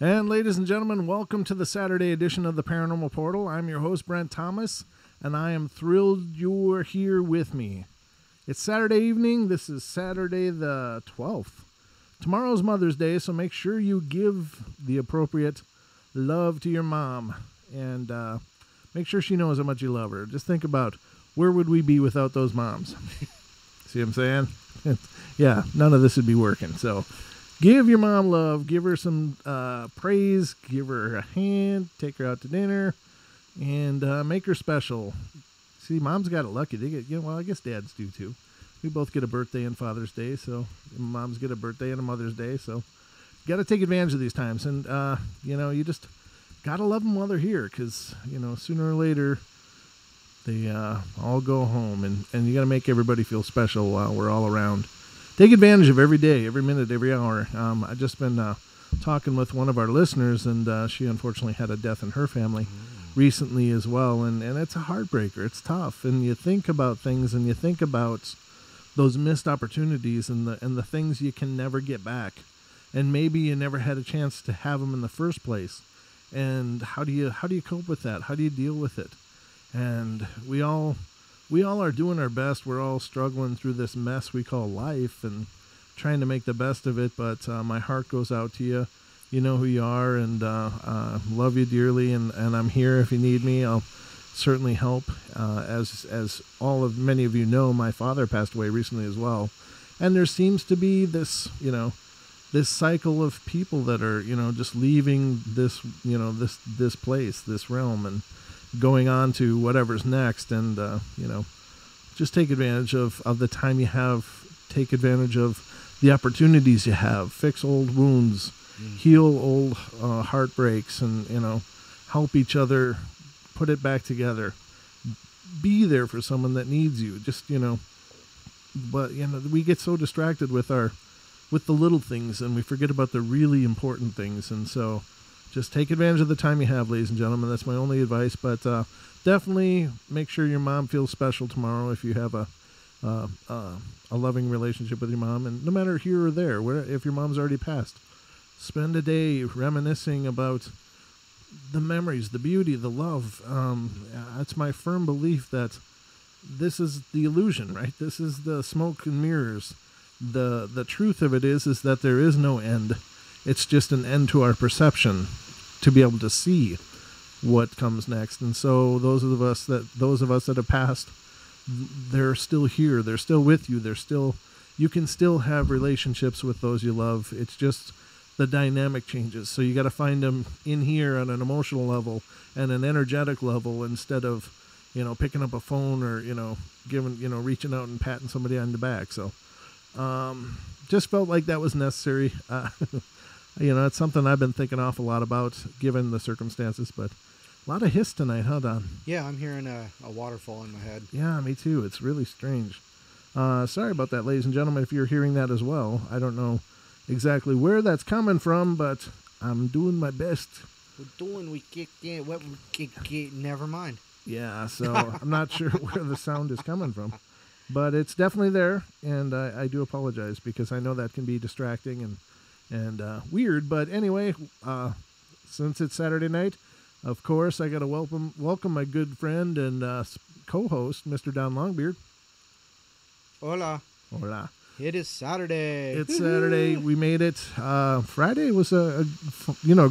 And ladies and gentlemen, welcome to the Saturday edition of the Paranormal Portal. I'm your host, Brent Thomas, and I am thrilled you're here with me. It's Saturday evening. This is Saturday the 12th. Tomorrow's Mother's Day, so make sure you give the appropriate love to your mom. And make sure she knows how much you love her. Just think about, where would we be without those moms? See what I'm saying? Yeah, none of this would be working. So give your mom love. Give her some praise. Give her a hand. Take her out to dinner. And make her special. See, moms got it lucky. They get, well, I guess dads do too. We both get a birthday and Father's Day, so moms get a birthday and a Mother's Day. So you got to take advantage of these times. And, you just got to love them while they're here because, sooner or later they all go home. And you got to make everybody feel special while we're all around. Take advantage of every day, every minute, every hour. I've just been talking with one of our listeners, and she unfortunately had a death in her family recently as well. And it's a heartbreaker. It's tough. And you think about things, and you think about those missed opportunities and the things you can never get back. And maybe you never had a chance to have them in the first place. And how do you cope with that? How do you deal with it? And we all are doing our best. We're all struggling through this mess we call life and trying to make the best of it. But my heart goes out to you. You know who you are, and love you dearly. And I'm here if you need me. I'll certainly help. As many of you know, my father passed away recently as well. And there seems to be this, this cycle of people that are, just leaving this, this place, this realm, and going on to whatever's next. And, just take advantage of the time you have. Take advantage of the opportunities you have. Fix old wounds, heal old heartbreaks, and, help each other put it back together. Be there for someone that needs you. Just, but, we get so distracted with the little things, and we forget about the really important things. And so just take advantage of the time you have, ladies and gentlemen. That's my only advice. But definitely make sure your mom feels special tomorrow if you have a loving relationship with your mom. And no matter here or there, if your mom's already passed, spend a day reminiscing about the memories, the beauty, the love. It's my firm belief that this is the illusion, right? This is the smoke and mirrors. The truth of it is that there is no end. It's just an end to our perception to be able to see what comes next. And so those of us that have passed, they're still here. They're still with you. You can still have relationships with those you love. It's just the dynamic changes. So you got to find them in here on an emotional level and an energetic level instead of, picking up a phone or, reaching out and patting somebody on the back. So, just felt like that was necessary. It's something I've been thinking awful lot about given the circumstances, but a lot of hiss tonight, huh, Don? Yeah, I'm hearing a waterfall in my head. Yeah, me too. It's really strange. Sorry about that, ladies and gentlemen, if you're hearing that as well. I don't know exactly where that's coming from, but I'm doing my best. Never mind. Yeah, so I'm not sure where the sound is coming from, but it's definitely there, and I do apologize because I know that can be distracting and weird. But anyway, since it's Saturday night, of course, I got to welcome my good friend and co-host, Mr. Don Longbeard. Hola. Hola. It is Saturday. It's Saturday. We made it. Friday was a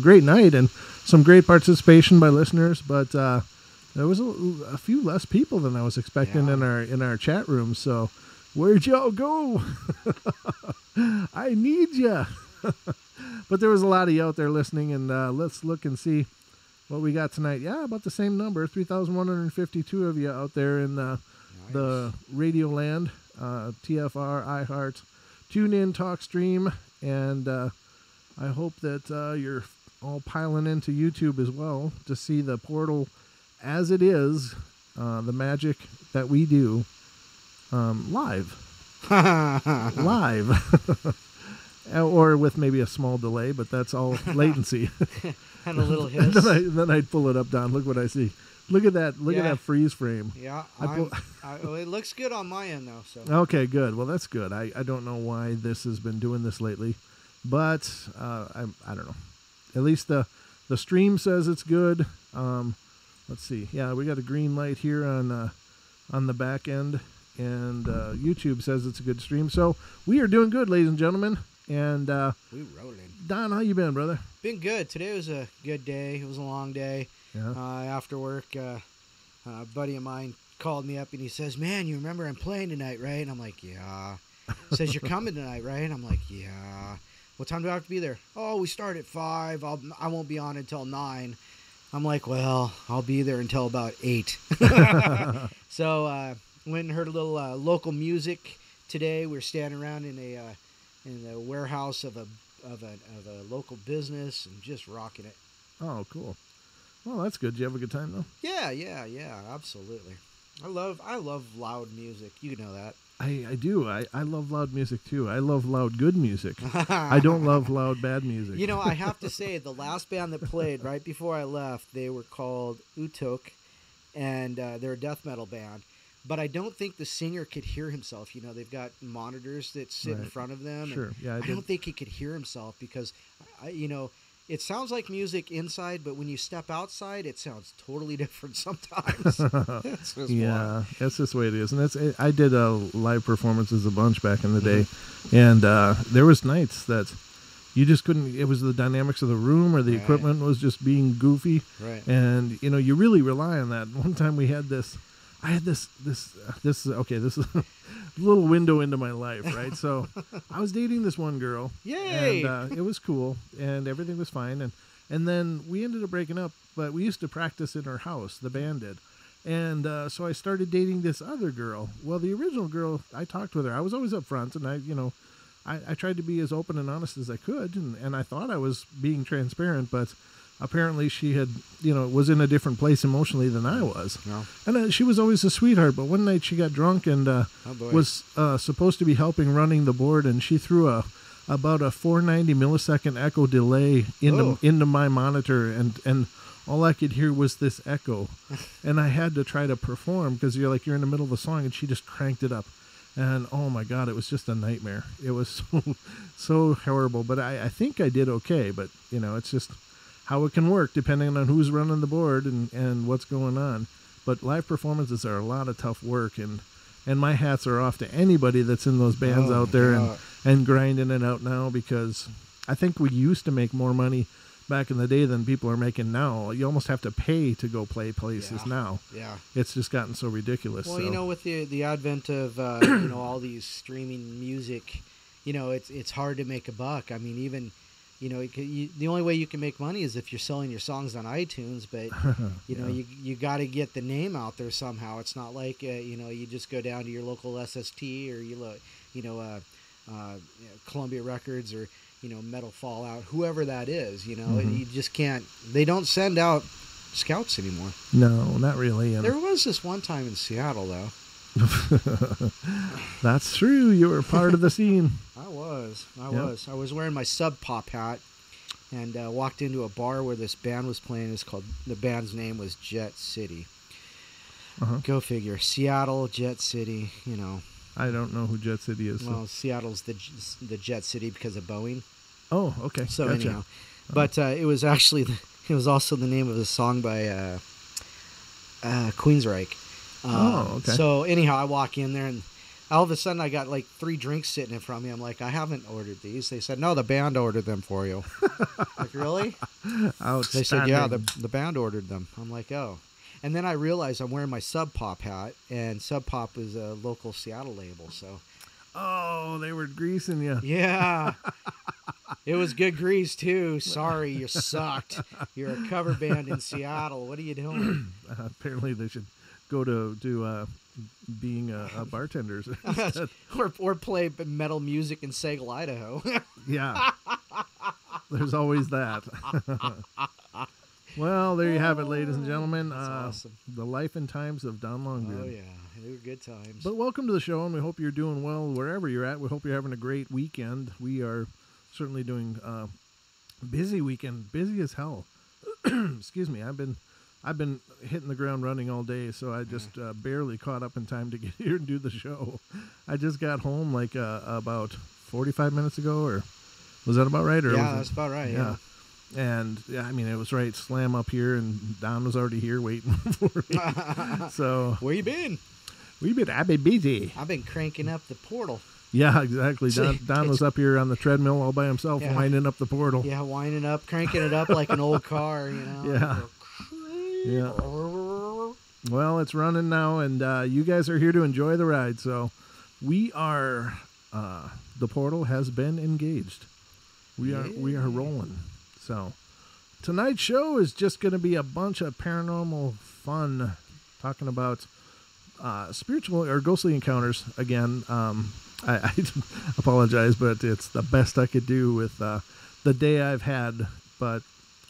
great night and some great participation by listeners, but there was a few less people than I was expecting in our chat room. So where'd y'all go? I need ya. But there was a lot of you out there listening, and let's look and see what we got tonight. Yeah, about the same number, 3,152 of you out there in the radio land. TFR, iHeart, TuneIn, TalkStream, and I hope that you're all piling into YouTube as well to see the portal as it is, the magic that we do live. Live. Or with maybe a small delay, but that's all latency. And a little hiss. then I'd pull it up, Don. Look what I see. Look at that. Look at that freeze frame. Yeah. It looks good on my end, though. So. Okay, good. Well, that's good. I don't know why this has been doing this lately, but I don't know. at least the stream says it's good. Let's see. Yeah, we got a green light here on the back end, and YouTube says it's a good stream. So we are doing good, ladies and gentlemen. And we rolling. Don, how you been, brother? Been good. Today was a good day. It was a long day. Yeah. After work, a buddy of mine called me up and he says, "Man, you remember I'm playing tonight, right?" And I'm like, "Yeah." He says, "You're coming tonight, right?" I'm like, "Yeah." "What time do I have to be there?" "Oh, we start at 5. I won't be on until 9. I'm like, "Well, I'll be there until about 8. So went and heard a little local music today. We were standing around in the warehouse of a local business and just rocking it. Oh, cool. Well, that's good. Did you have a good time though? Yeah, absolutely. I love loud music. You know that. I do. I love loud music too. I love loud good music. I don't love loud bad music. You know, I have to say, the last band that played right before I left, they were called Utok, and they're a death metal band. But I don't think the singer could hear himself. You know, they've got monitors that sit in front of them. Sure. And Yeah, I don't think he could hear himself because, it sounds like music inside, but when you step outside, it sounds totally different sometimes. That's just the way it is. And I did live performances a bunch back in the day, and there was nights that you just couldn't. It was the dynamics of the room or the equipment was just being goofy, right? And you really rely on that. One time we had this. I had this is a little window into my life, right? So I was dating this one girl. Yay! And it was cool, and everything was fine. And then we ended up breaking up, but we used to practice in her house, the band did. And so I started dating this other girl. Well, the original girl, I talked with her. I was always up front, and I tried to be as open and honest as I could, and I thought I was being transparent, but apparently she had, was in a different place emotionally than I was. No. And she was always a sweetheart, but one night she got drunk and was supposed to be helping running the board, and she threw about a 490 millisecond echo delay into my monitor, and all I could hear was this echo. And I had to try to perform because you're in the middle of a song, and she just cranked it up. And oh my God, it was just a nightmare. It was so horrible, but I think I did okay, but it's just how it can work depending on who's running the board and what's going on. But live performances are a lot of tough work, and my hats are off to anybody that's in those bands out there and grinding it out now, because I think we used to make more money back in the day than people are making now. You almost have to pay to go play places now. Yeah. It's just gotten so ridiculous. Well, with the advent of all these streaming music, it's hard to make a buck. I mean, even the only way you can make money is if you're selling your songs on iTunes, but you got to get the name out there somehow. It's not like you just go down to your local SST or Columbia Records or Metal Fallout, whoever that is. You just can't. They don't send out scouts anymore. No, not really. There was this one time in Seattle though. That's true. You were part of the scene. I was. I was wearing my Sub Pop hat and walked into a bar where this band was playing. The band's name was Jet City. Go figure. Seattle, Jet City. I don't know who Jet City is. Well, Seattle's the Jet City because of Boeing. Oh, okay. So gotcha. Anyhow, but it was also the name of a song by Queensryche. Okay. So anyhow, I walk in there and all of a sudden I got like 3 drinks sitting in front of me. I'm like, I haven't ordered these. They said, no, the band ordered them for you. Like, really? They said, yeah, the band ordered them. I'm like, oh. And then I realized I'm wearing my Sub Pop hat, and Sub Pop is a local Seattle label. So. Oh, they were greasing you. Yeah. It was good grease, too. Sorry, you sucked. You're a cover band in Seattle. What are you doing? Apparently they should go to being a bartender or play metal music in Sagal, Idaho. Yeah, there's always that. Well, there you have it, ladies and gentlemen. That's awesome. The life and times of Don Longbeard. Oh yeah, they were good times. But welcome to the show, and we hope you're doing well wherever you're at. We hope you're having a great weekend. We are certainly doing busy weekend, busy as hell. Excuse me. I've been hitting the ground running all day, so I just barely caught up in time to get here and do the show. I just got home like about 45 minutes ago, or was that about right? Or yeah, that's about right. Yeah. And yeah, I mean, it was right slam up here, and Don was already here waiting for me. So where you been? I've been busy. I've been cranking up the portal. Yeah, exactly. Don was up here on the treadmill all by himself, winding up the portal. Yeah, winding up, cranking it up like an old car, you know. Yeah. Yeah. Well, it's running now, and you guys are here to enjoy the ride. So we are, the portal has been engaged. We are rolling. So tonight's show is just going to be a bunch of paranormal fun, talking about spiritual or ghostly encounters again. I apologize, but it's the best I could do with the day I've had. But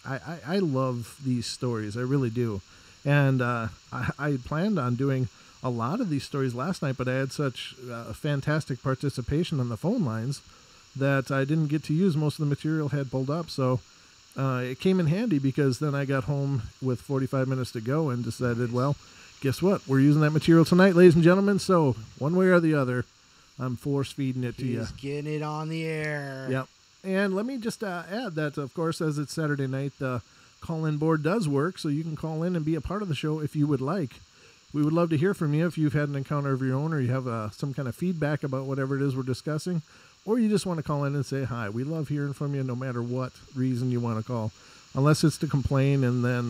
I love these stories. I really do. And I planned on doing a lot of these stories last night, but I had such fantastic participation on the phone lines that I didn't get to use most of the material I had pulled up. So it came in handy, because then I got home with 45 minutes to go and decided, well, guess what? We're using that material tonight, ladies and gentlemen. So one way or the other, I'm force feeding it to you. He's getting it on the air. Yep. And let me just add that, of course, as it's Saturday night, the call-in board does work, so you can call in and be a part of the show if you would like. We would love to hear from you if you've had an encounter of your own, or you have some kind of feedback about whatever it is we're discussing, or you just want to call in and say hi. We love hearing from you no matter what reason you want to call, unless it's to complain, and then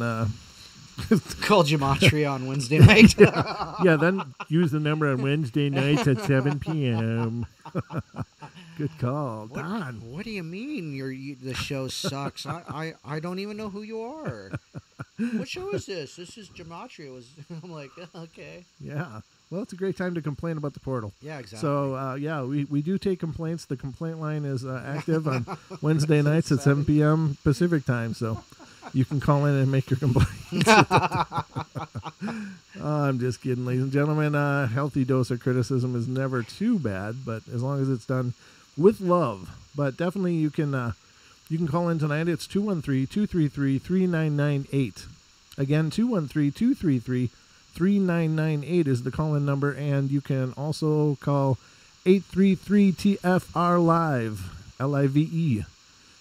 call Gematria on Wednesday night. Yeah, then use the number on Wednesday nights at 7 p.m. Good call, Don. What do you mean the show sucks? I don't even know who you are. What show is this? This is Gematria. I'm like, okay. Yeah. Well, it's a great time to complain about the portal. Yeah, exactly. So, we do take complaints. The complaint line is active on Wednesday nights at 7 p.m. Pacific time. So you can call in and make your complaints. I'm just kidding, ladies and gentlemen. A healthy dose of criticism is never too bad, but as long as it's done with love. But definitely you can call in tonight. It's 213-233-3998. Again, 213-233-3998 is the call-in number, and you can also call 833-TFR-LIVE, L-I-V-E,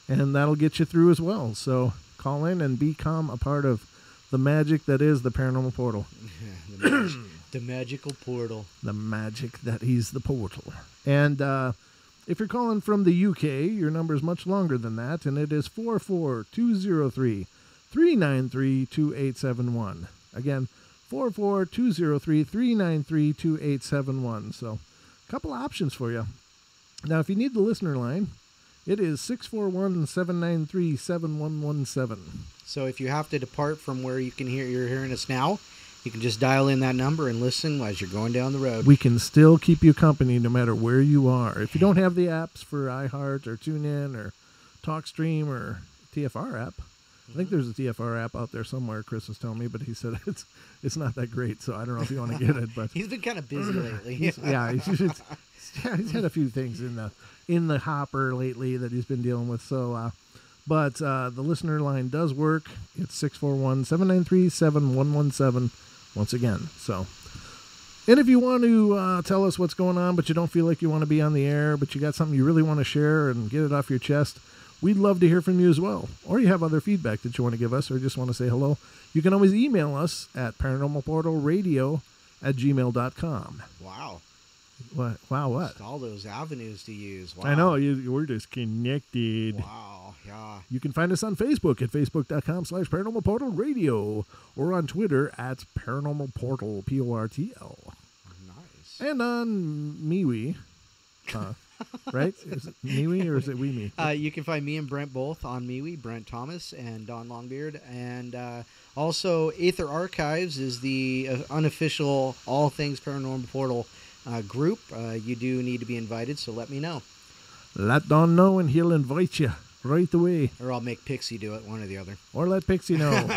and that'll get you through as well. So call in and become a part of the magic that is the Paranormal Portal. The magical portal. The magic that is the portal. And if you're calling from the UK, your number is much longer than that, and it is 44203-393-2871. Again, 44203-393-2871. So a couple options for you. Now, if you need the listener line, it is 641-793-7117. So if you have to depart from where you're hearing us now, you can just dial in that number and listen as you're going down the road. We can still keep you company no matter where you are. If you don't have the apps for iHeart or TuneIn or TalkStream or TFR app, I think there's a TFR app out there somewhere, Chris was telling me, but he said it's not that great, so I don't know if you want to get it. But he's been kind of busy lately. He's had a few things in the hopper lately that he's been dealing with. So, but the listener line does work. It's 641-793-7117 once again. So, and if you want to tell us what's going on, but you don't feel like you want to be on the air, but you got something you really want to share and get it off your chest, we'd love to hear from you as well. Or you have other feedback that you want to give us, or just want to say hello, you can always email us at paranormalportalradio@gmail.com. Wow. What? Wow, what? Just all those avenues to use. Wow. I know, we're just connected. Wow, yeah. You can find us on Facebook at facebook.com/paranormalportalradio, or on Twitter at paranormalportal, P-O-R-T-L. Nice. And on MeWe. Right? Is it MeWe or is it WeMe? You can find me and Brent both on MeWe, Brent Thomas and Don Longbeard. And also, Aether Archives is the unofficial All Things Paranormal Portal group. You do need to be invited, so let me know. Let Don know and he'll invite you right away. Or I'll make Pixie do it, one or the other. Or let Pixie know.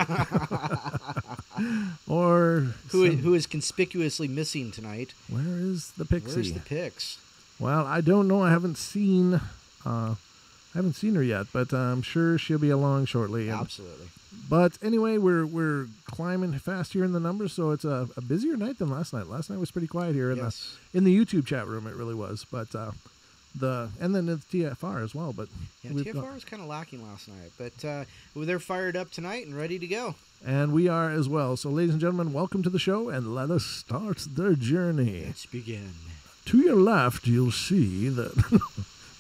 Or who is conspicuously missing tonight. Where is the Pixie? Where's the Pix? Well, I don't know. I haven't seen her yet, but I'm sure she'll be along shortly. Absolutely. But anyway, we're climbing fast here in the numbers, so it's a busier night than last night. Last night was pretty quiet here in the YouTube chat room. It really was. But and then the TFR as well. But yeah, TFR was kind of lacking last night, but they're fired up tonight and ready to go. And we are as well. So, ladies and gentlemen, welcome to the show, and let us start the journey. Let's begin. To your left, you'll see that...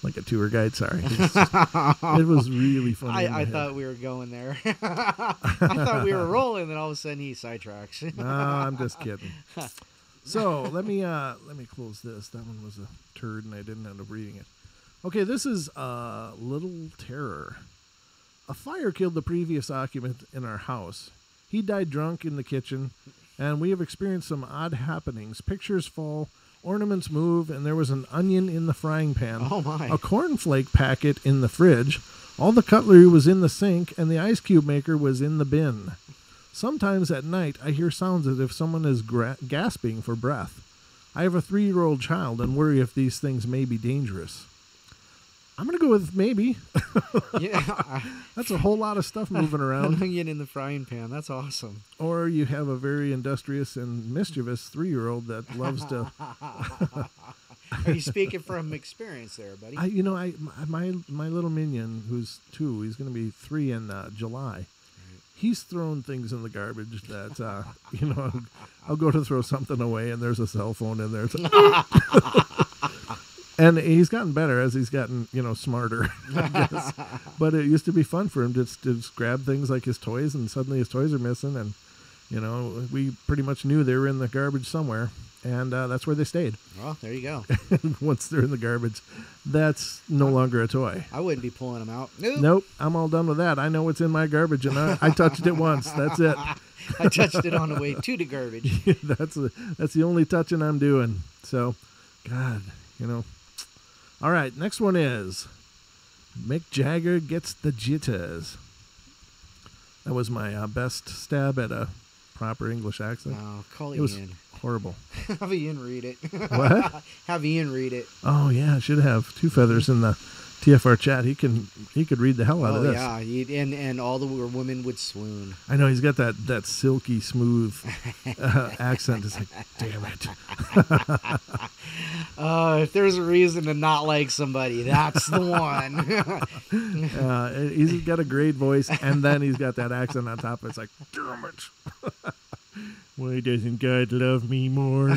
like a tour guide, sorry. It was really funny. I thought we were going there. I thought we were rolling, and all of a sudden he sidetracks. No, I'm just kidding. So, let me close this. That one was a turd, and I didn't end up reading it. Okay, this is Little Terror. A fire killed the previous occupant in our house. He died drunk in the kitchen, and we have experienced some odd happenings. Pictures fall, ornaments move, and there was an onion in the frying pan. Oh, my. A cornflake packet in the fridge. All the cutlery was in the sink, and the ice cube maker was in the bin. Sometimes at night, I hear sounds as if someone is gasping for breath. I have a 3-year-old child and worry if these things may be dangerous. I'm going to go with maybe. Yeah. That's a whole lot of stuff moving around. An onion in the frying pan. That's awesome. Or you have a very industrious and mischievous 3-year-old that loves to... Are you speaking from experience there, buddy? My little minion, who's 2, he's going to be 3 in July. Right. He's thrown things in the garbage that, I'll go to throw something away and there's a cell phone in there. And he's gotten better as he's gotten, smarter, I guess. But it used to be fun for him to just grab things like his toys, and suddenly his toys are missing. And, we pretty much knew they were in the garbage somewhere, and that's where they stayed. Well, there you go. Once they're in the garbage, that's no longer a toy. I wouldn't be pulling them out. Nope, I'm all done with that. I know what's in my garbage, and I touched it once. That's it. I touched it on the way to the garbage. That's the only touching I'm doing. So, God, All right, next one is Mick Jagger Gets the Jitters. That was my best stab at a proper English accent. Oh, call it was Ian. Horrible. Have Ian read it. What? Have Ian read it. Oh, yeah, I should have 2 feathers in the TFR chat. He could read the hell out of this. Oh, yeah, and all the women would swoon. I know, he's got that silky smooth accent. It's like, damn it. If there's a reason to not like somebody, that's the one. He's got a great voice, and then he's got that accent on top of it. It's like, damn it. Why doesn't God love me more?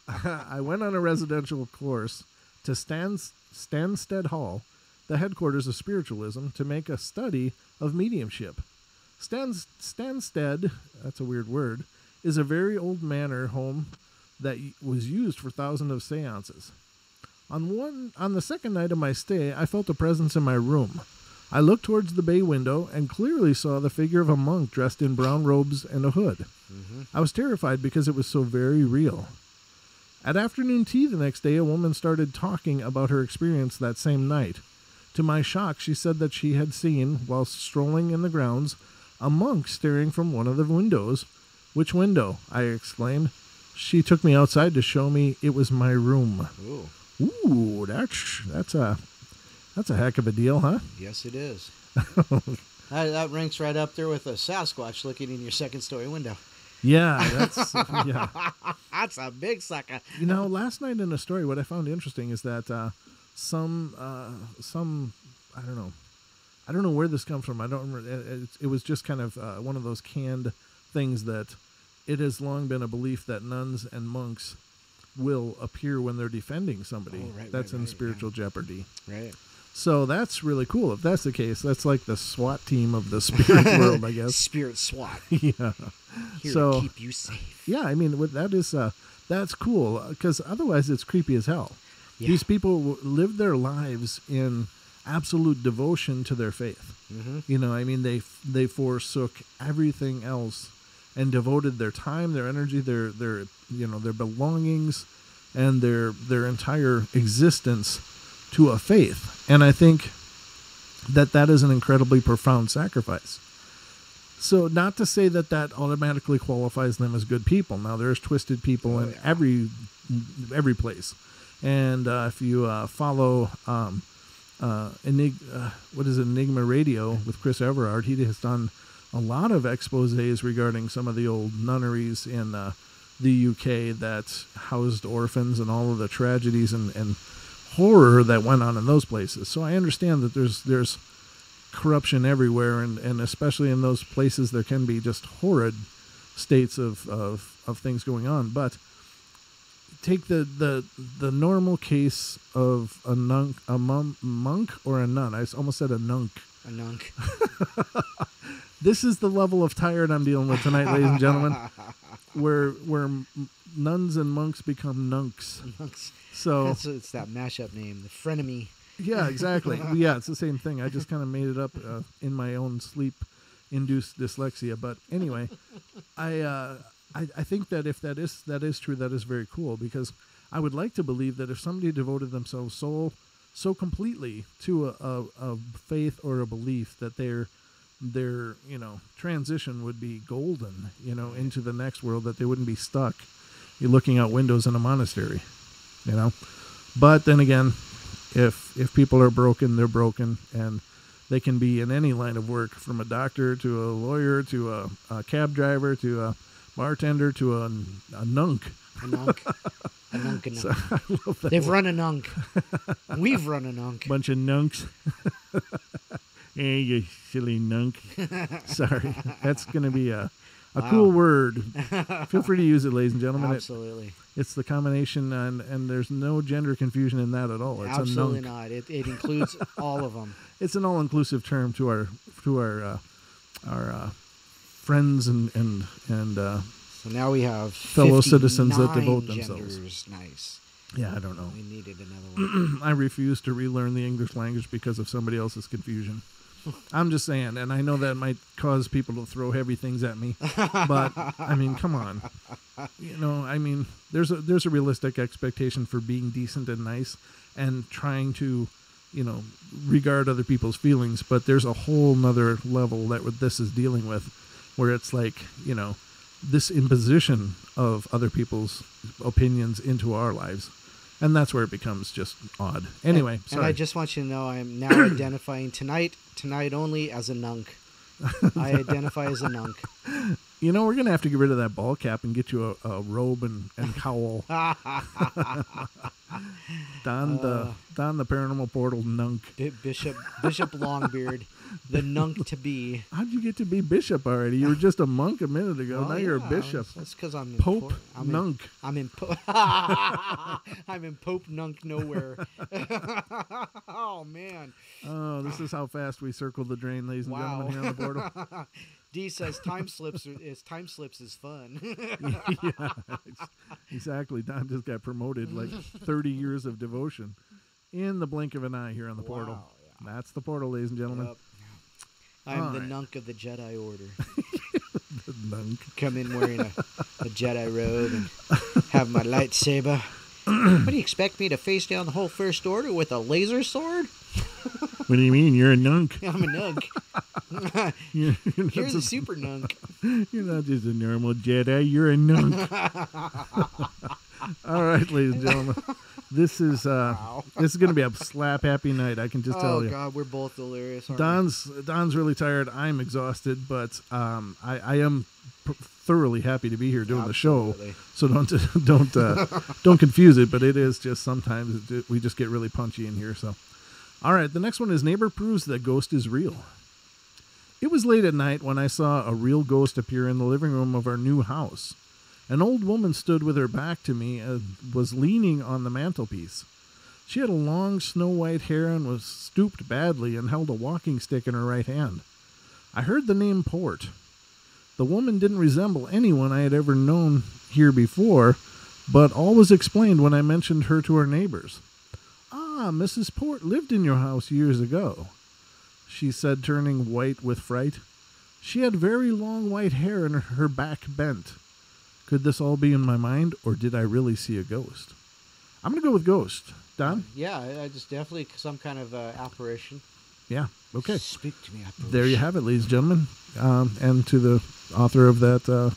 I went on a residential course to Stansted Hall, the headquarters of spiritualism, to make a study of mediumship. Stansted, that's a weird word, is a very old manor home that was used for thousands of seances. On the second night of my stay, I felt a presence in my room. I looked towards the bay window and clearly saw the figure of a monk dressed in brown robes and a hood. Mm-hmm. I was terrified because it was so very real. At afternoon tea the next day, a woman started talking about her experience that same night. To my shock, she said that she had seen, while strolling in the grounds, a monk staring from one of the windows. "Which window?" I exclaimed. She took me outside to show me it was my room. Ooh, that's a heck of a deal, huh? Yes, it is. That ranks right up there with a Sasquatch looking in your second-story window. Yeah, that's That's a big sucker. Last night in a story, what I found interesting is that some I don't know where this comes from. I don't remember. It was just kind of one of those canned things that it has long been a belief that nuns and monks will appear when they're defending somebody that's in spiritual jeopardy. Right. So that's really cool. If that's the case, that's like the SWAT team of the spirit world, I guess. Spirit SWAT. Yeah. Here to keep you safe. Yeah, I mean, that's cool, because otherwise it's creepy as hell. Yeah. These people live their lives in absolute devotion to their faith. Mm-hmm. They forsook everything else and devoted their time, their energy, their belongings, and their entire existence to a faith. And I think that is an incredibly profound sacrifice. So not to say that automatically qualifies them as good people. Now, there's twisted people in every place. And if you follow Enigma Radio with Chris Everard, he has done a lot of exposés regarding some of the old nunneries in the UK that housed orphans and all of the tragedies and horror that went on in those places. So I understand that there's corruption everywhere, and especially in those places there can be just horrid states of things going on. But take the normal case of a monk or a nun. I almost said a nunk. A nunk. This is the level of tired I'm dealing with tonight, ladies and gentlemen, where nuns and monks become nunks. So it's that mashup name, the frenemy. Yeah, exactly. Yeah, it's the same thing. I just kind of made it up in my own sleep-induced dyslexia. But anyway, I think that if that is true, that is very cool, because I would like to believe that if somebody devoted themselves so completely to a faith or a belief, that their transition would be golden, into the next world, that they wouldn't be stuck looking out windows in a monastery, But then again, if people are broken, they're broken, and they can be in any line of work, from a doctor to a lawyer to a cab driver to a bartender to a nunk. A nunk. A nunk. So, I love that. They've run a nunk. We've run a nunk. Bunch of nunks. Hey, you silly nunk. Sorry. That's going to be a cool word. Feel free to use it, ladies and gentlemen. Absolutely. It's the combination, and there's no gender confusion in that at all. It's absolutely a nunk. not. It includes all of them. It's an all-inclusive term to our friends and so now we have fellow citizens that devote themselves. Genders. Nice. Yeah, I don't know. We needed another one. I refuse to relearn the English language because of somebody else's confusion. I'm just saying, and I know that might cause people to throw heavy things at me, but I mean, come on. There's a realistic expectation for being decent and nice and trying to, regard other people's feelings, but there's a whole nother level that what this is dealing with, where it's like, this imposition of other people's opinions into our lives. And that's where it becomes just odd. Anyway, sorry. And I just want you to know I'm now identifying tonight only, as a nunk. I identify as a nunk. We're going to have to get rid of that ball cap and get you a robe and cowl. Don the Paranormal Portal nunk. Bishop Longbeard, the nunk to be. How'd you get to be bishop already? You were just a monk a minute ago. Well, now you're a bishop. That's because I'm in Pope nunk. I'm in Pope nunk nowhere. Oh man. Oh, this is how fast we circle the drain, ladies and gentlemen, here on the portal. D says time slips is fun. Yeah, exactly. Don just got promoted, like 30 years of devotion in the blink of an eye here on the portal. Yeah. That's the portal, ladies and gentlemen. Yep. I'm the nunk of the Jedi Order. The nunk. Come in wearing a Jedi robe and have my lightsaber. What do you expect me to face down the whole First Order with a laser sword? What do you mean? You're a nunk. I'm a nunk. Here's a super nunk. You're not just a normal Jedi. You're a nunk. All right, ladies and gentlemen. This is going to be a slap happy night. I can just tell you. Oh God, we're both delirious. Don's really tired. I'm exhausted, but I am thoroughly happy to be here doing Absolutely. the show. So don't confuse it. But it is just sometimes we just get really punchy in here. So, all right. The next one is neighbor proves that ghost is real. It was late at night when I saw a real ghost appear in the living room of our new house. An old woman stood with her back to me and was leaning on the mantelpiece. She had a long snow-white hair and was stooped badly and held a walking stick in her right hand. I heard the name Port. The woman didn't resemble anyone I had ever known here before, but all was explained when I mentioned her to our neighbors. "Ah, Mrs. Port lived in your house years ago," she said, turning white with fright. She had very long white hair and her back bent. Could this all be in my mind, or did I really see a ghost? I'm going to go with ghost. Don? Yeah, I just definitely some kind of apparition. Yeah, okay. Speak to me, apparition. There you have it, ladies and gentlemen. And to the author of that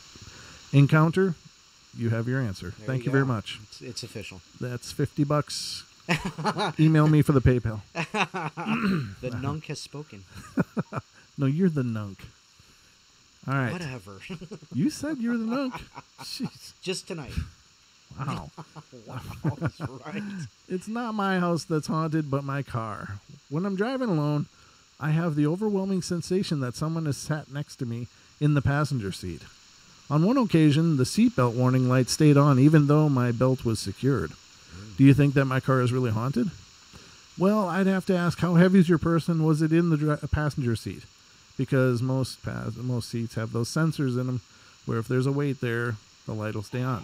encounter, you have your answer. Thank you very much. It's official. That's $50. Email me for the PayPal. The nunk has spoken. No, you're the nunk. All right. Whatever. You said you're the nook. Jeez. Just tonight. Wow. Wow, that's right. It's not my house that's haunted, but my car. When I'm driving alone, I have the overwhelming sensation that someone has sat next to me in the passenger seat. On one occasion, the seatbelt warning light stayed on even though my belt was secured. Do you think that my car is really haunted? Well, I'd have to ask, how heavy is your person? Was it in the passenger seat? Because most seats have those sensors in them where if there's a weight there, the light will stay on.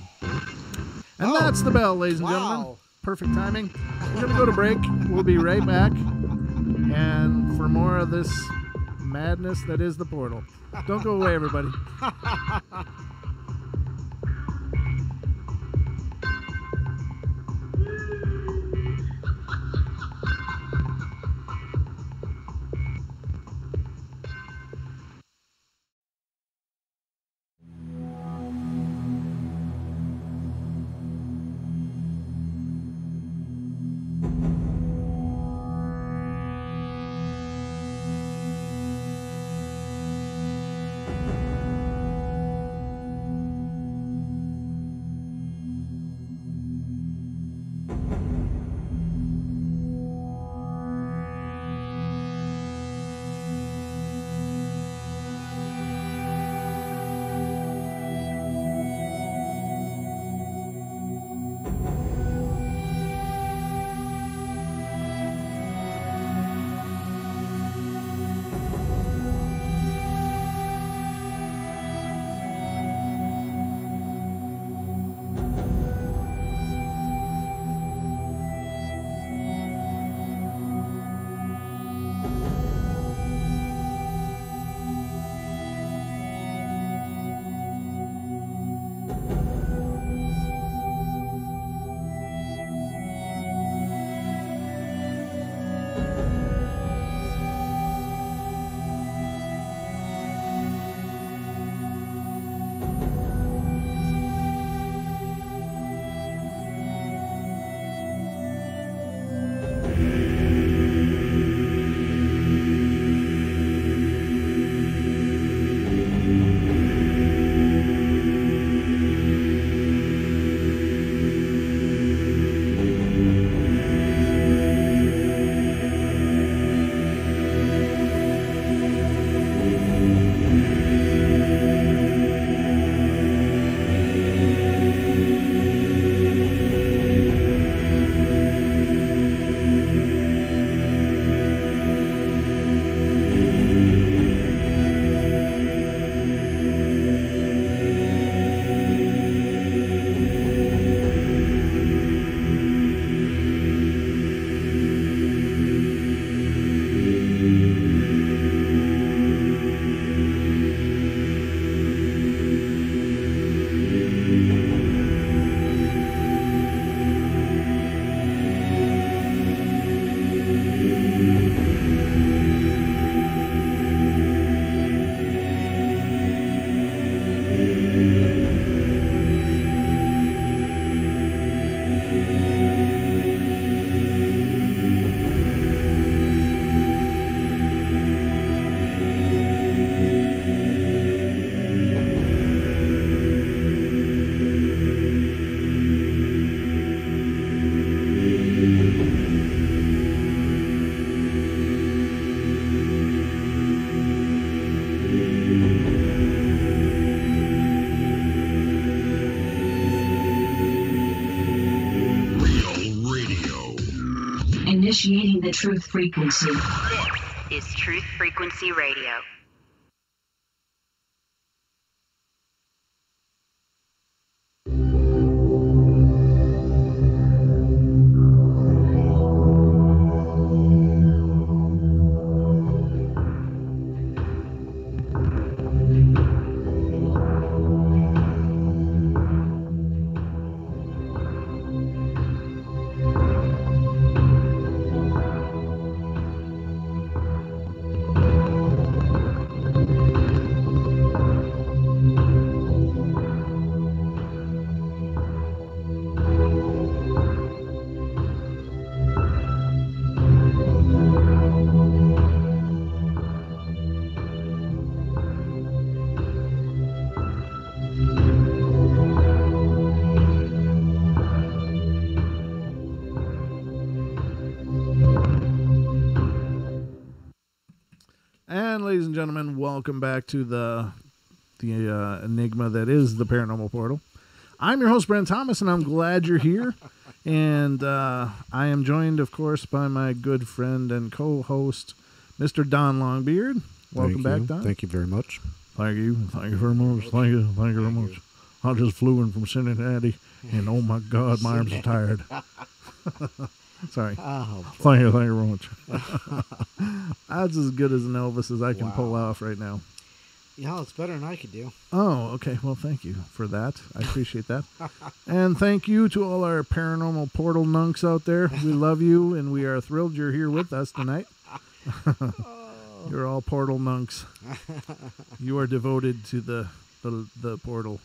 And that's the bell, ladies and gentlemen. Perfect timing. We're going to go to break. We'll be right back. And for more of this madness that is the portal. Don't go away, everybody. Initiating the truth frequency. This is Truth Frequency Radio. And ladies and gentlemen, welcome back to the enigma that is the Paranormal Portal. I'm your host, Brent Thomas, and I'm glad you're here. And I am joined, of course, by my good friend and co-host, Mr. Don Longbeard. Welcome back, Don. Thank you very much. Thank you. Thank you very much. Thank you very much. I just flew in from Cincinnati, and oh my God, my arms are tired. Sorry. Oh, Thank you very much. That's as good as an Elvis as I can pull off right now. Yeah, it's better than I could do. Oh, okay. Well, thank you for that. I appreciate that. And thank you to all our Paranormal Portal nunks out there. We love you, and we are thrilled you're here with us tonight. You're all portal nunks. You are devoted to the portal.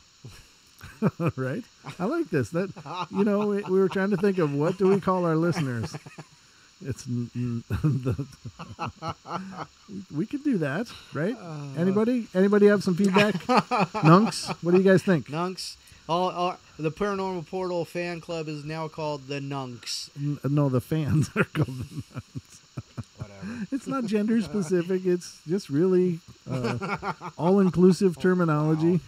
Right? I like this. That we were trying to think of what do we call our listeners. It's we could do that, right? Anybody have some feedback? Nunks, what do you guys think? Nunks. All the Paranormal Portal fan club is now called the Nunks. No, the fans are called the Nunks. Whatever. It's not gender specific. It's just really all-inclusive terminology.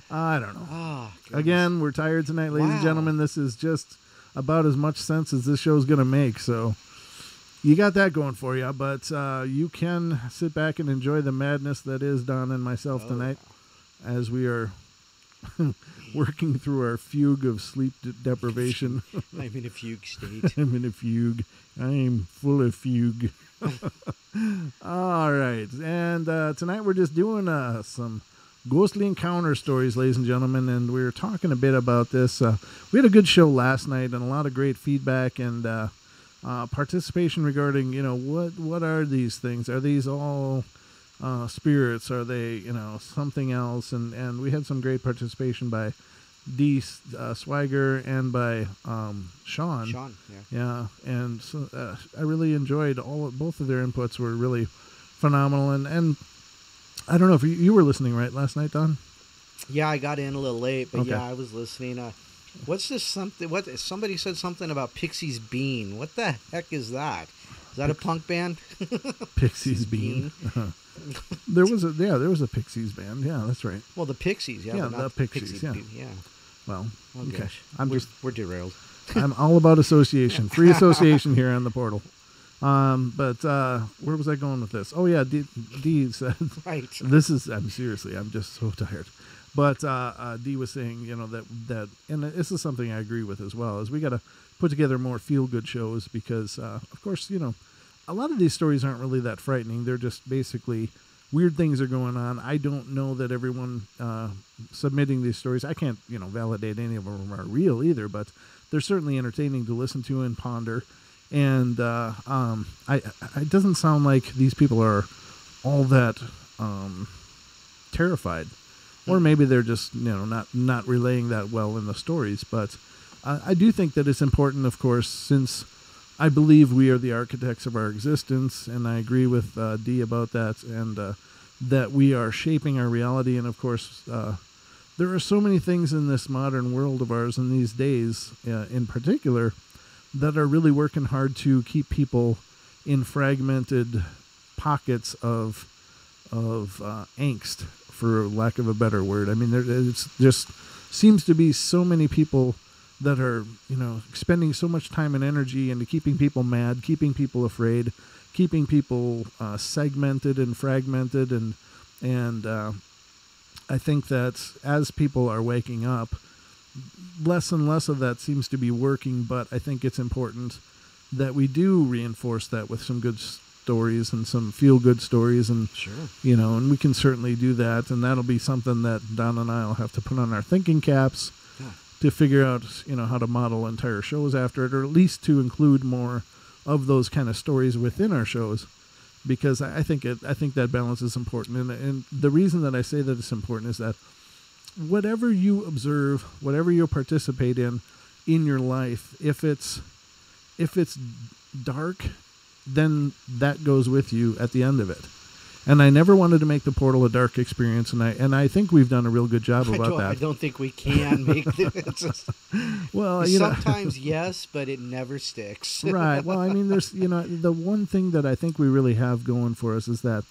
I don't know. Oh, Again, we're tired tonight, ladies and gentlemen. This is just about as much sense as this show's going to make. So you got that going for you. But you can sit back and enjoy the madness that is Don and myself tonight as we are working through our fugue of sleep deprivation. I'm in a fugue state. I'm in a fugue. I'm full of fugue. All right. And tonight we're just doing some ghostly encounter stories, ladies and gentlemen. And we were talking a bit about this. We had a good show last night and a lot of great feedback and participation regarding, what are these things? Are these all spirits? Are they, something else? And we had some great participation by Dee Swiger and by Sean. Sean, yeah. Yeah, and so I really enjoyed both of their inputs were really phenomenal. And I don't know if you were listening right last night, Don? Yeah, I got in a little late, but Okay. yeah, I was listening. What's this something? What somebody said something about Pixie's Bean? What the heck is that? Is that a punk band? Pixies Bean. There was a Pixies band. Yeah, that's right. Well, the Pixies, yeah. Yeah, but not the Pixies, Pixie yeah. Bean, yeah. Well, Oh, okay. gosh. We're derailed. I'm all about association, free association here on the portal. But where was I going with this? Oh yeah, Dee said, Right. I'm just so tired. But Dee was saying, that, and this is something I agree with as well, is we got to put together more feel-good shows because, of course, a lot of these stories aren't really that frightening. They're just basically weird things are going on. I don't know that everyone submitting these stories, I can't, validate any of them are real either, but they're certainly entertaining to listen to and ponder. And it doesn't sound like these people are all that terrified. Or maybe they're just, not relaying that well in the stories. But I do think that it's important, of course, since I believe we are the architects of our existence, and I agree with Dee about that, and that we are shaping our reality. And, of course, there are so many things in this modern world of ours in these days, in particular, that are really working hard to keep people in fragmented pockets of angst, for lack of a better word. I mean, it just seems to be so many people that are, expending so much time and energy into keeping people mad, keeping people afraid, keeping people segmented and fragmented. And I think that as people are waking up, less and less of that seems to be working, but I think it's important that we do reinforce that with some good stories and some feel-good stories, and Sure. And we can certainly do that, and that'll be something that Don and I will have to put on our thinking caps to figure out, how to model entire shows after it, or at least to include more of those kind of stories within our shows, because I think that balance is important, and the reason that I say that it's important is that whatever you observe, whatever you participate in your life, if it's dark, then that goes with you at the end of it. And I never wanted to make the portal a dark experience, and I think we've done a real good job about that. I don't think we can make it. Well, sometimes yes, but it never sticks. Right. Well, I mean, there's the one thing that I think we really have going for us is that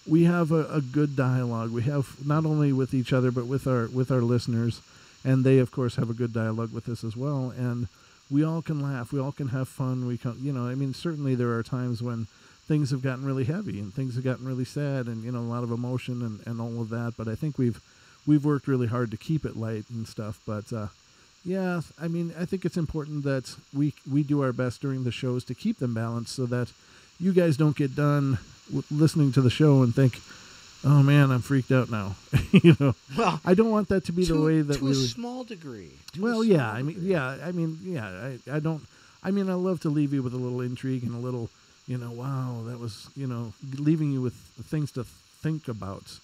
we have a good dialogue. We have not only with each other but with our listeners, and they of course have a good dialogue with us as well. And we all can laugh. We all can have fun. We can, I mean, certainly there are times when things have gotten really heavy and things have gotten really sad and, a lot of emotion and all of that. But I think we've worked really hard to keep it light and stuff. But, yeah, I mean, I think it's important that we do our best during the shows to keep them balanced so that you guys don't get done listening to the show and think, oh man, I'm freaked out now. Well, I don't want that to be the way that to a small degree. Well, yeah, I don't. I mean, I love to leave you with a little intrigue and a little, wow, that was, leaving you with things to think about,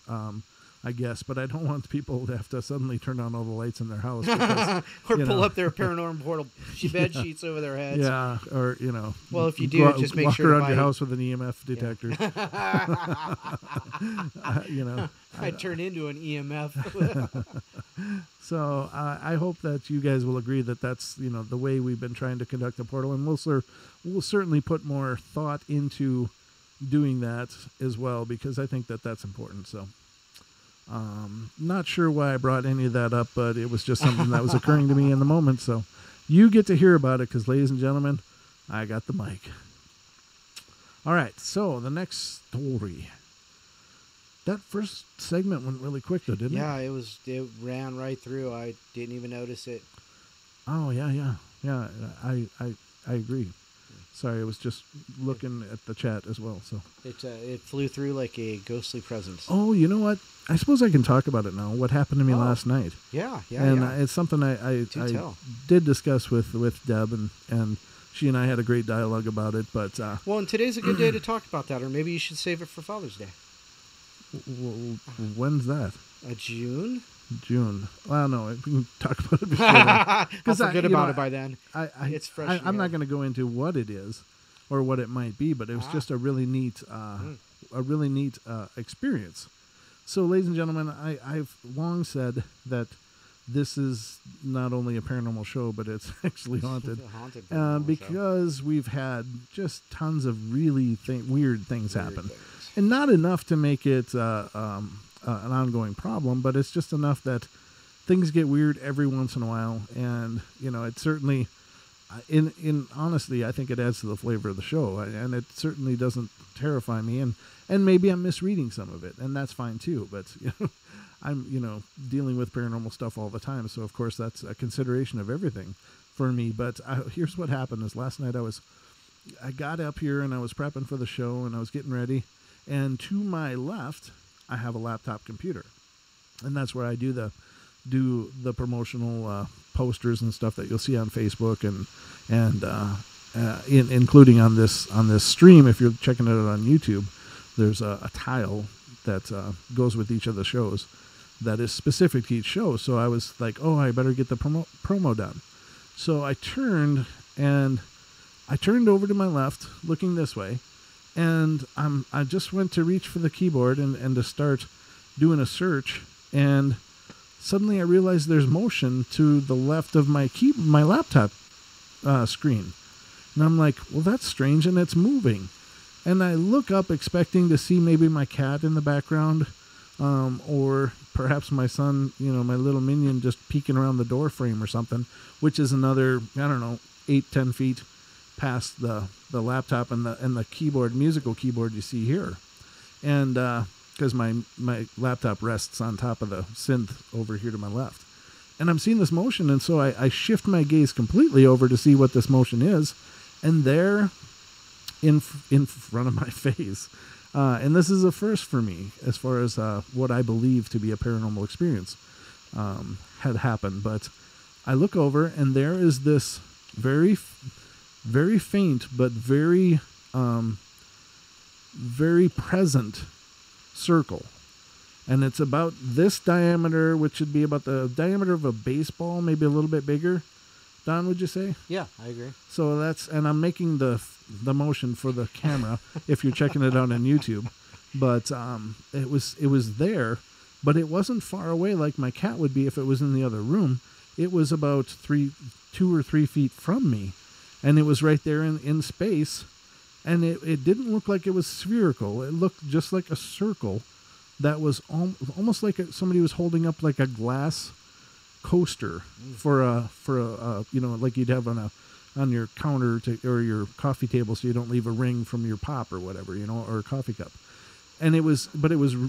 I guess. But I don't want people to have to suddenly turn on all the lights in their house. Because, or pull up their Paranormal Portal bed sheets over their heads. Yeah, or, Well, if you do, just make sure to walk around your house with an EMF detector. I turn into an EMF. So I hope that you guys will agree that that's the way we've been trying to conduct the portal, and we'll certainly put more thought into doing that as well, because I think that that's important. So not sure why I brought any of that up, but it was just something that was occurring to me in the moment. So you get to hear about it because, ladies and gentlemen, I got the mic. All right, so the next story. That first segment went really quick, though, didn't it? Yeah, it ran right through. I didn't even notice it. Oh, yeah. I agree. Sorry, I was just looking at the chat as well. So it flew through like a ghostly presence. Oh, you know what? I suppose I can talk about it now. What happened to me last night? Yeah. And it's something I did discuss with Deb, and she and I had a great dialogue about it. But well, and today's a good day to talk about that, or maybe you should save it for Father's Day. When's that? June. Well, no, we can talk about it before then. I'll forget about it by then. It's fresh. I'm not going to go into what it is or what it might be, but it was just a really neat, experience. So, ladies and gentlemen, I've long said that this is not only a paranormal show, but it's actually haunted. Because we've had just tons of really weird things happen. And not enough to make it an ongoing problem, but it's just enough that things get weird every once in a while. And, it certainly, in honesty, I think it adds to the flavor of the show. And it certainly doesn't terrify me. And maybe I'm misreading some of it, and that's fine too. But, I'm, dealing with paranormal stuff all the time. So, of course, that's a consideration of everything for me. But here's what happened is last night I got up here and I was prepping for the show and I was getting ready. And to my left, I have a laptop computer, and that's where I do the promotional posters and stuff that you'll see on Facebook and including on this stream. If you're checking it out on YouTube, there's a tile that goes with each of the shows that is specific to each show. So I was like, oh, I better get the promo done. So I turned over to my left, looking this way. And I just went to reach for the keyboard and to start doing a search, and suddenly I realized there's motion to the left of my laptop screen. And I'm like, well, that's strange, and it's moving. And I look up expecting to see maybe my cat in the background, or perhaps my son, my little minion just peeking around the door frame or something, which is another, 8-10 feet past the laptop and the keyboard, musical keyboard you see here. And because my laptop rests on top of the synth over here to my left. And I'm seeing this motion, and so I shift my gaze completely over to see what this motion is. And there, in front of my face, and this is a first for me as far as what I believe to be a paranormal experience had happened. But I look over, and there is this very faint but very present circle, and it's about this diameter, which should be about the diameter of a baseball, maybe a little bit bigger. Don, would you say? Yeah, I agree. So and I'm making the motion for the camera if you're checking it out on YouTube, But it was there, but it wasn't far away like my cat would be if it was in the other room. It was about 2 or 3 feet from me, and it was right there in space, and it didn't look like it was spherical. It looked just like a circle that was almost like somebody was holding up like a glass coaster for a like you'd have on your counter or your coffee table, so you don't leave a ring from your pop or whatever, or a coffee cup. And it was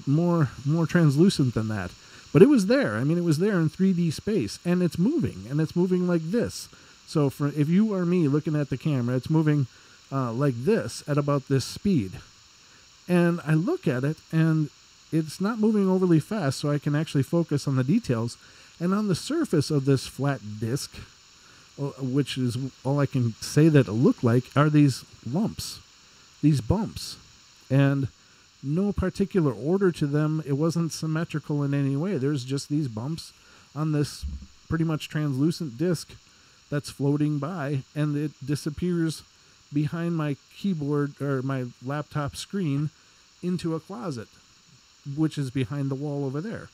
more translucent than that. But it was there. I mean, it was there in 3D space, and it's moving like this. So if you are me looking at the camera, it's moving like this at about this speed. And I look at it, and it's not moving overly fast, so I can actually focus on the details. And on the surface of this flat disc, which is all I can say that it looked like, are these lumps, these bumps. And no particular order to them. It wasn't symmetrical in any way. There's just these bumps on this pretty much translucent disc that's floating by, and it disappears behind my keyboard or my laptop screen into a closet, which is behind the wall over there.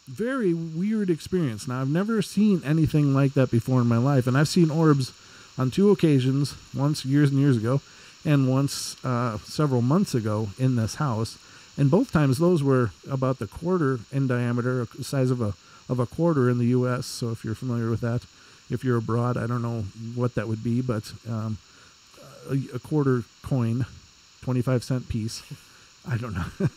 Very weird experience. Now, I've never seen anything like that before in my life, and I've seen orbs on 2 occasions, once years and years ago, and once several months ago in this house, and both times those were about the quarter in diameter, size of a quarter in the U.S. So if you're familiar with that, if you're abroad, I don't know what that would be, but a quarter coin, 25-cent piece. I don't know.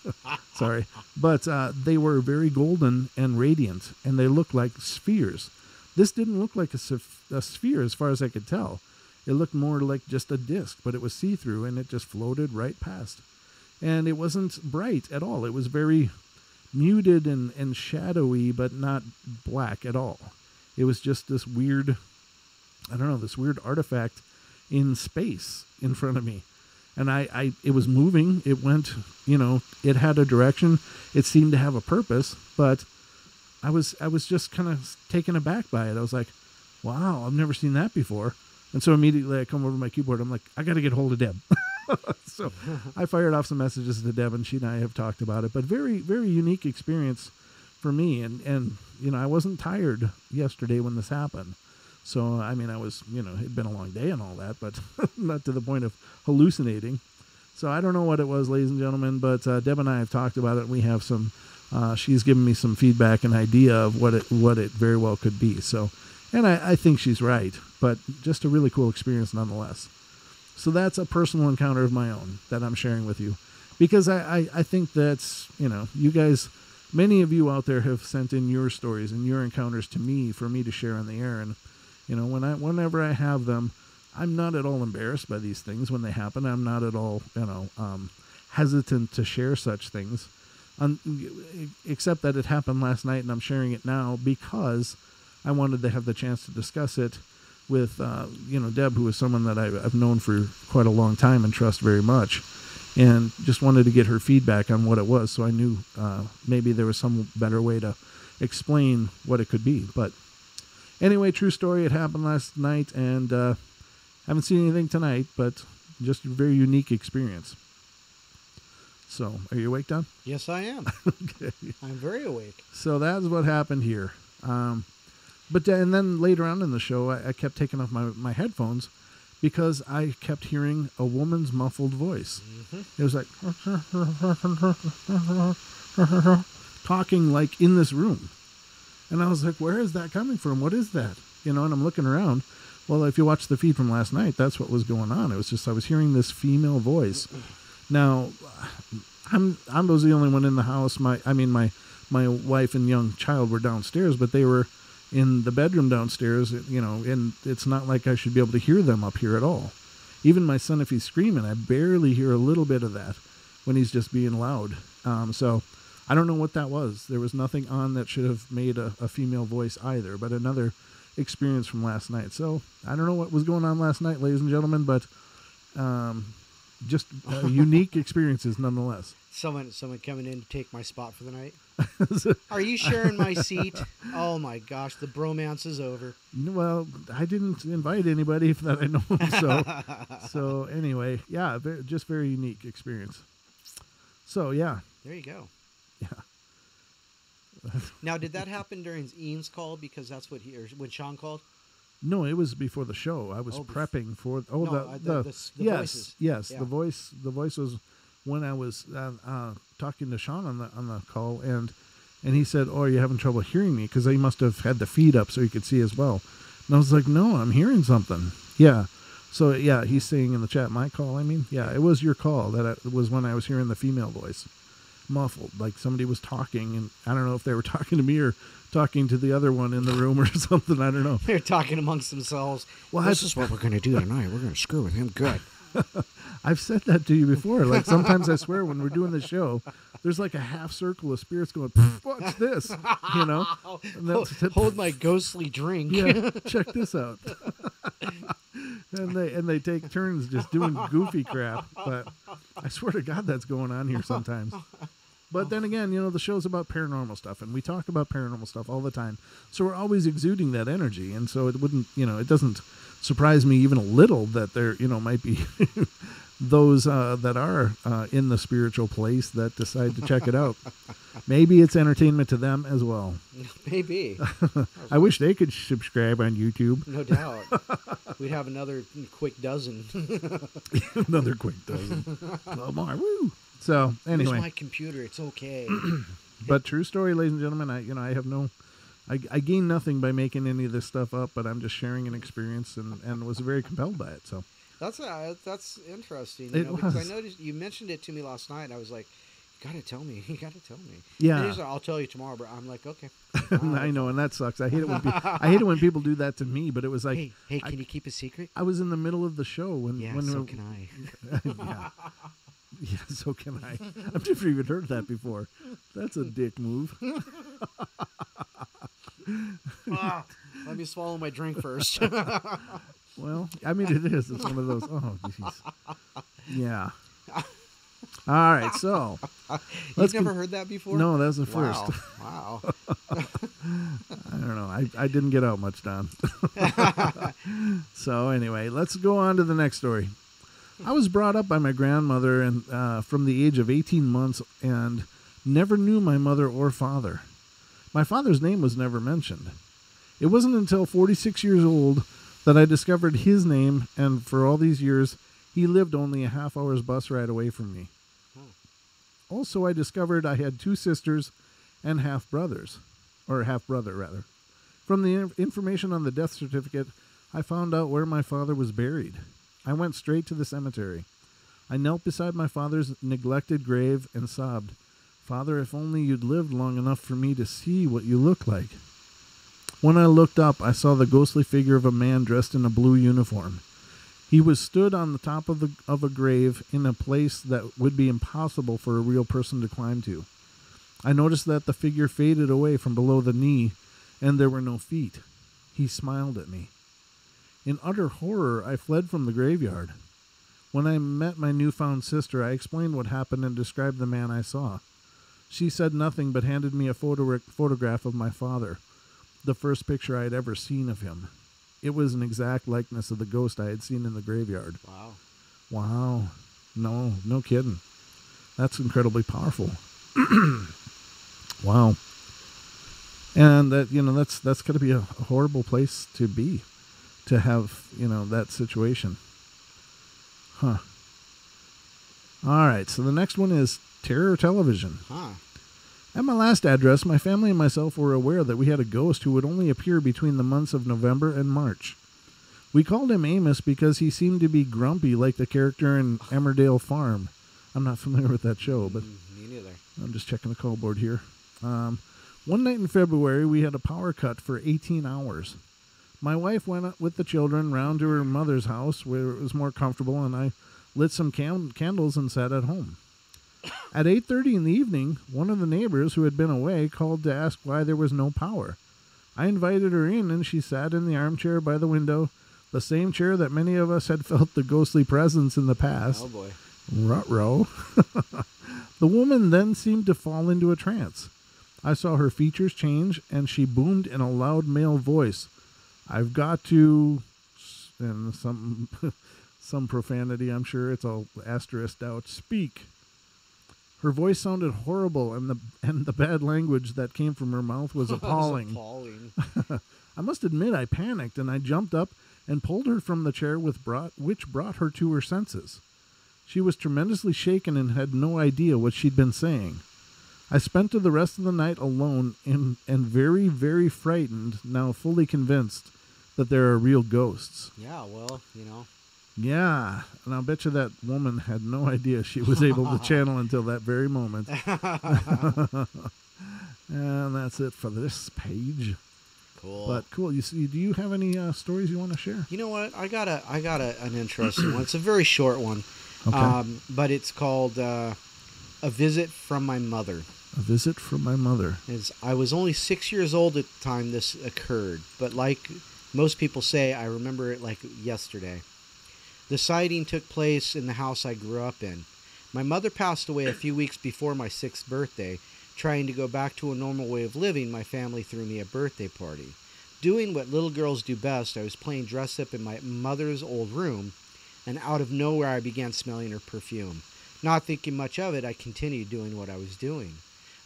Sorry, but they were very golden and radiant, and they looked like spheres. This didn't look like a sphere as far as I could tell. It looked more like just a disc, but it was see-through, and it just floated right past. And it wasn't bright at all. It was very muted and shadowy, but not black at all. It was just this weird, this weird artifact in space in front of me. And it was moving. It went, it had a direction. It seemed to have a purpose, but I was just kind of taken aback by it. I was like, wow, I've never seen that before. And so immediately I come over to my keyboard. I'm like, I got to get hold of Deb. So I fired off some messages to Deb, and she and I have talked about it. But very, very unique experience for me. And I wasn't tired yesterday when this happened. So, I mean, I was, it'd been a long day and all that, but not to the point of hallucinating. So I don't know what it was, ladies and gentlemen, but Deb and I have talked about it. We have some, she's given me some feedback and idea of what it very well could be. So, and I think she's right, but just a really cool experience nonetheless. So that's a personal encounter of my own that I'm sharing with you, because I think that's, you guys, many of you out there have sent in your stories and your encounters to me for me to share on the air. And, whenever I have them, I'm not at all embarrassed by these things when they happen. I'm not at all, hesitant to share such things, except that it happened last night, and I'm sharing it now because I wanted to have the chance to discuss it with, Deb, who is someone that I've known for quite a long time and trust very much, and just wanted to get her feedback on what it was, so I knew maybe there was some better way to explain what it could be. But anyway, true story. It happened last night, and haven't seen anything tonight, but just a very unique experience. So, are you awake, Don? Yes, I am. Okay. I'm very awake. So that's what happened here. And then later on in the show, I kept taking off my headphones because I kept hearing a woman's muffled voice. Mm-hmm. It was like talking like in this room. And I was like, where is that coming from? What is that? And I'm looking around. Well, if you watch the feed from last night, that's what was going on. It was just I was hearing this female voice. Now, I was the only one in the house. My wife and young child were downstairs, but they were in the bedroom downstairs, and it's not like I should be able to hear them up here at all. Even my son, if he's screaming, I barely hear a little bit of that when he's just being loud. So I don't know what that was. There was nothing on that should have made a female voice either, but another experience from last night. So I don't know what was going on last night, ladies and gentlemen, but just unique experiences nonetheless. Someone coming in to take my spot for the night. Are you sharing my seat? Oh my gosh, the bromance is over. Well, I didn't invite anybody that I know. So anyway, yeah, just very unique experience. So, yeah. There you go. Yeah. Now, did that happen during Ian's call? Because that's what when Sean called? No, it was before the show. I was prepping for... Oh, no, the yes, voices. Yes, Yeah. the voice was when I was talking to Sean on the call, and he said, "Oh, are you having trouble hearing me?" Because he must have had the feed up so he could see as well. And I was like, "No, I'm hearing something." Yeah. So, yeah, he's saying in the chat, my call, I mean. Yeah, it was your call. It was when I was hearing the female voice. Muffled, like somebody was talking, and I don't know if they were talking to me or talking to the other one in the room or something. I don't know. They're talking amongst themselves. Well, this is what we're going to do tonight. We're going to screw with him good. I've said that to you before. Like, sometimes I swear when we're doing the show, there's like a half circle of spirits going, "What's this?" You know? And Hold my ghostly drink. Yeah, check this out. and they take turns just doing goofy crap. But I swear to God, that's going on here sometimes. But then again, the show's about paranormal stuff, and we talk about paranormal stuff all the time. So we're always exuding that energy, and so it wouldn't, it doesn't surprise me even a little that there, might be those that are in the spiritual place that decide to check it out. Maybe it's entertainment to them as well. Maybe. I wish they could subscribe on YouTube. No doubt. We'd have another quick dozen. Another quick dozen. 12 more. Woo! So, anyway. Use my computer. It's okay. But true story, ladies and gentlemen, I have no... I gain nothing by making any of this stuff up, but I'm just sharing an experience and was very compelled by it. So that's interesting. Because I noticed you mentioned it to me last night. And I was like, "You gotta tell me. You gotta tell me." Yeah. And he was like, "I'll tell you tomorrow." But I'm like, "Okay." I know, and that sucks. I hate it when people do that to me. But it was like, "Hey, can you keep a secret?" I was in the middle of the show when. So can I. Yeah. Yeah, so can I. I've never even heard that before. That's a dick move. Let me swallow my drink first. Well, I mean, it is. It's one of those. Oh, jeez. Yeah. All right, so. You've never heard that before? No, that's the first. Wow. I don't know. I didn't get out much, Don. So anyway, let's go on to the next story. I was brought up by my grandmother and from the age of 18 months and never knew my mother or father. My father's name was never mentioned. It wasn't until 46 years old that I discovered his name, and for all these years, he lived only a half-hour's bus ride away from me. Also, I discovered I had two sisters and half-brothers, or half-brother, rather. From the information on the death certificate, I found out where my father was buried. I went straight to the cemetery. I knelt beside my father's neglected grave and sobbed, "Father, if only you'd lived long enough for me to see what you look like." When I looked up, I saw the ghostly figure of a man dressed in a blue uniform. He was stood on the top of a grave in a place that would be impossible for a real person to climb to. I noticed that the figure faded away from below the knee, and there were no feet. He smiled at me. In utter horror, I fled from the graveyard. When I met my newfound sister, I explained what happened and described the man I saw. She said nothing but handed me a photograph of my father, the first picture I had ever seen of him. It was an exact likeness of the ghost I had seen in the graveyard. Wow. No kidding. That's incredibly powerful. Wow. And that's got to be a horrible place to be, to have, that situation. Huh. All right, so the next one is terror television. At my last address, my family and myself were aware that we had a ghost who would only appear between the months of November and March. We called him Amos because he seemed to be grumpy like the character in Emmerdale Farm. I'm not familiar with that show, but me neither. I'm just checking the call board here. One night in February, we had a power cut for 18 hours. My wife went with the children round to her mother's house where it was more comfortable, and I lit some candles and sat at home. At 8:30 in the evening, one of the neighbors who had been away called to ask why there was no power. I invited her in, and she sat in the armchair by the window, the same chair that many of us had felt the ghostly presence in the past. Oh, boy. Ruh-roh. The woman then seemed to fall into a trance. I saw her features change, and she boomed in a loud male voice, "I've got to," and some profanity, I'm sure. It's all asterisked out, "speak." Her voice sounded horrible, and the bad language that came from her mouth was appalling. Appalling. I must admit I panicked, and I jumped up and pulled her from the chair which brought her to her senses. She was tremendously shaken and had no idea what she'd been saying. I spent the rest of the night alone and very, very frightened, now fully convinced that there are real ghosts. Yeah, well, you know. Yeah, and I'll bet you that woman had no idea she was able to channel until that very moment. And that's it for this page. Cool. But cool. Do you have any stories you want to share? You know what? I got an interesting one. It's a very short one. Okay. But it's called A Visit from My Mother. A Visit from My Mother. I was only 6 years old at the time this occurred, but like most people say, I remember it like yesterday. The sighting took place in the house I grew up in. My mother passed away a few weeks before my 6th birthday. Trying to go back to a normal way of living, my family threw me a birthday party. Doing what little girls do best, I was playing dress up in my mother's old room, and out of nowhere I began smelling her perfume. Not thinking much of it, I continued doing what I was doing.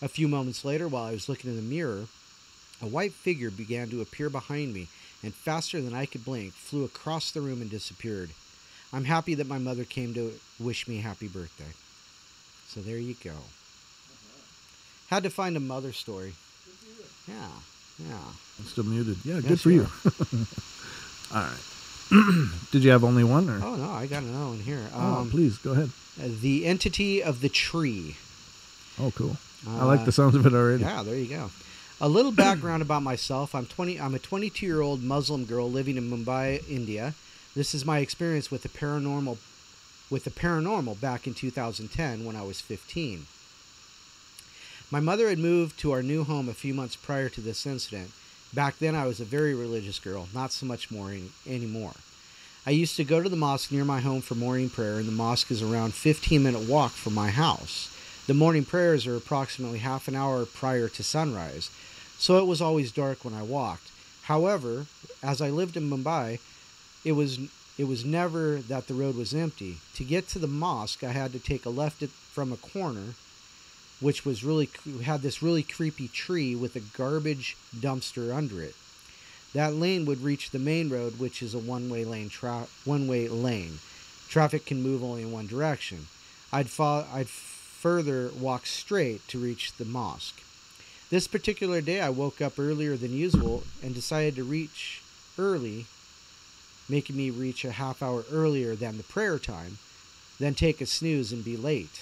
A few moments later, while I was looking in the mirror, a white figure began to appear behind me, and faster than I could blink, flew across the room and disappeared. I'm happy that my mother came to wish me happy birthday. So there you go. Had to find a mother story. Yeah. I'm still muted. Yeah, Yes, good for you. All right. Did you have only one? Or? Oh, no, I got another one here. Please, go ahead. The Entity of the Tree. Oh, cool. I like the sounds of it already. Yeah, there you go. A little background about myself. I'm a 22-year-old Muslim girl living in Mumbai, India. This is my experience with the paranormal back in 2010 when I was 15. My mother had moved to our new home a few months prior to this incident. Back then I was a very religious girl, not so much more anymore. I used to go to the mosque near my home for morning prayer, and the mosque is around 15-minute walk from my house. The morning prayers are approximately half an hour prior to sunrise, so it was always dark when I walked. However, as I lived in Mumbai, it was never that the road was empty. To get to the mosque, I had to take a left from a corner, which had this really creepy tree with a garbage dumpster under it. That lane would reach the main road, which is a one-way lane. Traffic can move only in one direction. I'd further walk straight to reach the mosque. This particular day, I woke up earlier than usual and decided to reach early, making me reach a half hour earlier than the prayer time, then take a snooze and be late.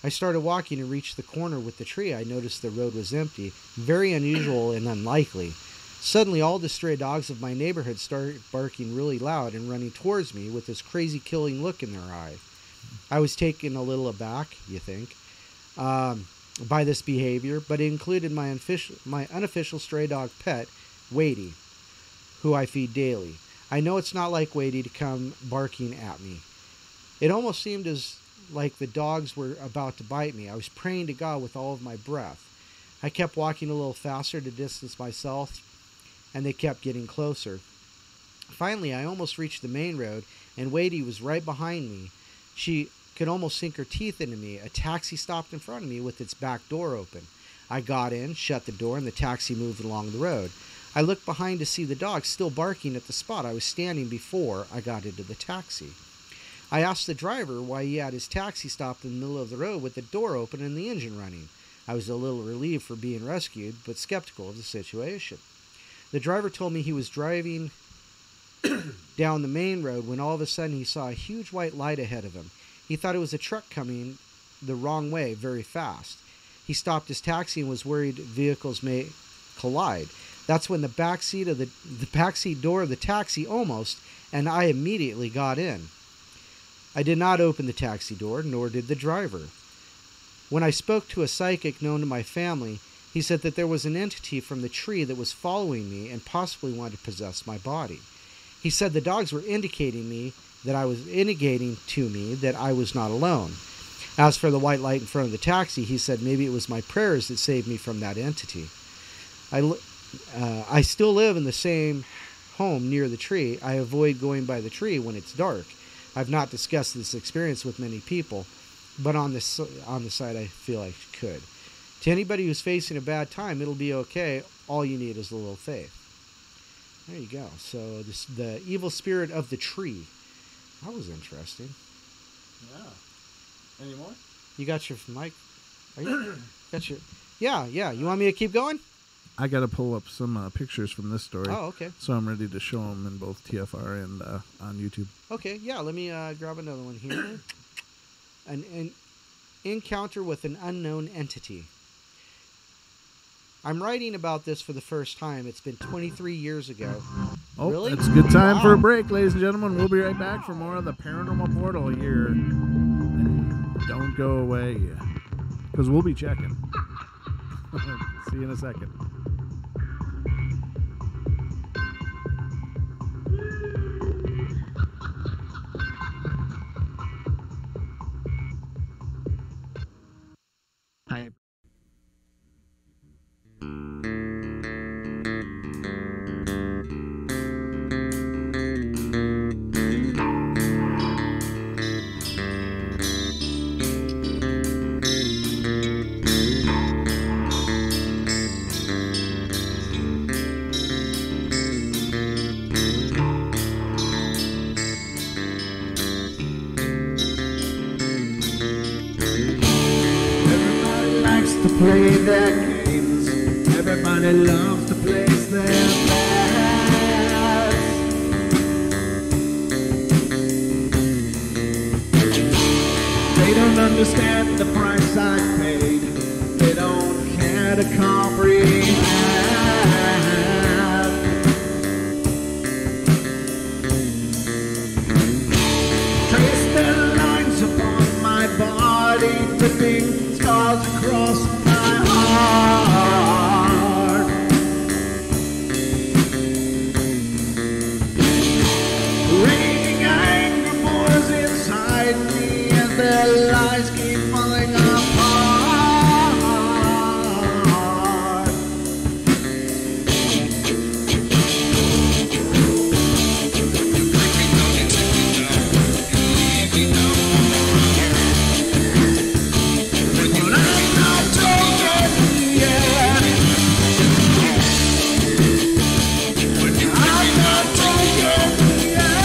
I started walking and reached the corner with the tree. I noticed the road was empty, very unusual and unlikely. Suddenly, all the stray dogs of my neighborhood started barking really loud and running towards me with this crazy killing look in their eye. I was taken a little aback, you think, by this behavior, but it included my unofficial stray dog pet, Wadey, who I feed daily. I know it's not like Wadey to come barking at me. It almost seemed like the dogs were about to bite me. I was praying to God with all of my breath. I kept walking a little faster to distance myself, and they kept getting closer. Finally, I almost reached the main road, and Wadey was right behind me. She could almost sink her teeth into me. A taxi stopped in front of me with its back door open. I got in, shut the door, and the taxi moved along the road. I looked behind to see the dog still barking at the spot I was standing before I got into the taxi. I asked the driver why he had his taxi stopped in the middle of the road with the door open and the engine running. I was a little relieved for being rescued, but skeptical of the situation. The driver told me he was driving down the main road when all of a sudden he saw a huge white light ahead of him. He thought it was a truck coming the wrong way very fast. He stopped his taxi and was worried vehicles may collide. That's when the backseat door of the taxi almost, and I immediately got in. I did not open the taxi door, nor did the driver. When I spoke to a psychic known to my family, he said that there was an entity from the tree that was following me and possibly wanted to possess my body. He said the dogs were indicating to me that I was not alone. As for the white light in front of the taxi, he said maybe it was my prayers that saved me from that entity. I still live in the same home near the tree. I avoid going by the tree when it's dark. I've not discussed this experience with many people. But on the side, I feel I could. To anybody who's facing a bad time, it'll be okay. All you need is a little faith. There you go. So the evil spirit of the tree. That was interesting. Yeah. Any more? You got your mic? Got your? Yeah. You want me to keep going? I got to pull up some pictures from this story. Oh, okay. So I'm ready to show them in both TFR and on YouTube. Okay, yeah. Let me grab another one here. An encounter with an unknown entity. I'm writing about this for the first time. It's been 23 years ago. Oh, Really? It's a good time for a Wow. break, ladies and gentlemen. We'll be right back for more of the Paranormal Portal here. And don't go away, because we'll be checking. See you in a second. Hi. Everybody likes to play their games. Everybody loves to place their bets. They don't understand the price I paid. They don't care to comprehend. Trace their lines upon my body, dripping scars across my heart. Raging anger pours inside me as their lies keep falling apart. But I'm not broken yet. I'm not broken yet.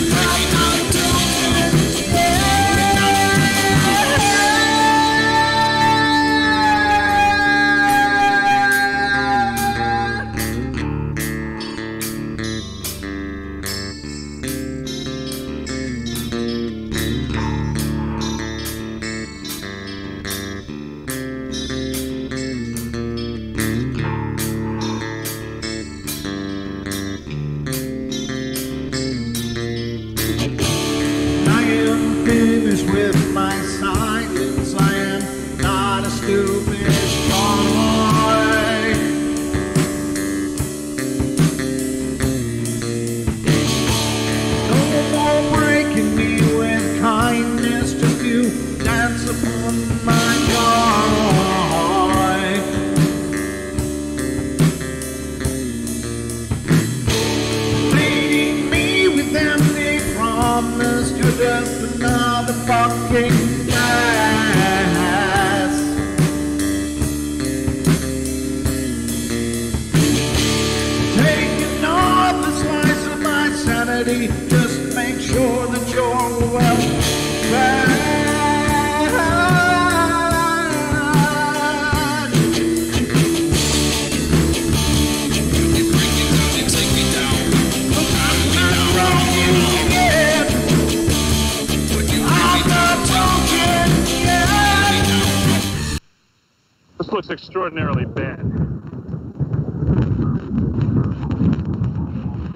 I'm not broken I am finished with my silence. I am not a stupid boy. No more breaking me with kindness. Just you dance upon my joy. Leading me with empty promise. You're just another fucking mess. Taking off a slice of my sanity. Just make sure that you're well fed. I'm not broken yet. I'm not broken yet. This looks extraordinarily bad.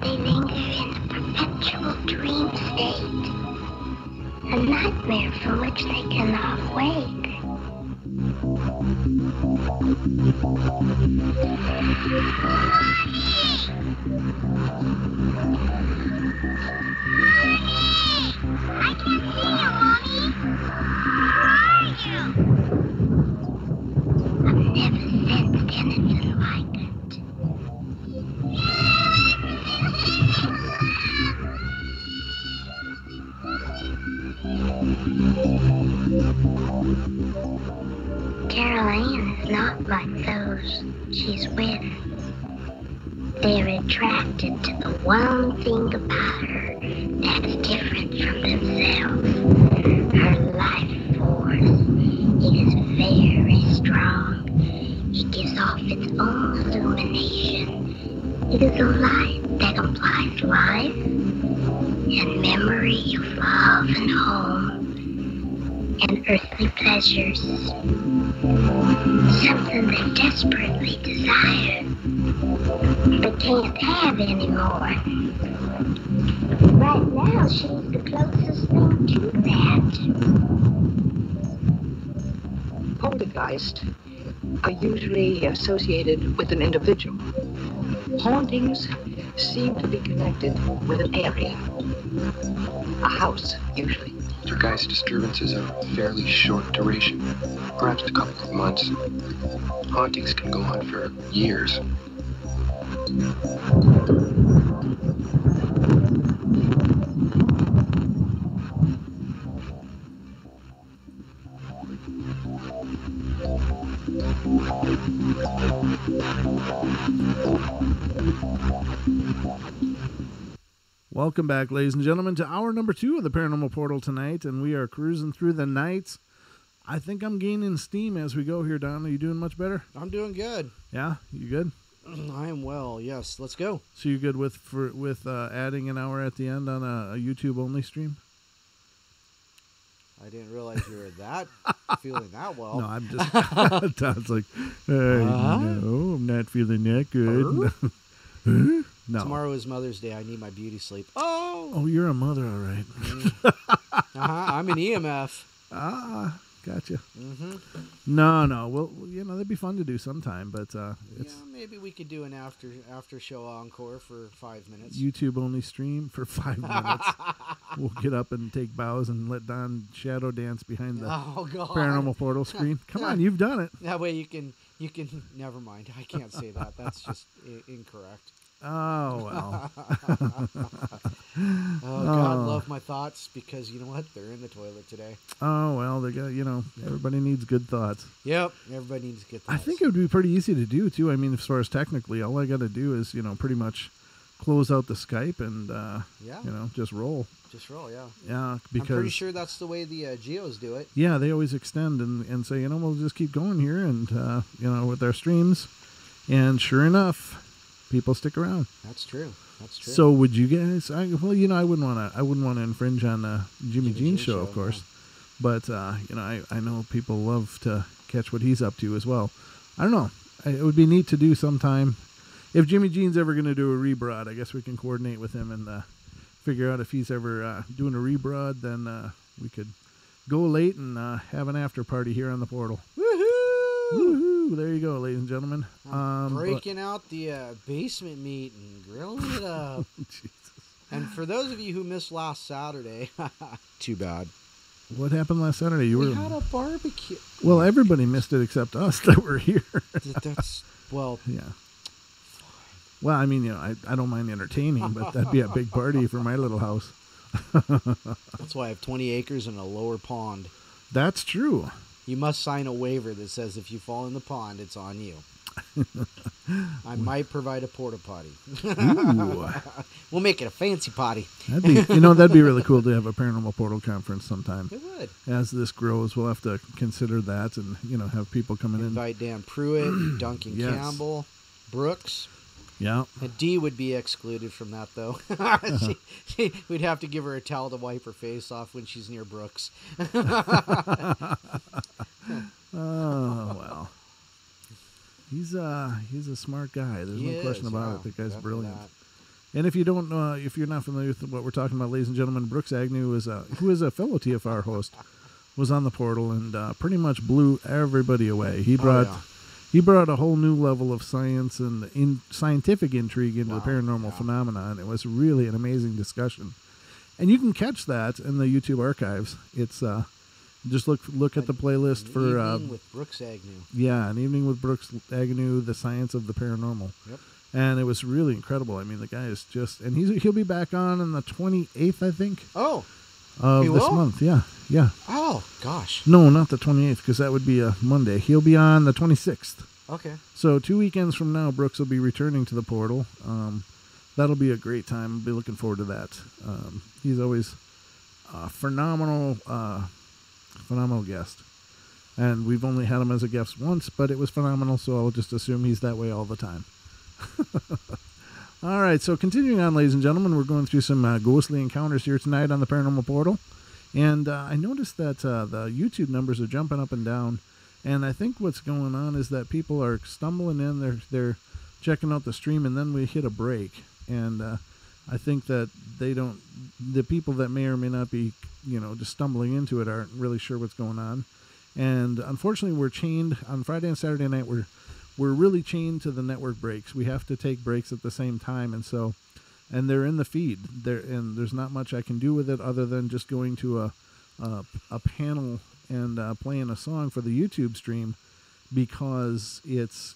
They linger in a perpetual dream state, a nightmare from which they cannot wake. I can't see you, Mommy. Where are you? I've never sensed anything like it. Carol Ann is not like those she's with. They're attracted to the one thing about her that's different from themselves. Her life force is very strong. It gives off its own illumination. It is a light that implies life and memory of love and home and earthly pleasures. Something they desperately desire, but can't have anymore. Right now, she's the closest thing to that. Poltergeist are usually associated with an individual. Hauntings seem to be connected with an area. A house, usually. Poltergeist disturbances are of fairly short duration, perhaps a couple of months. Hauntings can go on for years. Welcome back, ladies and gentlemen, to hour number 2 of the Paranormal Portal tonight, and we are cruising through the night. I think I'm gaining steam as we go here, Don. Are you doing much better? I'm doing good. Yeah? You good? I am well, yes. Let's go. So you good with adding an hour at the end on a YouTube-only stream? I didn't realize you were that feeling that well. No, I'm just... Don's like, no, I'm not feeling that good. No. Tomorrow is Mother's Day. I need my beauty sleep. Oh, you're a mother, all right. I'm an EMF. Gotcha. Mm-hmm. No. Well, that'd be fun to do sometime, but it's maybe we could do an after show encore for 5 minutes. YouTube only stream for 5 minutes. We'll get up and take bows and let Don shadow dance behind the Paranormal Portal screen. Come on, you've done it. That way you can. Never mind. I can't say that. That's just incorrect. Oh, well. God love my thoughts, because you know what? They're in the toilet today. Oh, well, they got, everybody needs good thoughts. Yep, everybody needs good thoughts. I think it would be pretty easy to do, too. I mean, as far as technically, all I got to do is, pretty much close out the Skype and, just roll. Just roll, yeah. Yeah, because... I'm pretty sure that's the way the Geos do it. Yeah, they always extend and say, we'll just keep going here and, with our streams. And sure enough... people stick around. That's true. So would you guys? I wouldn't want to infringe on Jimmy Jean's show, of course. No. But I know people love to catch what he's up to as well. I don't know. It would be neat to do sometime. If Jimmy Jean's ever going to do a rebroad, I guess we can coordinate with him and figure out if he's ever doing a rebroad. Then we could go late and have an after party here on the portal. Woohoo! There you go, ladies and gentlemen. Breaking out the basement meat and grilling it up. Jesus. And for those of you who missed last Saturday, too bad. What happened last Saturday? We had a barbecue. Well, everybody missed it except us that were here. Yeah. Well, I mean, I don't mind entertaining, but that'd be a big party for my little house. That's why I have 20 acres and a lower pond. That's true. You must sign a waiver that says if you fall in the pond, it's on you. I might provide a porta potty. Ooh. We'll make it a fancy potty. That'd be really cool to have a Paranormal Portal conference sometime. It would. As this grows, we'll have to consider that and, have people coming in. Invite Dan Pruitt, Duncan Campbell, Brooks. Yeah. And Dee would be excluded from that, though. We'd have to give her a towel to wipe her face off when she's near Brooks. Oh, well. He's a smart guy. There's no question about it. The guy's brilliant. And if you don't know, if you're not familiar with what we're talking about, ladies and gentlemen, Brooks Agnew who is a fellow TFR host, was on the portal and pretty much blew everybody away. He brought a whole new level of science and scientific intrigue into the paranormal phenomena, and it was really an amazing discussion. And you can catch that in the YouTube archives. It's just look at the playlist for Evening with Brooks Agnew. Yeah, An Evening with Brooks Agnew, The Science of the Paranormal. Yep. And it was really incredible. I mean, the guy is just, and he'll be back on the 28th, I think. Oh. of He this will? month. Yeah. Oh, gosh. No, not the 28th, because that would be a Monday. He'll be on the 26th. Okay. So 2 weekends from now, Brooks will be returning to the portal. That'll be a great time. I'll be looking forward to that. He's always a phenomenal guest. And we've only had him as a guest once, but it was phenomenal, so I'll just assume he's that way all the time. All right, so continuing on, ladies and gentlemen, we're going through some ghostly encounters here tonight on the Paranormal Portal. And I noticed that the YouTube numbers are jumping up and down. And I think what's going on is that people are stumbling in, they're checking out the stream, and then we hit a break. And I think that the people that may or may not be, just stumbling into it aren't really sure what's going on. And unfortunately, we're chained on Friday and Saturday night. We're really chained to the network breaks. We have to take breaks at the same time, and they're in the feed. And there's not much I can do with it other than just going to a panel and playing a song for the YouTube stream, because it's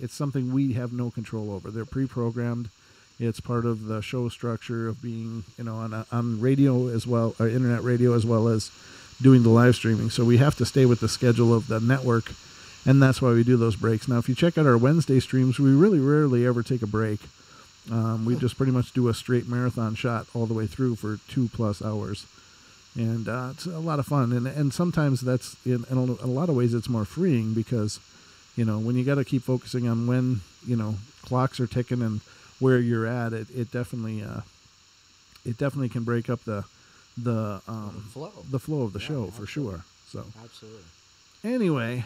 something we have no control over. They're pre-programmed. It's part of the show structure of being on radio as well, or internet radio, as well as doing the live streaming. So we have to stay with the schedule of the network, and that's why we do those breaks. Now, if you check out our Wednesday streams, we really rarely ever take a break. We just pretty much do a straight marathon shot all the way through for 2+ hours. And it's a lot of fun. And sometimes that's, in a lot of ways, it's more freeing, because, when you got to keep focusing on when, clocks are ticking and where you're at, it definitely can break up the flow of the show, for sure. So Absolutely. Anyway,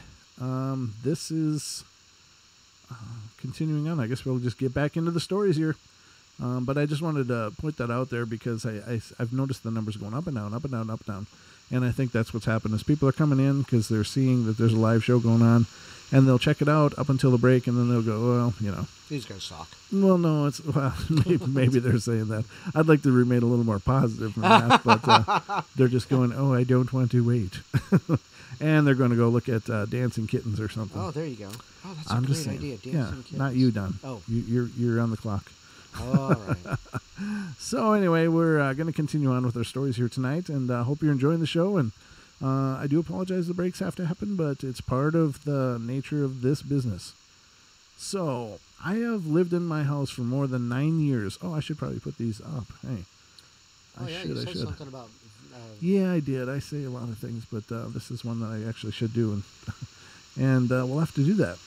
this is continuing on. I guess we'll just get back into the stories here. But I just wanted to point that out there, because I've noticed the numbers going up and down, up and down, up and down. And I think that's what's happened, is people are coming in because they're seeing that there's a live show going on, and they'll check it out up until the break, and then they'll go, well, These guys suck. Well, no, maybe they're saying that. I'd like to remain a little more positive than that, but they're just going, oh, I don't want to wait. And they're going to go look at Dancing Kittens or something. Oh, there you go. Oh, that's a great idea. Dancing Kittens. Not you, Don. Oh. You're on the clock. All right. So anyway, we're going to continue on with our stories here tonight, and hope you're enjoying the show. And I do apologize the breaks have to happen, but it's part of the nature of this business. So I have lived in my house for more than 9 years. Oh, I should probably put these up. Hey, I should. Something about. Yeah, I did. I say a lot of things, but this is one that I actually should do, and we'll have to do that.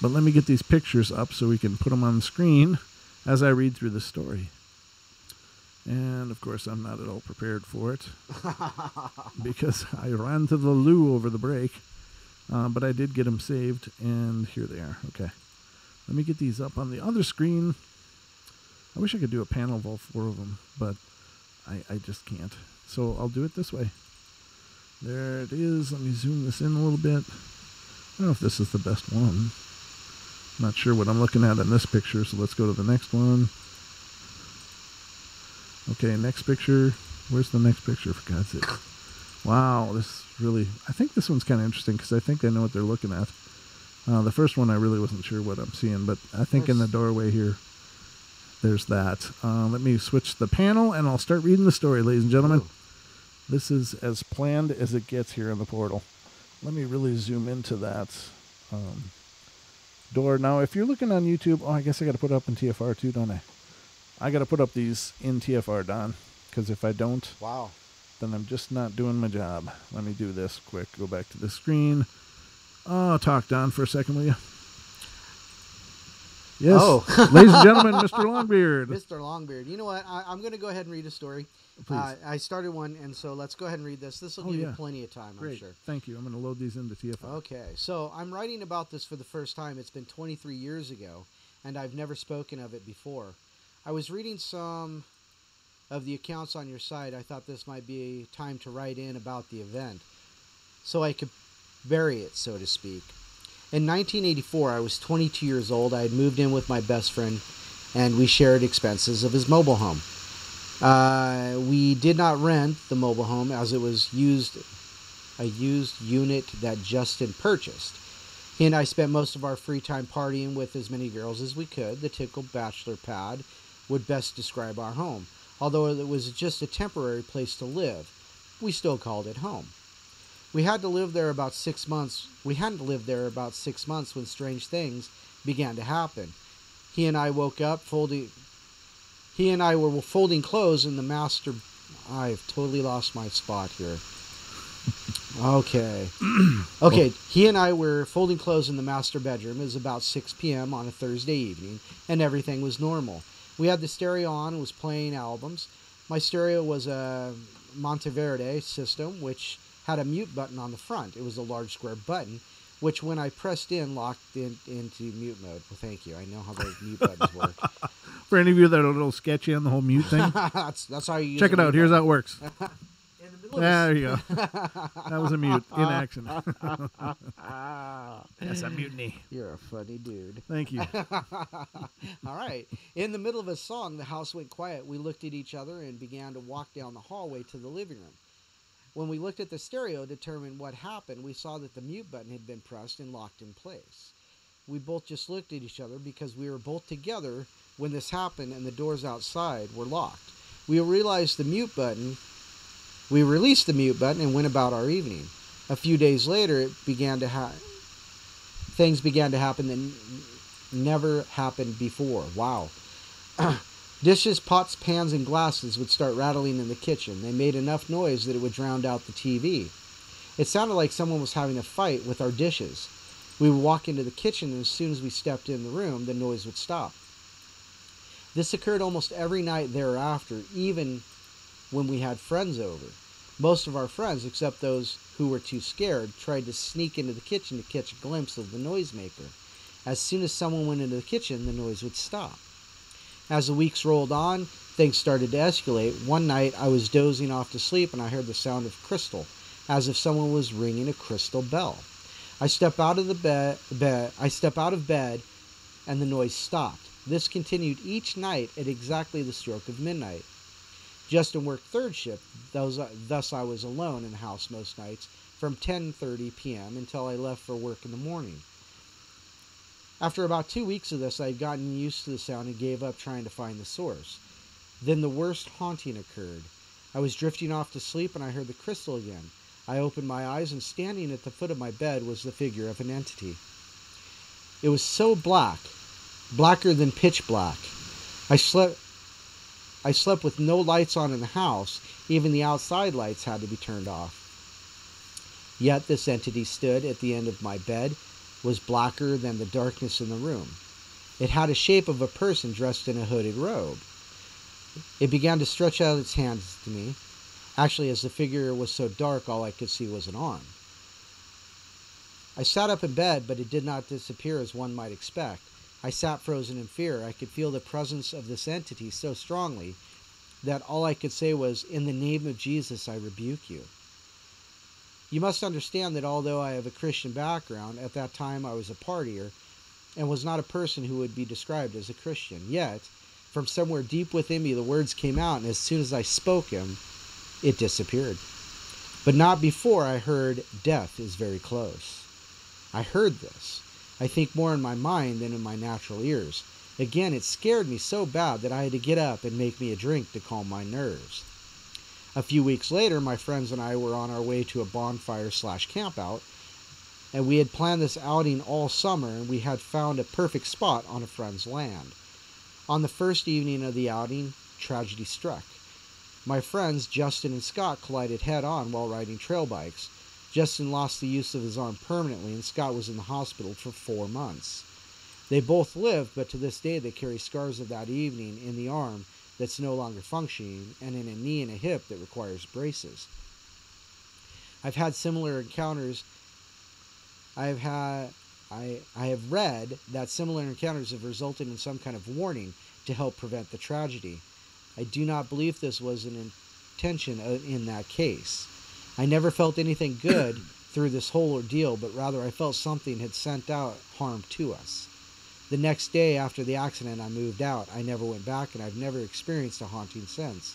But let me get these pictures up so we can put them on the screen as I read through the story. And, of course, I'm not at all prepared for it because I ran to the loo over the break. But I did get them saved, and here they are. Okay. Let me get these up on the other screen. I wish I could do a panel of all 4 of them, but I just can't. So I'll do it this way. There it is. Let me zoom this in a little bit. I don't know if this is the best one. I'm not sure what I'm looking at in this picture, so let's go to the next one. Okay, next picture. Where's the next picture, for God's sake? Wow, this really... I think this one's kind of interesting, because I think I know what they're looking at. The first one, I really wasn't sure what I'm seeing, but I think in the doorway here, there's that. Let me switch the panel, and I'll start reading the story, ladies and gentlemen. Ooh. This is as planned as it gets here in the portal. Let me really zoom into that door. Now, if you're looking on YouTube, I guess I got to put it up in TFR too, don't I? I got to put up these in TFR, Don, because if I don't, then I'm just not doing my job. Let me do this quick. Go back to the screen. Oh, talk, Don, for a second, will you? Yes, ladies and gentlemen, Mr. Longbeard. Mr. Longbeard. You know what? I'm going to go ahead and read a story. Please. I started one, and so let's go ahead and read this. This will give you plenty of time, Great. I'm sure. Thank you. I'm going to load these into TFR. Okay, so I'm writing about this for the first time. It's been 23 years ago, and I've never spoken of it before. I was reading some of the accounts on your site. I thought this might be a time to write in about the event, so I could bury it, so to speak. In 1984, I was 22 years old. I had moved in with my best friend, and we shared expenses of his mobile home. We did not rent the mobile home, as it was a used unit that Justin purchased. He and I spent most of our free time partying with as many girls as we could. The typical bachelor pad would best describe our home. Although it was just a temporary place to live, we still called it home. We hadn't lived there about 6 months when strange things began to happen. He and I were folding clothes in the master... I've totally lost my spot here. Okay. He and I were folding clothes in the master bedroom. It was about 6 p.m. on a Thursday evening, and everything was normal. We had the stereo on and was playing albums. My stereo was a Monteverde system, which had a mute button on the front. It was a large square button, which when I pressed in, locked into mute mode. Well, thank you. I know how those mute buttons work. For any of you that are a little sketchy on the whole mute thing, that's how you use check it out. Here's how it works. In There you go. That was a mute in action. That's a mutiny. You're a funny dude. Thank you. All right. In the middle of a song, the house went quiet. We looked at each other and began to walk down the hallway to the living room. When we looked at the stereo to determine what happened, we saw that the mute button had been pressed and locked in place. We both just looked at each other because we were both together when this happened and the doors outside were locked. We released the mute button and went about our evening. A few days later, things began to happen that never happened before. Wow. Dishes, pots, pans, and glasses would start rattling in the kitchen. They made enough noise that it would drown out the TV. It sounded like someone was having a fight with our dishes. We would walk into the kitchen, and as soon as we stepped in the room, the noise would stop. This occurred almost every night thereafter, even when we had friends over. Most of our friends, except those who were too scared, tried to sneak into the kitchen to catch a glimpse of the noisemaker. As soon as someone went into the kitchen, the noise would stop. As the weeks rolled on, things started to escalate. One night, I was dozing off to sleep, and I heard the sound of crystal, as if someone was ringing a crystal bell. I step out of bed, and the noise stopped. This continued each night at exactly the stroke of midnight. Justin worked third shift, thus I was alone in the house most nights from 10:30 p.m. until I left for work in the morning. After about 2 weeks of this, I had gotten used to the sound and gave up trying to find the source. Then the worst haunting occurred. I was drifting off to sleep and I heard the crystal again. I opened my eyes, and standing at the foot of my bed was the figure of an entity. It was so black, blacker than pitch black. I slept with no lights on in the house. Even the outside lights had to be turned off. Yet this entity stood at the end of my bed, was blacker than the darkness in the room. It had a shape of a person dressed in a hooded robe. It began to stretch out its hands to me. Actually, as the figure was so dark, all I could see was an arm. I sat up in bed, but it did not disappear as one might expect. I sat frozen in fear. I could feel the presence of this entity so strongly that all I could say was, "In the name of Jesus, I rebuke you." You must understand that although I have a Christian background, at that time I was a partier and was not a person who would be described as a Christian. Yet, from somewhere deep within me, the words came out, and as soon as I spoke them, it disappeared. But not before I heard, "Death is very close." I heard this. I think more in my mind than in my natural ears. Again, it scared me so bad that I had to get up and make me a drink to calm my nerves. A few weeks later, my friends and I were on our way to a bonfire/campout, and we had planned this outing all summer, and we had found a perfect spot on a friend's land. On the first evening of the outing, tragedy struck. My friends, Justin and Scott, collided head-on while riding trail bikes. Justin lost the use of his arm permanently, and Scott was in the hospital for 4 months. They both lived, but to this day they carry scars of that evening in the arm that's no longer functioning, and in a knee and a hip that requires braces. I've had similar encounters. I have read that similar encounters have resulted in some kind of warning to help prevent the tragedy. I do not believe this was an intention in that case. I never felt anything good through this whole ordeal, but rather I felt something had sent out harm to us. The next day after the accident, I moved out. I never went back, and I've never experienced a haunting since.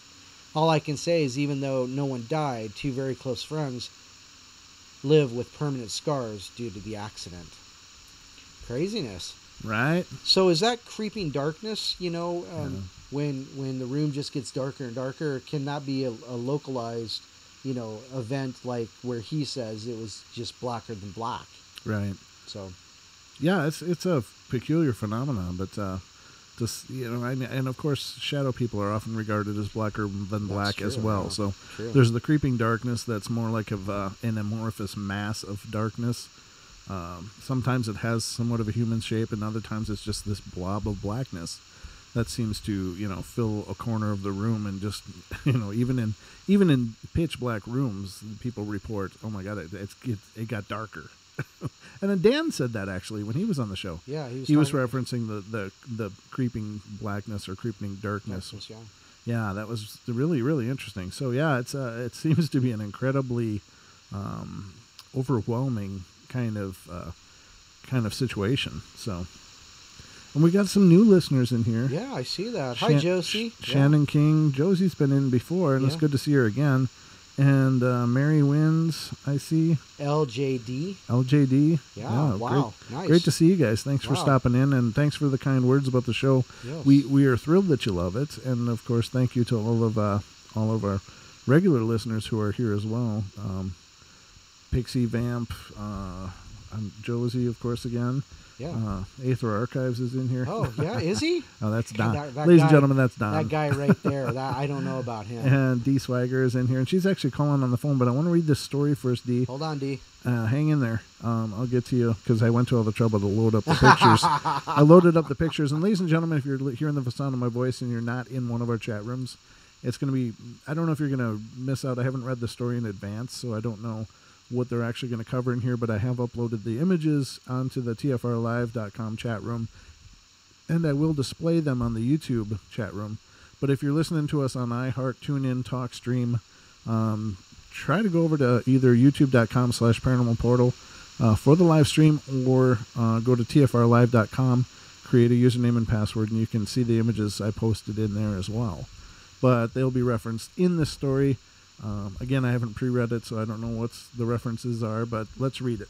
All I can say is even though no one died, 2 very close friends live with permanent scars due to the accident. Craziness. Right? So is that creeping darkness, when the room just gets darker and darker? Or can that be a localized, event like where he says it was just blacker than black? Right. So, yeah, it's a peculiar phenomenon, but just and of course, shadow people are often regarded as blacker than black as well. Yeah. So True. there's the creeping darkness that's more like an amorphous mass of darkness. Sometimes it has somewhat of a human shape, and other times it's just this blob of blackness that seems to fill a corner of the room, and just even in pitch black rooms, people report, oh my god, it got darker. And then Dan said that actually when he was on the show. Yeah, he was referencing the creeping blackness or creeping darkness. Yeah, that was really, really interesting. So yeah, it seems to be an incredibly overwhelming kind of situation. So, and we got some new listeners in here. Yeah, I see that. Hi, Josie. Shannon King. Josie's been in before, and it's good to see her again. And Mary Wins, I see. LJD. Yeah, wow. Great. Nice. Great to see you guys. Thanks for stopping in, and thanks for the kind words about the show. Yes. We are thrilled that you love it, and of course, thank you to all of our regular listeners who are here as well. Pixie Vamp, Josie, of course, again. Yeah. Aether Archives is in here. Oh, yeah, is he? Oh, that's Don. That Ladies guy, and gentlemen, that's Don. That guy right there. I don't know about him. And Dee Swagger is in here, and she's actually calling on the phone, but I want to read this story first, Dee. Hold on, Dee. Hang in there. I'll get to you, because I went to all the trouble to load up the pictures. I loaded up the pictures, and ladies and gentlemen, if you're hearing the sound of my voice and you're not in one of our chat rooms, it's going to be, I don't know if you're going to miss out. I haven't read the story in advance, so I don't know what they're actually going to cover in here, but I have uploaded the images onto the tfrlive.com chat room, and I will display them on the YouTube chat room. But if you're listening to us on iHeart, TuneIn, TalkStream, try to go over to either youtube.com/paranormalportal for the live stream, or go to tfrlive.com, create a username and password, and you can see the images I posted in there as well. But they'll be referenced in this story. Again, I haven't pre-read it, so I don't know what the references are, but let's read it.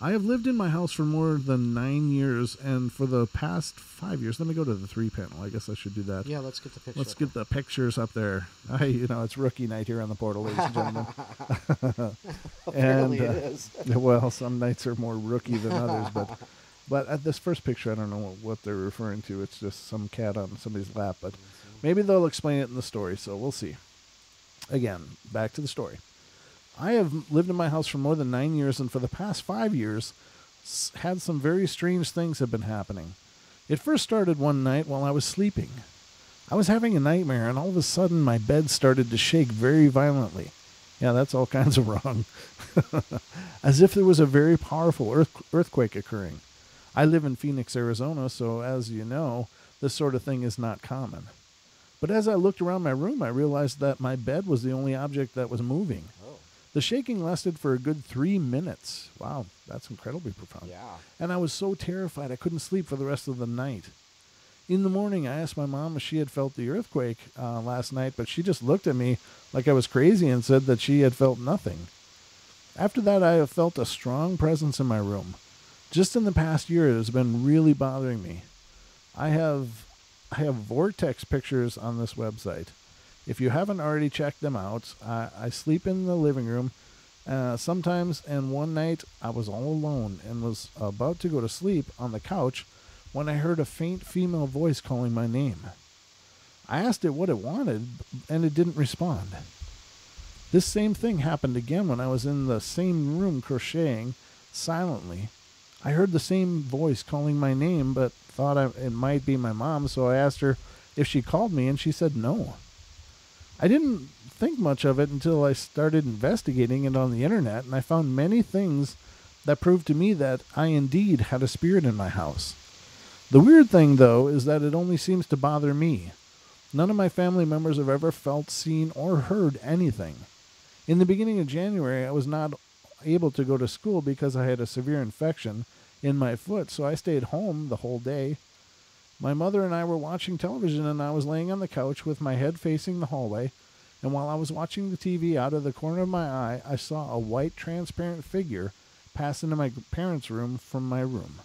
I have lived in my house for more than 9 years, and for the past 5 years, let me go to the 3 panel. I guess I should do that. Yeah, let's get the pictures. Let's get the pictures up there. It's rookie night here on the portal, ladies and gentlemen. Apparently it is. Well, some nights are more rookie than others, but at this first picture, I don't know what they're referring to. It's just some cat on somebody's lap, but maybe they'll explain it in the story, so we'll see. Again, back to the story. I have lived in my house for more than 9 years, and for the past 5 years, had some very strange things have been happening. It first started one night while I was sleeping. I was having a nightmare, and all of a sudden my bed started to shake very violently. Yeah, that's all kinds of wrong. As if there was a very powerful earthquake occurring. I live in Phoenix, Arizona, so as you know, this sort of thing is not common. But as I looked around my room, I realized that my bed was the only object that was moving. Oh. The shaking lasted for a good 3 minutes. Wow, that's incredibly profound. Yeah. And I was so terrified I couldn't sleep for the rest of the night. In the morning, I asked my mom if she had felt the earthquake last night, but she just looked at me like I was crazy and said that she had felt nothing. After that, I have felt a strong presence in my room. Just in the past year, it has been really bothering me. I have vortex pictures on this website. If you haven't already checked them out, I sleep in the living room sometimes, and one night I was all alone and was about to go to sleep on the couch when I heard a faint female voice calling my name. I asked it what it wanted, and it didn't respond. This same thing happened again when I was in the same room crocheting silently. I heard the same voice calling my name, but thought it might be my mom, so I asked her if she called me, and she said no. I didn't think much of it until I started investigating it on the internet, and I found many things that proved to me that I indeed had a spirit in my house. The weird thing, though, is that it only seems to bother me. None of my family members have ever felt, seen, or heard anything. In the beginning of January, I was not able to go to school because I had a severe infection in my foot, so I stayed home the whole day. My mother and I were watching television, and I was laying on the couch with my head facing the hallway, and while I was watching the TV out of the corner of my eye, I saw a white transparent figure pass into my parents' room from my room.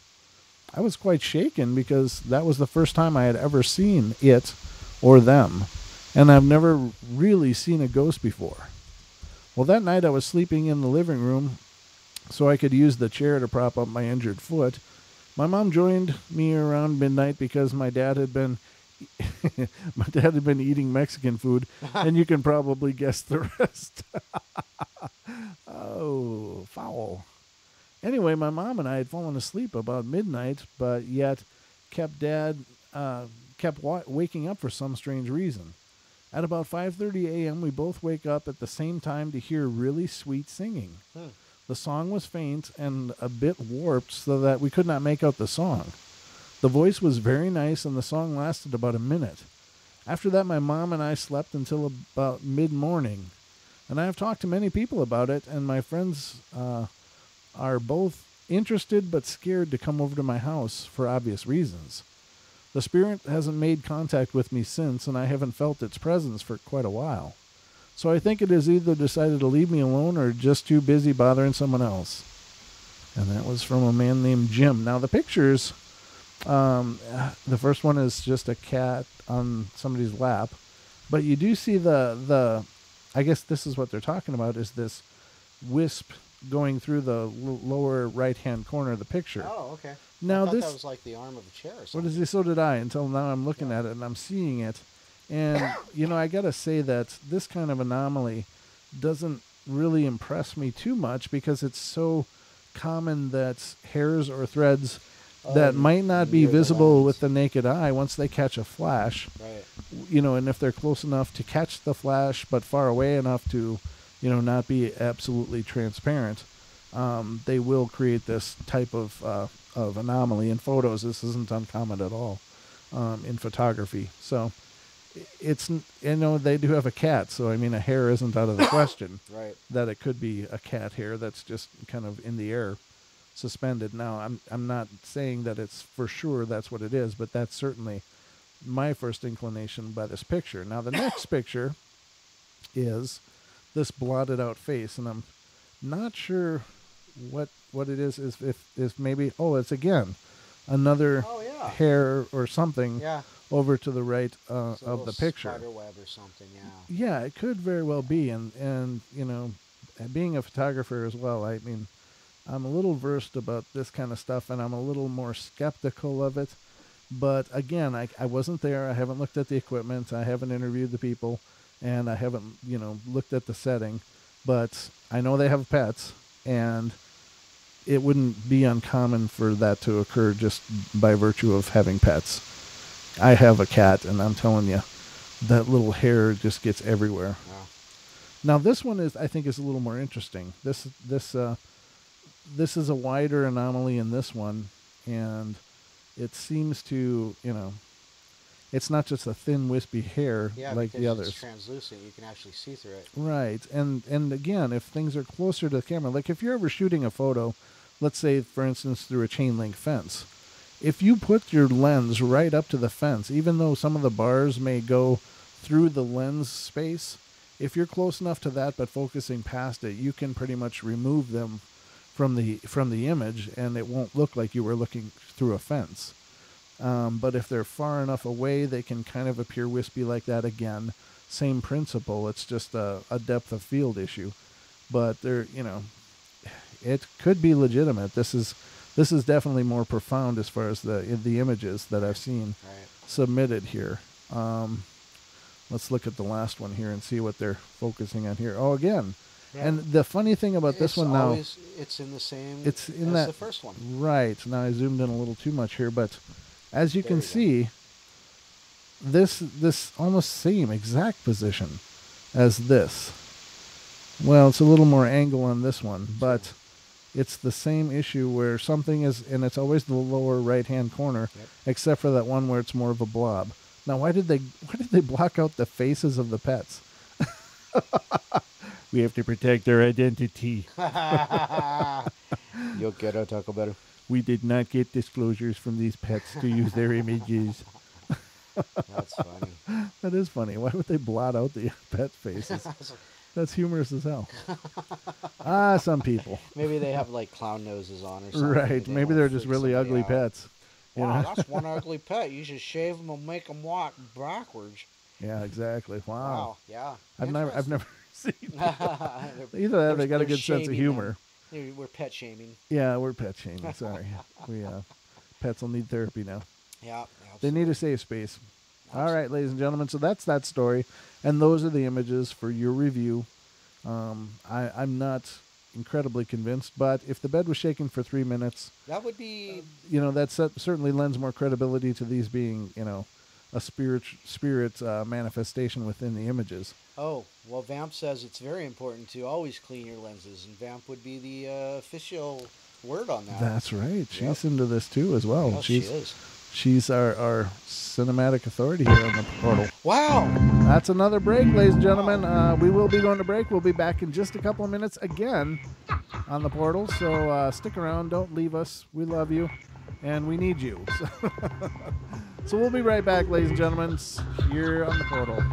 I was quite shaken because that was the first time I had ever seen it or them, and I've never really seen a ghost before. Well, that night I was sleeping in the living room so I could use the chair to prop up my injured foot. My mom joined me around midnight because my dad had been eating Mexican food, and you can probably guess the rest. Oh, foul. Anyway, my mom and I had fallen asleep about midnight, but yet kept waking up for some strange reason. At about 5:30 a.m., we both wake up at the same time to hear really sweet singing. The song was faint and a bit warped so that we could not make out the song. The voice was very nice, and the song lasted about a minute. After that, my mom and I slept until about mid-morning. And I have talked to many people about it, and my friends are both interested but scared to come over to my house for obvious reasons. The spirit hasn't made contact with me since, and I haven't felt its presence for quite a while. So I think it has either decided to leave me alone or just too busy bothering someone else. And that was from a man named Jim. Now, the pictures, the first one is just a cat on somebody's lap. But you do see the I guess this is what they're talking about, is this wisp going through the lower right-hand corner of the picture. Oh, okay. Now I thought this that was like the arm of a chair or something. What is this? So did I, until now I'm looking at it and I'm seeing it. And, I got to say that this kind of anomaly doesn't really impress me too much because it's so common that hairs or threads that might not be visible with the naked eye once they catch a flash. Right. And if they're close enough to catch the flash but far away enough to, not be absolutely transparent, they will create this type of anomaly. In photos, this isn't uncommon at all in photography. So it's, they do have a cat, so a hair isn't out of the question. Right. That it could be a cat hair that's just kind of in the air, suspended. Now, I'm not saying that it's for sure that's what it is, but that's certainly my first inclination by this picture. Now, the next picture is this blotted out face, and I'm not sure what it is if maybe, it's again another hair or something over to the right of the picture. Spider web or something, Yeah, it could very well be, and being a photographer as well, I'm a little versed about this kind of stuff, and I'm a little more skeptical of it. But again, I wasn't there. I haven't looked at the equipment. I haven't interviewed the people, and I haven't, looked at the setting. But I know they have pets, and it wouldn't be uncommon for that to occur just by virtue of having pets. I have a cat, and I'm telling you, that little hair just gets everywhere. Wow. Now, this one I think is a little more interesting. This is a wider anomaly in this one, and it seems to, it's not just a thin, wispy hair like the others. It's translucent. You can actually see through it. Right. And again, if things are closer to the camera, like if you're ever shooting a photo, let's say, for instance, through a chain link fence, if you put your lens right up to the fence, even though some of the bars may go through the lens space, if you're close enough to that but focusing past it, you can pretty much remove them from the image, and it won't look like you were looking through a fence. But if they're far enough away, they can kind of appear wispy like that again. Same principle. It's just a depth of field issue. But they're, it could be legitimate. This is definitely more profound as far as the images that I've seen submitted here. Let's look at the last one here and see what they're focusing on here. Oh, again. Yeah. And the funny thing about this one now, it's in the same as the first one. Right. Now I zoomed in a little too much here, but as you can see, this almost same exact position as this. Well, it's a little more angle on this one, but it's the same issue where something is, and it's always the lower right-hand corner, except for that one where it's more of a blob. Now, why did they block out the faces of the pets? We have to protect their identity. Yo quiero Taco Bell. We did not get disclosures from these pets to use their images. That's funny. That is funny. Why would they blot out the pet faces? That's humorous as hell. Some people. Maybe they have like clown noses on or something. Right. Maybe they're just really ugly pets. You Wow, know? that's one ugly pet. You should shave them and make them walk backwards. Yeah, exactly. Wow. Yeah. I've never seen that. They're- Either that, or they got a they're good sense of shaming humor. them. We're pet shaming. Yeah, we're pet shaming. Sorry, pets will need therapy now. Yeah, They need a safe space. All right, ladies and gentlemen. So that's that story, and those are the images for your review. I'm not incredibly convinced, but if the bed was shaking for 3 minutes, that would be. That certainly lends more credibility to these being, a spirit manifestation within the images. Oh, well, Vamp says it's very important to always clean your lenses, and Vamp would be the official word on that. That's right. She's into this too as well. Yes, she is. She's our cinematic authority here on the portal. Wow. That's another break, ladies and gentlemen. We will be going to break. We'll be back in just a couple of minutes again on the portal. So stick around. Don't leave us. We love you, and we need you. So we'll be right back, ladies and gentlemen, here on the portal.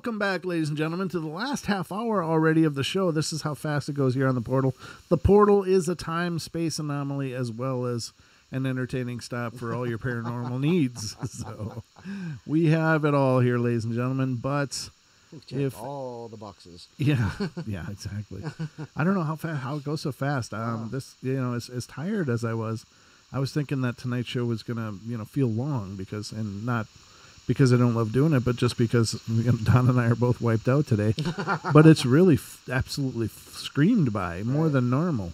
Welcome back, ladies and gentlemen, to the last half hour already of the show. This is how fast it goes here on the Portal. The Portal is a time-space anomaly as well as an entertaining stop for all your paranormal needs. So we have it all here, ladies and gentlemen. But if all the boxes, yeah, exactly. I don't know how it goes so fast. This, as tired as I was thinking that tonight's show was gonna, feel long not because I don't love doing it, but just because Don and I are both wiped out today. But it's really absolutely screamed by more than normal.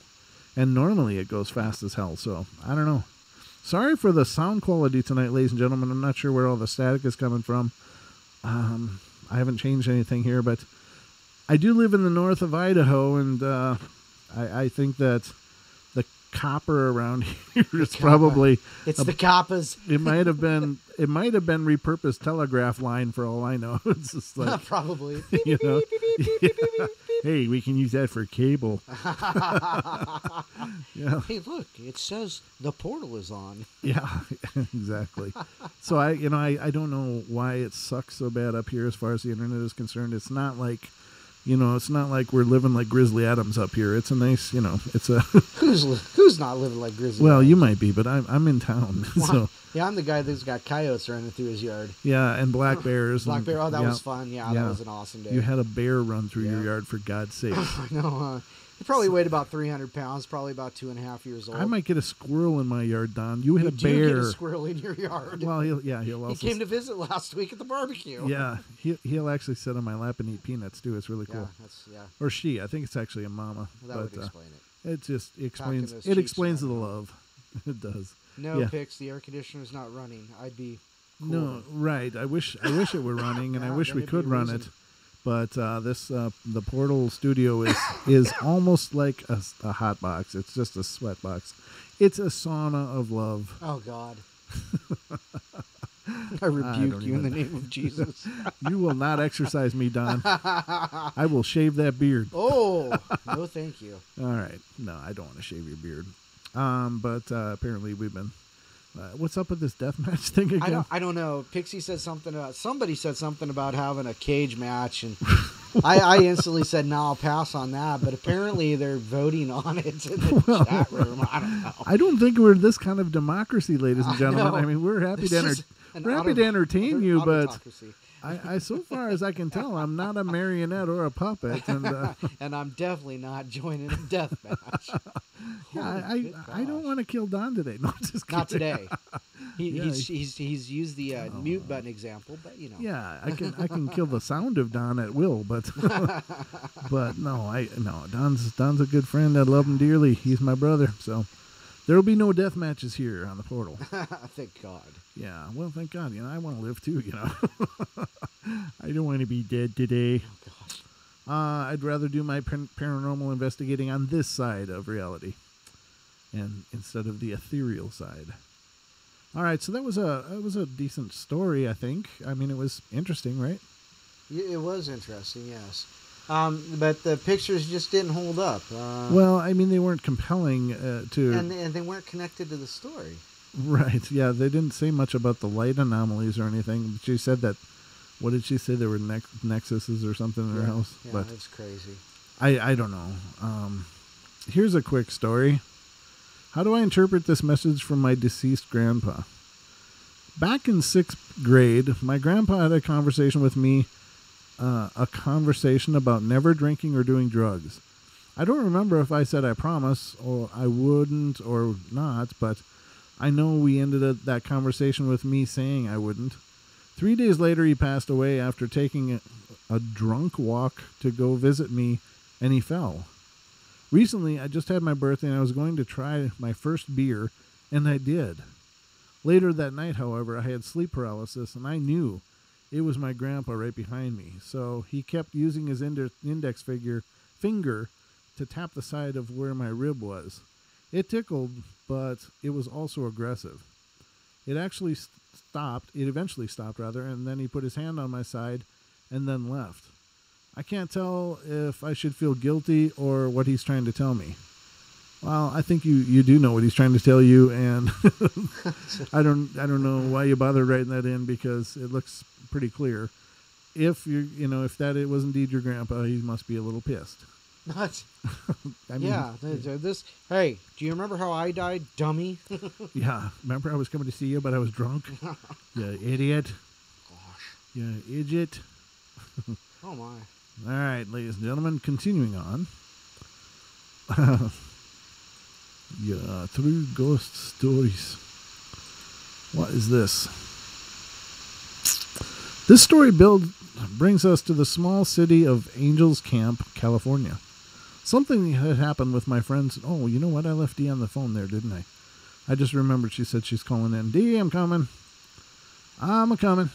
And normally it goes fast as hell. So I don't know. Sorry for the sound quality tonight, ladies and gentlemen. I'm not sure where all the static is coming from. I haven't changed anything here, but I do live in the north of Idaho, and I think that the copper around here is probably the Kappas. It might have been repurposed telegraph line for all I know. It's just like probably. Hey, we can use that for cable. Yeah. Hey, look, it says the portal is on. Yeah, exactly. So I don't know why it sucks so bad up here as far as the internet is concerned. It's not like, it's not like we're living like Grizzly Adams up here. It's a nice, it's a who's not living like Grizzly Well, Adams? You might be, but I'm in town. So yeah, I'm the guy that's got coyotes running through his yard. Yeah, and black bears. Bear. Oh, that was fun. Yeah, that was an awesome day. You had a bear run through your yard, for God's sake. I know. He probably weighed about 300 pounds, probably about 2.5 years old. I might get a squirrel in my yard, Don. You had a bear. You get a squirrel in your yard. Well, he'll also... He came to visit last week at the barbecue. Yeah, he'll actually sit on my lap and eat peanuts, too. It's really cool. Yeah. Or she. I think it's actually a mama. That would explain it. It just explains... It explains the love. It does. No, Pix, the air conditioner's not running. I'd be cool. No, right. I wish it were running, and I wish we could run it. But the Portal Studio is almost like a hot box. It's just a sweat box. It's a sauna of love. Oh, God. I rebuke you in the name of Jesus. You will not exercise me, Don. I will shave that beard. Oh, no thank you. All right. No, I don't want to shave your beard. But apparently we've been... what's up with this deathmatch thing again? I don't know. Pixie said something about... Somebody said something about having a cage match, and I instantly said, no, I'll pass on that. But apparently they're voting on it in the chat room. I don't know. I don't think we're this kind of democracy, ladies and gentlemen. I mean, we're happy to entertain you, but... I so far as I can tell, I'm not a marionette or a puppet, and and I'm definitely not joining a death match. Yeah, I don't want to kill Don today. No, just kidding. Not today. He's used the mute button example, but Yeah, I can kill the sound of Don at will, but no, Don's a good friend. I love him dearly. He's my brother, so there will be no death matches here on the Portal. Thank God. Yeah, well, thank God. I want to live too. I don't want to be dead today. Oh gosh. I'd rather do my paranormal investigating on this side of reality, and instead of the ethereal side. All right, so that was a decent story, I think. I mean, it was interesting, right? It was interesting, yes. But the pictures just didn't hold up. Well, I mean, they weren't compelling to... And they weren't connected to the story. Right, yeah. They didn't say much about the light anomalies or anything. She said that... What did she say? There were nexuses or something in her house? Yeah, but it's crazy. I don't know. Here's a quick story. How do I interpret this message from my deceased grandpa? Back in 6th grade, my grandpa had a conversation with me, a conversation about never drinking or doing drugs. I don't remember if I said I promise or I wouldn't or not, but I know we ended that conversation with me saying I wouldn't. 3 days later, he passed away after taking a drunk walk to go visit me, and he fell. Recently, I just had my birthday, and I was going to try my first beer, and I did. Later that night, however, I had sleep paralysis, and I knew it was my grandpa right behind me. So he kept using his index finger to tap the side of where my rib was. It tickled, but it was also aggressive. It eventually stopped, and then he put his hand on my side and then left. I can't tell if I should feel guilty or what he's trying to tell me. Well, I think you do know what he's trying to tell you, and I don't know why you bothered writing that in because it looks pretty clear. if it was indeed your grandpa, he must be a little pissed. Nuts. I mean, yeah. Hey, do you remember how I died, dummy? Yeah. Remember I was coming to see you, but I was drunk? You idiot. Gosh. You idiot. Oh, my. All right, ladies and gentlemen, continuing on. Yeah, True Ghost Stories. What is this? This story brings us to the small city of Angels Camp, California. Something had happened with my friends. Oh, you know what? I left Dee on the phone there, didn't I? I just remembered she said she's calling in. Dee, I'm coming. I'm a-coming.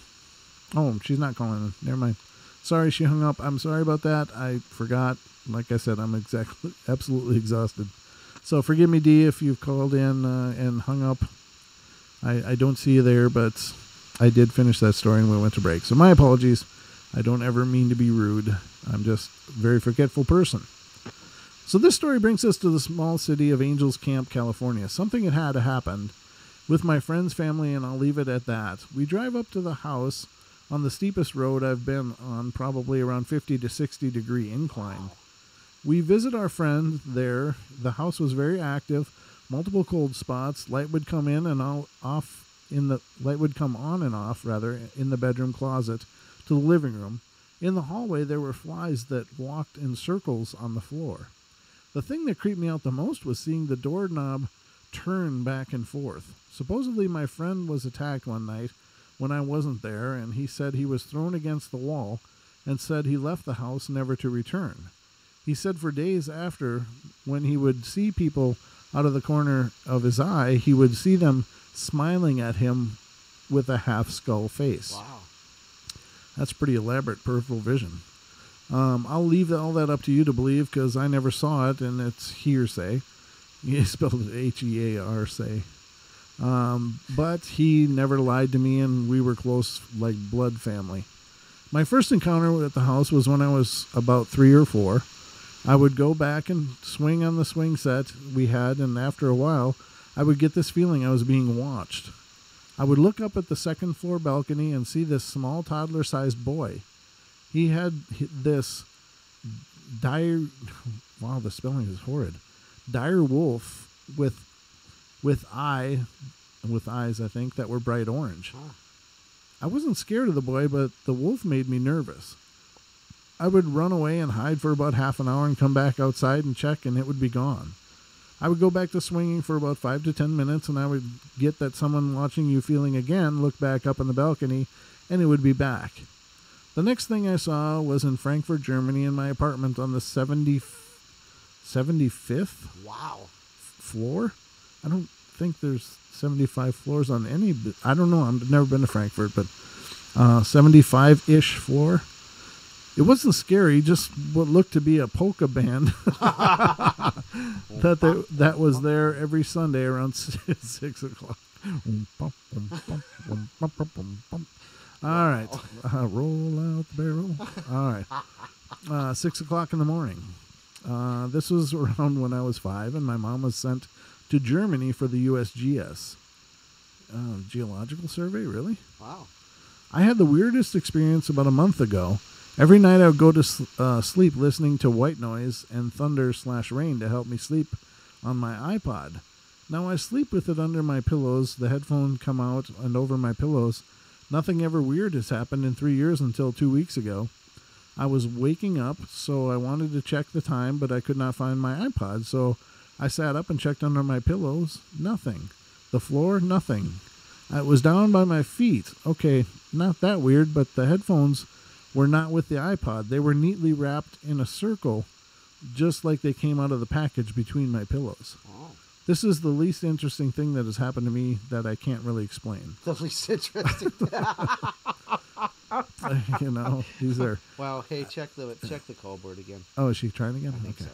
Oh, she's not calling in. Never mind. Sorry, she hung up. I'm sorry about that. I forgot. Like I said, I'm absolutely exhausted. So forgive me, Dee, if you've called in and hung up. I don't see you there, but I did finish that story and we went to break. So my apologies. I don't ever mean to be rude. I'm just a very forgetful person. So this story brings us to the small city of Angels Camp, California. Something had happened with my friend's family, and I'll leave it at that. We drive up to the house on the steepest road I've been on, probably around 50 to 60 degree incline. We visit our friend there. The house was very active, multiple cold spots. Light would come on and off in the bedroom closet to the living room. In the hallway, there were flies that walked in circles on the floor. The thing that creeped me out the most was seeing the doorknob turn back and forth. Supposedly, my friend was attacked one night when I wasn't there, and he said he was thrown against the wall and said he left the house never to return. He said for days after, when he would see people out of the corner of his eye, he would see them smiling at him with a half-skull face. Wow. That's pretty elaborate peripheral vision. I'll leave all that up to you to believe because I never saw it, and it's hearsay. He spelled it H-E-A-R, say. But he never lied to me, and we were close like blood family. My first encounter at the house was when I was about 3 or 4. I would go back and swing on the swing set we had, and after a while, I would get this feeling I was being watched. I would look up at the second floor balcony and see this small toddler-sized boy. He had this dire... Wow, the spelling is horrid. Dire wolf with eyes, I think, that were bright orange. Huh. I wasn't scared of the boy, but the wolf made me nervous. I would run away and hide for about half an hour and come back outside and check, and it would be gone. I would go back to swinging for about 5 to 10 minutes, and I would get that someone watching you feeling again, look back up on the balcony, and it would be back. The next thing I saw was in Frankfurt, Germany, in my apartment on the 75th floor. I don't think there's 75 floors on any... I don't know. I've never been to Frankfurt, but 75-ish floor. It wasn't scary, just what looked to be a polka band that was there every Sunday around 6 o'clock. All right. Roll out the barrel. All right. 6 o'clock in the morning. This was around when I was 5, and my mom was sent to Germany for the USGS. Geological survey, really? Wow. I had the weirdest experience about a month ago. Every night I would go to sleep listening to white noise and thunder/rain to help me sleep on my iPod. Now I sleep with it under my pillows. The headphone come out and over my pillows. Nothing ever weird has happened in 3 years until 2 weeks ago. I was waking up, so I wanted to check the time, but I could not find my iPod, so I sat up and checked under my pillows. Nothing. The floor, nothing. It was down by my feet. Okay, not that weird, but the headphones were not with the iPod. They were neatly wrapped in a circle, just like they came out of the package between my pillows. Oh. This is the least interesting thing that has happened to me that I can't really explain. The least interesting. These are... Well, hey, check the call board again. Oh, is she trying again? I think so.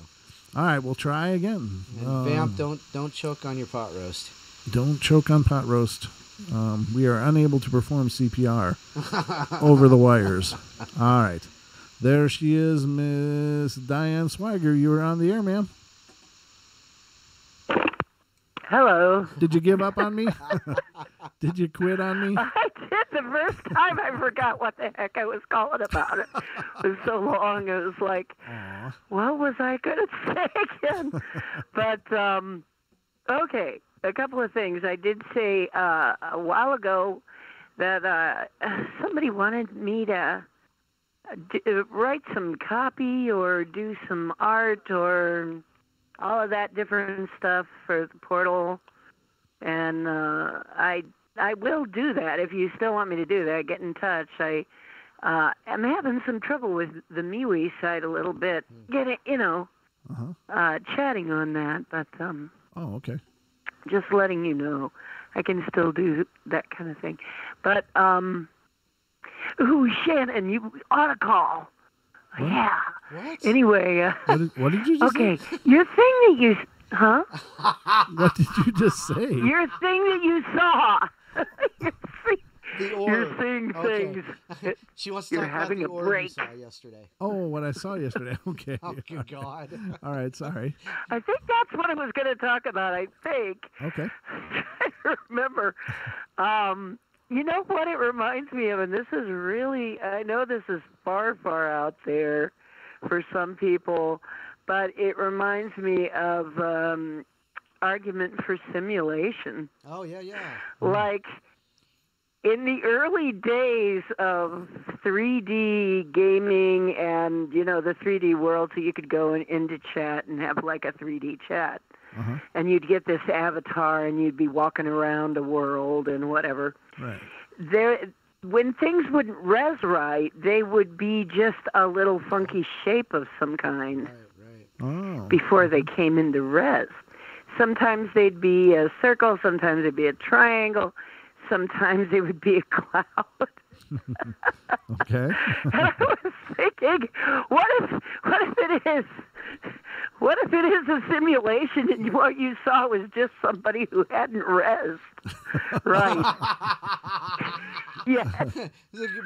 All right, we'll try again. And Vamp, don't choke on your pot roast. Don't choke on pot roast. We are unable to perform CPR over the wires. All right. There she is, Miss Diane Swiger. You were on the air, ma'am. Hello. Did you give up on me? Did you quit on me? I did the first time. I forgot what the heck I was calling about it. It was so long. It was like, Aw. what was I going to say again? But, okay, a couple of things. I did say a while ago that somebody wanted me to write some copy or do some art or all of that different stuff for the portal. And I will do that. If you still want me to do that, get in touch. I'm having some trouble with the MeWe site a little bit. Chatting on that, but Oh, okay. just letting you know, I can still do that kind of thing. But Shannon, you ought to call. What? Yeah. What? Anyway. What did you just okay, say? your thing that you, huh? What did you just say? Your thing that you saw. The You're orb. seeing Okay. things. She wants to You're talk about having the a orb break. you saw yesterday. Oh, what I saw yesterday. Okay. Oh, good God. All right, sorry. I think that's what I was going to talk about, I think. Okay. I'm trying to remember. You know what it reminds me of, and this is really, I know this is far, far out there for some people, but it reminds me of argument for simulation. Oh, yeah, yeah. Like, in the early days of 3D gaming and, the 3D world, so you could go into chat and have like a 3D chat. Uh-huh. And you'd get this avatar and you'd be walking around a world and whatever. Right. When things wouldn't res right, they would be just a little funky shape of some kind Oh. before they came into res. Sometimes they'd be a circle, sometimes they'd be a triangle, sometimes they would be a cloud. Okay. And I was thinking, what if it is a simulation and what you saw was just somebody who hadn't rezzed? Right. Yeah.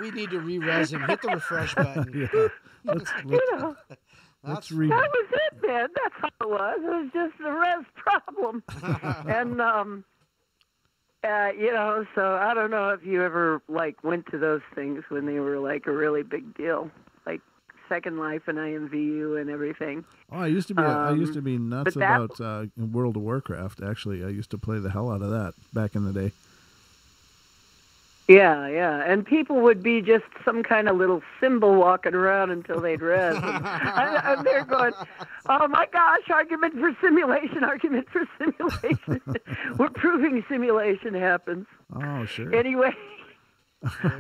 We need to re-res him. Hit the refresh button. Yeah. Let's That was it, man. That's all it was. It was just the res problem. And, so I don't know if you ever, went to those things when they were, a really big deal. Like Second Life and IMVU and everything. Oh, I used to be nuts about World of Warcraft. Actually, I used to play the hell out of that back in the day. Yeah, yeah. And people would be just some kind of little symbol walking around until they'd res. And they're going, oh my gosh, argument for simulation. We're proving simulation happens. Oh, sure. Anyway.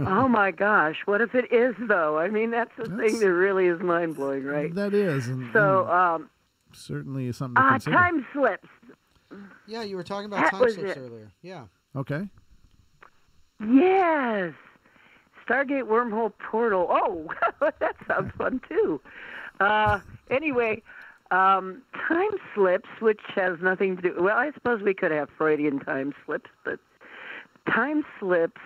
Oh my gosh, what if it is though? I mean, that's the thing that really is mind blowing, right? That is. And certainly something to consider. Time slips. Yeah, you were talking about time slips earlier. Yeah. Okay. Yes. Stargate Wormhole Portal. Oh, that sounds fun too. Anyway, time slips, which has nothing to do. Well, I suppose we could have Freudian time slips, but time slips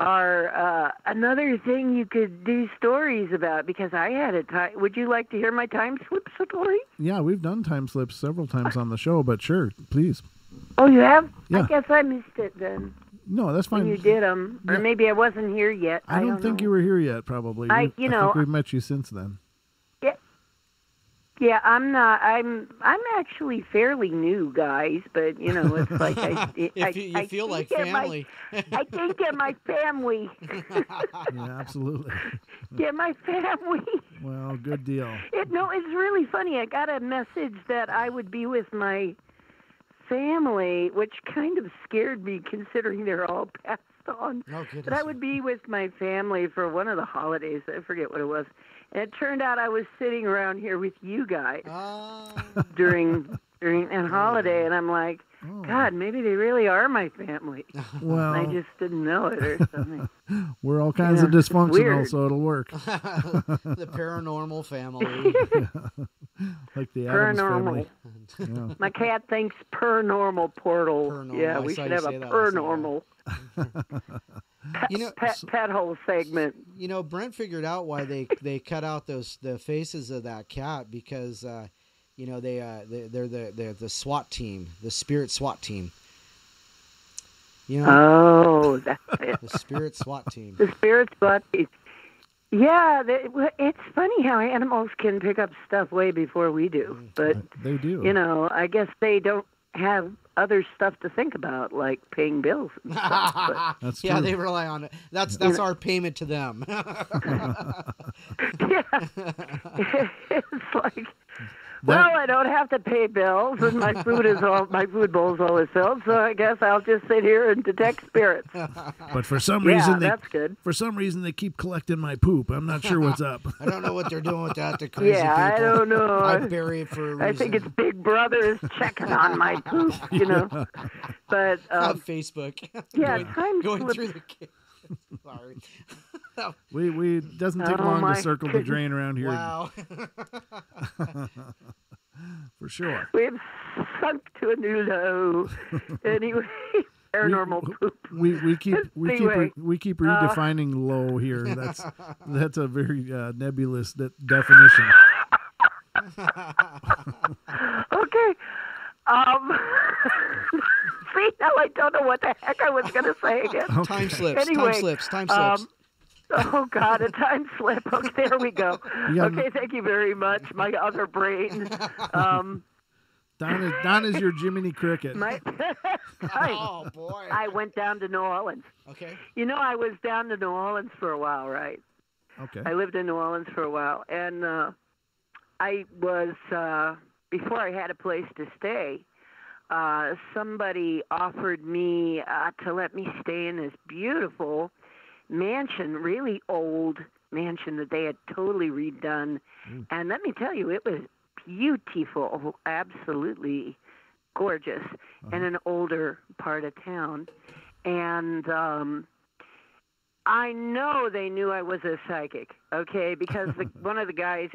are another thing you could do stories about, because I had a time. Would you like to hear my time slip story? Yeah, we've done time slips several times on the show, but sure, please. Oh, you have? Yeah. I guess I missed it then. No, that's fine. When you did them, or maybe I wasn't here yet. I don't think know. you were here yet. Probably. I think we've met you since then. Yeah, I'm not. I'm actually fairly new, guys. But it's like I feel like family. I think get my family. Yeah, absolutely. Get my family. Well, good deal. It's really funny. I got a message that I would be with my family, which kind of scared me, considering they're all passed on. Oh, goodness. But I would be with my family for one of the holidays. I forget what it was. And it turned out I was sitting around here with you guys during that holiday, and I'm like, God, maybe they really are my family. Well, I just didn't know it or something. We're all kinds of dysfunctional, weird. so it'll work. The paranormal family. Like the Addams Paranormal. family. Yeah. My cat thinks Paranormal Portal. Paranormal. Yeah, I we saw should you have say a that paranormal. Pet hole segment. Brent figured out why they cut out the faces of that cat, because they're the SWAT team, the spirit SWAT team. You know, Oh, that's it. the spirit SWAT team. The spirit SWAT team. Yeah, it's funny how animals can pick up stuff way before we do. But, They do. you know, I guess they don't have other stuff to think about, like paying bills and stuff. But, That's Yeah, true. they rely on it. That's our payment to them. yeah. It's like, well, I don't have to pay bills, and my food bowl's always filled, so I guess I'll just sit here and detect spirits. But for some Yeah, reason, that's good. For some reason, they keep collecting my poop. I'm not sure what's up. I don't know what they're doing with that. The crazy Yeah, people. I don't know. I bury it for a reason. I think it's Big Brother is checking on my poop, you know. But on Facebook. yeah, going through the. Sorry. We doesn't take long to circle the drain around here. Wow. For sure. We've sunk to a new low. Anyway, paranormal poop. We keep Anyway, redefining low here. That's a very nebulous definition. Okay. See, now I don't know what the heck I was going to say again. Time slips. Anyway, Time slips. Oh, God, a time slip. Okay, there we go. got- Okay, thank you very much. My other brain. Don is your Jiminy Cricket. Oh, boy. I went down to New Orleans. Okay. You know, I was down to New Orleans for a while, right? Okay. I lived in New Orleans for a while, and I was before I had a place to stay. Somebody offered me to let me stay in this beautiful mansion, really old mansion that they had totally redone. And let me tell you, it was beautiful, absolutely gorgeous, in an older part of town. And I know they knew I was a psychic, okay, because one of the guys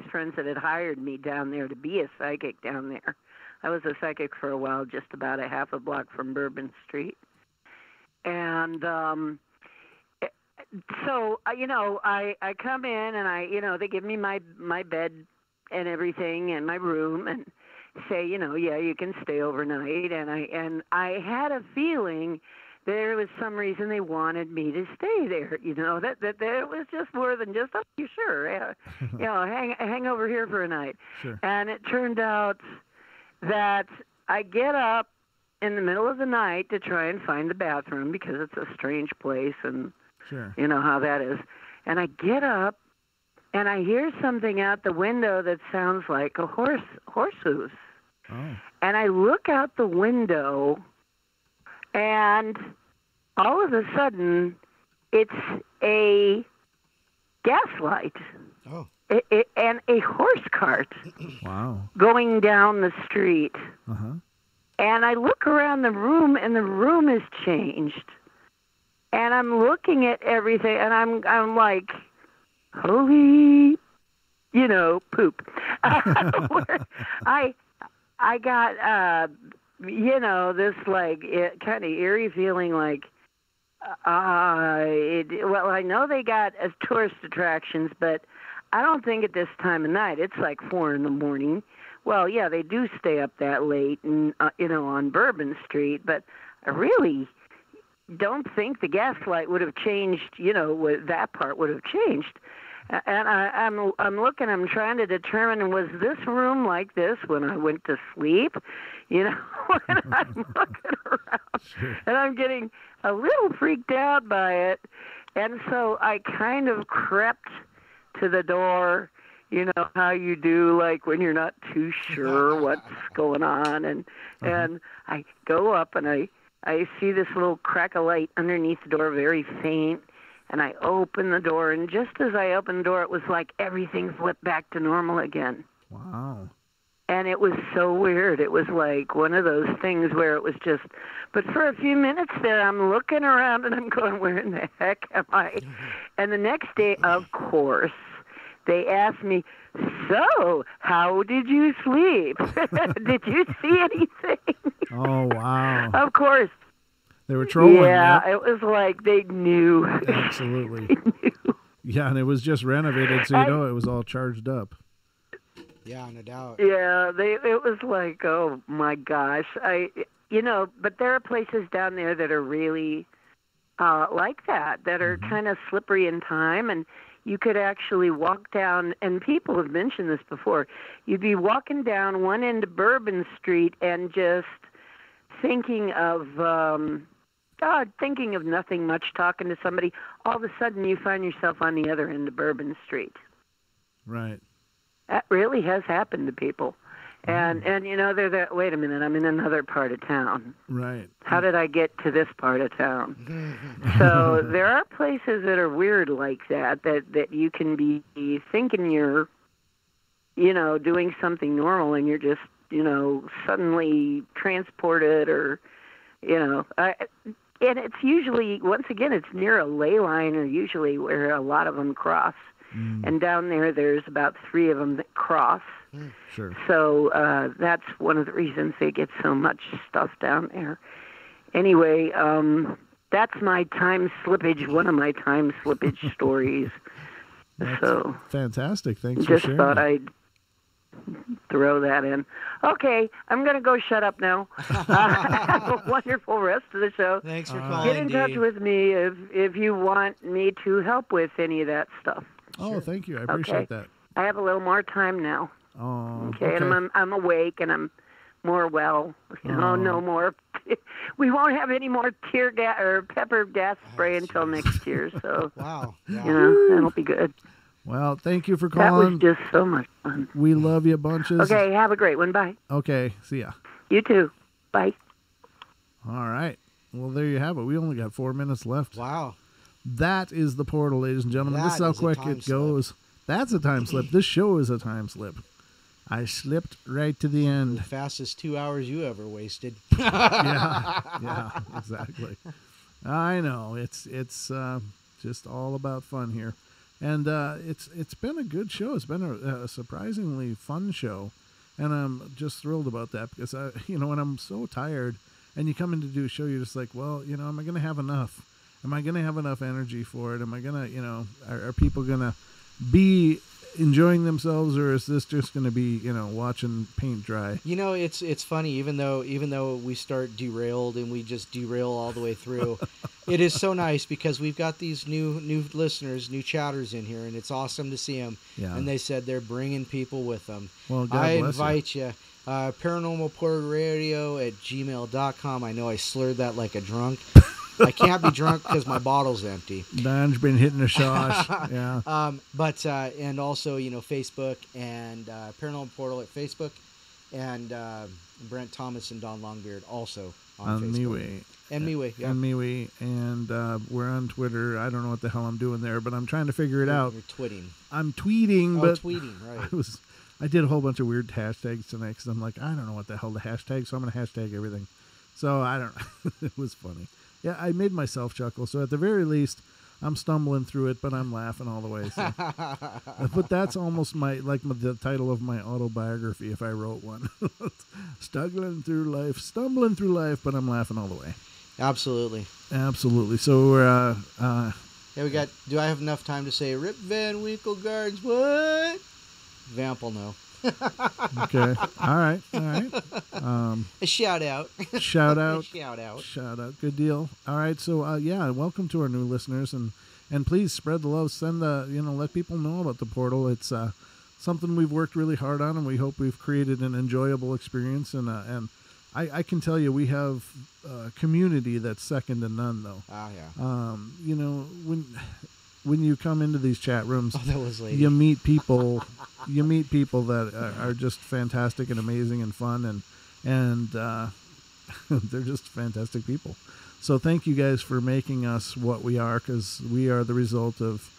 friends that had hired me down there to be a psychic down there. I was a psychic for a while, just about a half a block from Bourbon Street. And so, you know, I come in and they give me my bed and everything and my room and say, you know, yeah, you can stay overnight. And I had a feeling there was some reason they wanted me to stay there, you know, that it was just more than just, oh, you sure, you know, hang over here for a night. Sure. And it turned out that I get up in the middle of the night to try and find the bathroom because it's a strange place and Sure. you know how that is. And I get up and I hear something out the window that sounds like a horse hooves. Oh. And I look out the window and all of a sudden it's a gaslight. Oh. And a horse cart Wow. going down the street. Uh-huh. And I look around the room, and the room has changed. And I'm looking at everything, and I'm like, holy, you know, poop. I got, you know, this like kind of eerie feeling like, well, I know they got tourist attractions, but I don't think at this time of night. It's like 4 a.m. Well, yeah, they do stay up that late, and you know, on Bourbon Street. But I really don't think the gaslight would have changed. You know, that part would have changed. And I'm looking. I'm trying to determine, was this room like this when I went to sleep? You know, and I'm looking around, and I'm getting a little freaked out by it. And so I kind of crept to the door, you know how you do, like when you're not too sure what's going on, and I go up and I see this little crack of light underneath the door, very faint, and I open the door, and just as I opened the door, it was like everything flipped back to normal again. Wow. And it was so weird. It was like one of those things where it was just, but for a few minutes there, I'm looking around and I'm going, where in the heck am I? And the next day, of course, they asked me, so how did you sleep? Did you see anything? Oh, wow. Of course. They were trolling. Yeah, Yep. it was like they knew. Absolutely. They knew. Yeah, and it was just renovated, so you know it was all charged up. Yeah, no doubt. Yeah, it was like, oh my gosh. but there are places down there that are really like that are kind of slippery in time, and you could actually walk down, and people have mentioned this before, you'd be walking down one end of Bourbon Street and just thinking of nothing much, talking to somebody. All of a sudden you find yourself on the other end of Bourbon Street. Right. That really has happened to people. And they're that, wait a minute, I'm in another part of town. Right. How did I get to this part of town? So there are places that are weird like that you can be thinking you're, doing something normal, and you're just, suddenly transported, or, and it's usually, once again, it's near a ley line, or usually where a lot of them cross. And down there's about 3 of them that cross. Sure. So that's one of the reasons they get so much stuff down there. Anyway, that's my time slippage, one of my time slippage stories. That's so fantastic. Thanks for sharing. Just thought I'd throw that in. Okay, I'm going to go shut up now. Have a wonderful rest of the show. Thanks for calling. Get in touch with me if you want me to help with any of that stuff. Oh, thank you. I appreciate that. I have a little more time now. Oh, okay. And I'm awake, and I'm more well. No more. We won't have any more tear gas or pepper gas spray until next year. So wow. That'll be good. Well, thank you for calling. That was just so much fun. We love you bunches. Okay, have a great one. Bye. Okay, see ya. You too. Bye. All right. Well, there you have it. We only got 4 minutes left. Wow. That is the portal, ladies and gentlemen. This is how quick it goes. That's a time slip. This show is a time slip. I slipped right to the end. The fastest 2 hours you ever wasted. Yeah, exactly. I know. It's just all about fun here. And it's been a good show. It's been a surprisingly fun show. And I'm just thrilled about that because, when I'm so tired and you come in to do a show, you're just like, well, am I going to have enough? Am I going to have enough energy for it? Am I going to, are people going to be enjoying themselves, or is this just going to be, watching paint dry? It's funny, even though we start derailed and we just derail all the way through, it is so nice because we've got these new listeners, new chatters in here, and it's awesome to see them. Yeah. And they said they're bringing people with them. Well, God I bless invite you. Paranormal Portal Radio at gmail.com. I know I slurred that like a drunk. I can't be drunk because my bottle's empty. Don's been hitting a shot. Yeah. And also, Facebook and Paranormal Portal at Facebook, and Brent Thomas and Don Longbeard also on Facebook. MeWe, yeah. And MeWe, and we're on Twitter. I don't know what the hell I'm doing there, but I'm trying to figure it out. You're tweeting. I'm tweeting, but tweeting, right. I did a whole bunch of weird hashtags tonight because I'm like, I don't know what the hell the hashtag, so I'm going to hashtag everything. So I don't know. It was funny. Yeah, I made myself chuckle. So at the very least, I'm stumbling through it, but I'm laughing all the way. So. But that's almost the title of my autobiography if I wrote one. Stumbling through life, but I'm laughing all the way. Absolutely. So we're we got. Do I have enough time to say Rip Van Winkle Gardens? What? Vamp will know. Okay. All right. A shout out. Shout out. Shout out. Good deal. All right. So welcome to our new listeners, and please spread the love. Send let people know about the portal. It's something we've worked really hard on, and we hope we've created an enjoyable experience. And I can tell you, we have a community that's second to none, though. Yeah. When you come into these chat rooms, you meet people. You meet people that are just fantastic and amazing and fun, and they're just fantastic people. So thank you guys for making us what we are, because we are the result of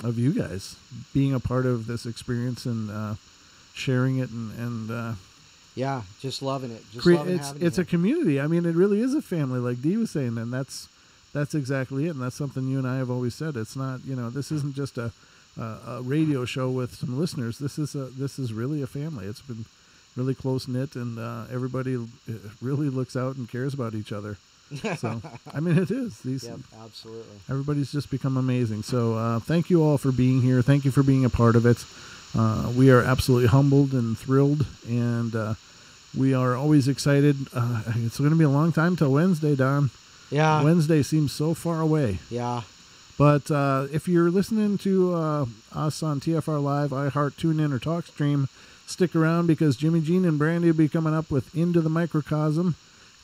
you guys being a part of this experience and sharing it and just loving it. It's a community. I mean, it really is a family, like Dee was saying, and that's exactly it. And that's something you and I have always said. It's not, this isn't just a radio show with some listeners. This is really a family. It's been really close knit, and everybody really looks out and cares about each other. So I mean, it is absolutely. Everybody's just become amazing. So thank you all for being here. Thank you for being a part of it. We are absolutely humbled and thrilled, and We are always excited. It's going to be a long time till Wednesday, Don. Yeah. Wednesday seems so far away. Yeah. But if you're listening to us on TFR Live, iHeart, TuneIn, or TalkStream, stick around because Jimmy Jean and Brandy will be coming up with Into the Microcosm.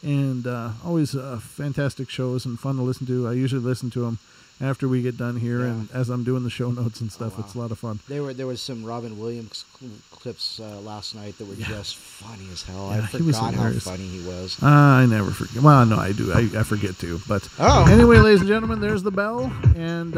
And always fantastic shows and fun to listen to. I usually listen to them after we get done here, and as I'm doing the show notes and stuff. It's a lot of fun. There was some Robin Williams clips last night that were just funny as hell. Yeah, I forgot how funny he was. I never forget. Well, no, I do. I forget too. But anyway, ladies and gentlemen, there's the bell. And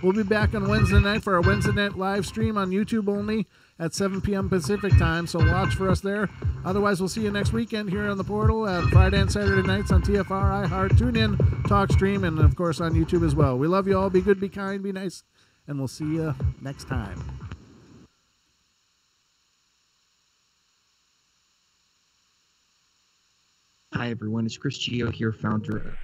we'll be back on Wednesday night for our Wednesday night live stream on YouTube only at 7 p.m. Pacific time. So watch for us there. Otherwise, we'll see you next weekend here on the Portal at Friday and Saturday nights on TFR, iHeart, TuneIn, TalkStream, and of course on YouTube as well. We love you all. Be good, be kind, be nice, and we'll see you next time. Hi everyone, it's Chris Gio here, founder.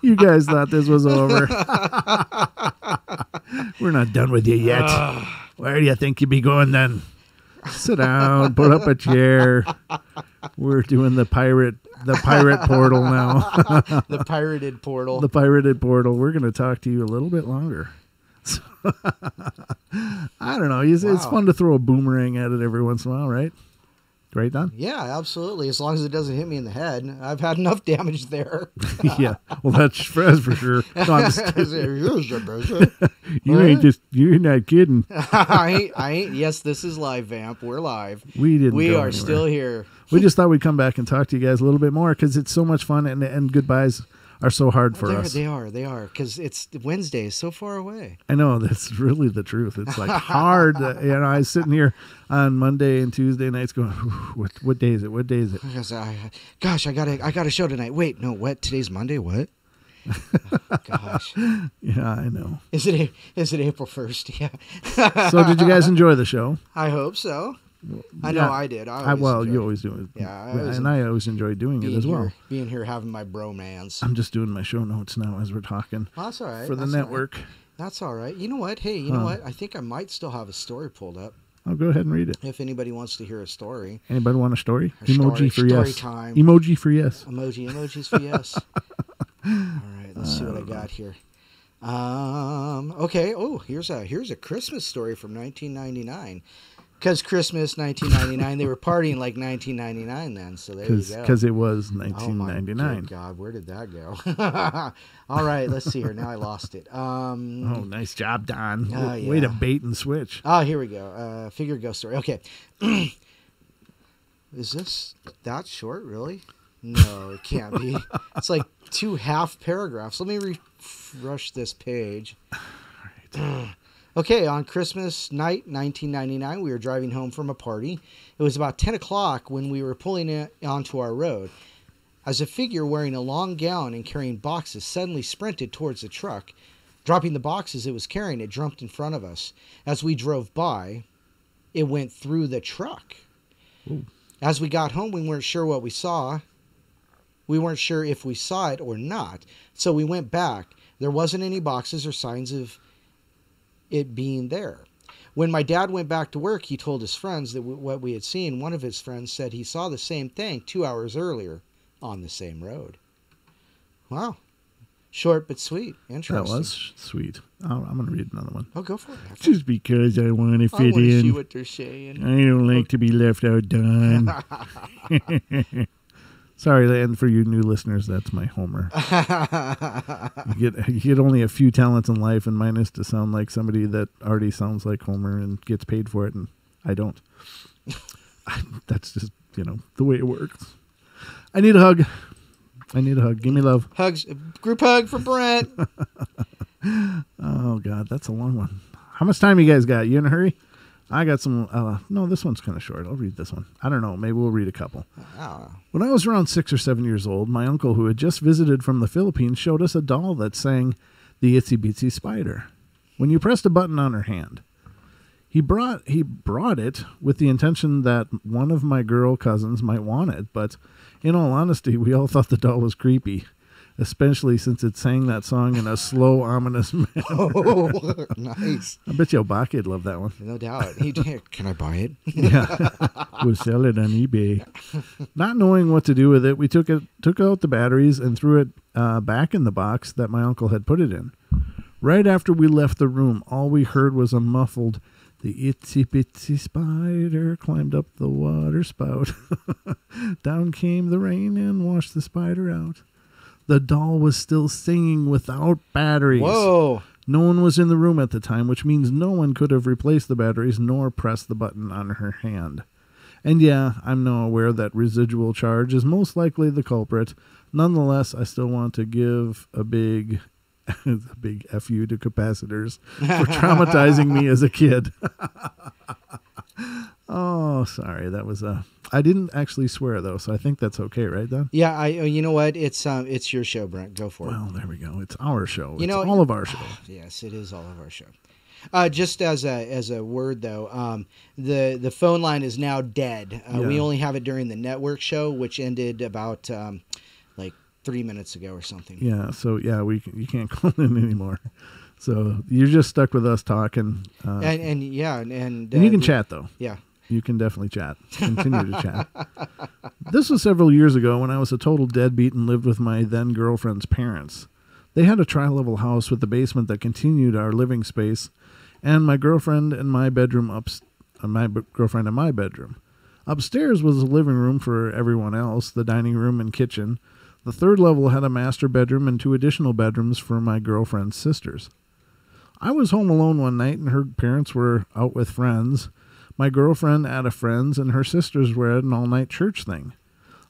You guys thought this was over. We're not done with you yet. Where do you think you'd be going then? Sit down, put up a chair. We're doing the pirate portal now. The pirated portal. The pirated portal. We're going to talk to you a little bit longer. So, I don't know. It's fun to throw a boomerang at it every once in a while, right? Right, Don? Yeah, absolutely. As long as it doesn't hit me in the head. I've had enough damage there. Yeah. Well, that's for sure. No, I'm just kidding. You're not kidding. I ain't. Yes, this is live, Vamp. We're live. We are still here. We just thought we'd come back and talk to you guys a little bit more because it's so much fun and goodbyes are so hard for us. They are. Because it's Wednesday is so far away. I know. That's really the truth. It's like hard. I was sitting here on Monday and Tuesday nights going, what day is it? What day is it? Gosh, I got a show tonight. Wait, no, what? Today's Monday? What? Oh, gosh. Yeah, I know. Is it April 1st? Yeah. So did you guys enjoy the show? I hope so. I know I did. You always do it. Yeah, I always enjoy doing it as well. Being here, having my bromance. I'm just doing my show notes now as we're talking. Well, that's all right. For the network. Right. That's all right. You know what? Hey, you know what? I think I might still have a story pulled up. I'll go ahead and read it. If anybody wants to hear a story. Anybody want a story? Emoji for story yes. Time. Emoji for yes. Emojis for yes. All right, let's see what I got here. Okay. Oh, here's a Christmas story from 1999. Because Christmas 1999, they were partying like 1999 then. So there you go. Because it was 1999. Oh my God, where did that go? All right, let's see here. Now I lost it. Oh, nice job, Don. Yeah. Way to bait and switch. Oh, here we go. Figure ghost story. Okay. Is this that short, really? No, it can't be. It's like 2 half paragraphs. Let me refresh this page. All right. Okay, on Christmas night, 1999, we were driving home from a party. It was about 10 o'clock when we were pulling onto our road. As a figure wearing a long gown and carrying boxes suddenly sprinted towards the truck. Dropping the boxes it was carrying, it jumped in front of us. As we drove by, it went through the truck. Ooh. As we got home, we weren't sure what we saw. We weren't sure if we saw it or not. So we went back. There wasn't any boxes or signs of it being there. When my dad went back to work, he told his friends that what we had seen. One of his friends said he saw the same thing 2 hours earlier on the same road. Wow. Short but sweet. Interesting. That was sweet. I'm going to read another one. Oh, go for it. Just because I want to fit I want to in. see what they're saying. I don't like to be left out, Don. Sorry, and for you new listeners, that's my Homer. You get only a few talents in life, and mine is to sound like somebody that already sounds like Homer and gets paid for it, and I don't. That's just, the way it works. I need a hug. Give me love. Hugs. Group hug for Brent. Oh, God, that's a long one. How much time you guys got? You in a hurry? I got some. No, this one's kind of short. I'll read this one. I don't know. Maybe we'll read a couple. When I was around 6 or 7 years old, my uncle, who had just visited from the Philippines, showed us a doll that sang the Itsy Bitsy Spider. When you pressed a button on her hand, he brought it with the intention that one of my girl cousins might want it. But in all honesty, we all thought the doll was creepy, especially since it sang that song in a slow, ominous manner. Oh, nice. I bet you Obaka'd love that one. No doubt. He did. Can I buy it? Yeah. We'll sell it on eBay. Not knowing what to do with it, we took out the batteries and threw it back in the box that my uncle had put it in. Right after we left the room, all we heard was a muffled, "The itsy bitsy spider climbed up the water spout. Down came the rain and washed the spider out." The doll was still singing without batteries. Whoa. No one was in the room at the time, which means no one could have replaced the batteries nor pressed the button on her hand. And yeah, I'm now aware that residual charge is most likely the culprit. Nonetheless, I still want to give a big F you to capacitors for traumatizing me as a kid. Oh, sorry. That was I didn't actually swear though, so I think that's okay, right, Don? Yeah, you know what? It's your show, Brent. Go for it. Well, there we go. It's our show. It's all of our show. Yes, it is all of our show. Just as a word though, the phone line is now dead. We only have it during the network show, which ended about like 3 minutes ago or something. Yeah, so yeah, you can't call in anymore. So you're just stuck with us talking. And you can chat though. Yeah. You can definitely chat. Continue to chat. This was several years ago when I was a total deadbeat and lived with my then girlfriend's parents. They had a tri-level house with a basement that continued our living space, and my girlfriend and my bedroom Upstairs was a living room for everyone else, the dining room and kitchen. The third level had a master bedroom and 2 additional bedrooms for my girlfriend's sisters. I was home alone one night, and her parents were out with friends. My girlfriend at a friend's, and her sisters were at an all-night church thing.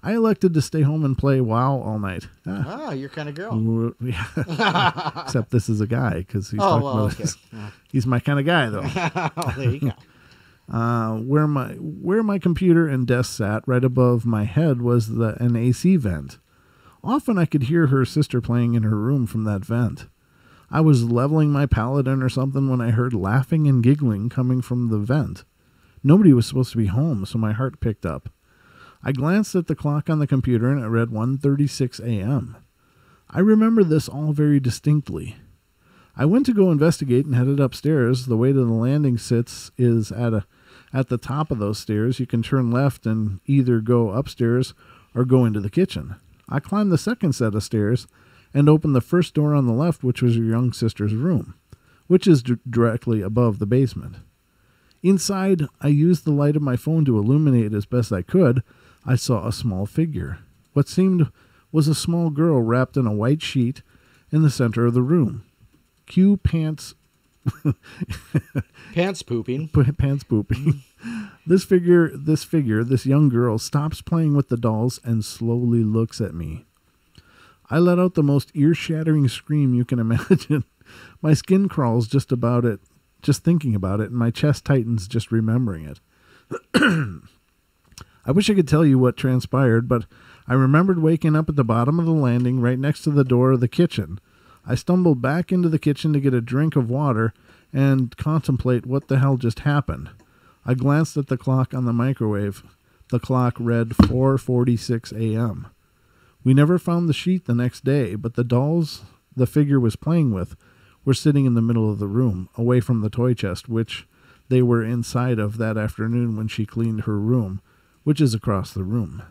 I elected to stay home and play WoW all night. Your kind of girl. Yeah. Except this is a guy, because he's talking about okay. He's my kind of guy, though. There you go. Where my computer and desk sat, right above my head, was an AC vent. Often I could hear her sister playing in her room from that vent. I was leveling my paladin or something when I heard laughing and giggling coming from the vent. Nobody was supposed to be home, so my heart picked up. I glanced at the clock on the computer, and it read 1:36 a.m. I remember this all very distinctly. I went to go investigate and headed upstairs. The way to the landing sits is at the top of those stairs. You can turn left and either go upstairs or go into the kitchen. I climbed the second set of stairs and opened the first door on the left, which was your young sister's room, which is directly above the basement. Inside, I used the light of my phone to illuminate as best I could. I saw a small figure. What seemed was a small girl wrapped in a white sheet in the center of the room. Cue pants... Pants pooping. Pants pooping. This young girl, stops playing with the dolls and slowly looks at me. I let out the most ear-shattering scream you can imagine. My skin crawls just thinking about it, and my chest tightens just remembering it. I wish I could tell you what transpired, but I remembered waking up at the bottom of the landing right next to the door of the kitchen. I stumbled back into the kitchen to get a drink of water and contemplate what the hell just happened. I glanced at the clock on the microwave. The clock read 4:46 a.m. We never found the sheet the next day, but the dolls the figure was playing with were sitting in the middle of the room, away from the toy chest, which they were inside of that afternoon when she cleaned her room, which is across the room.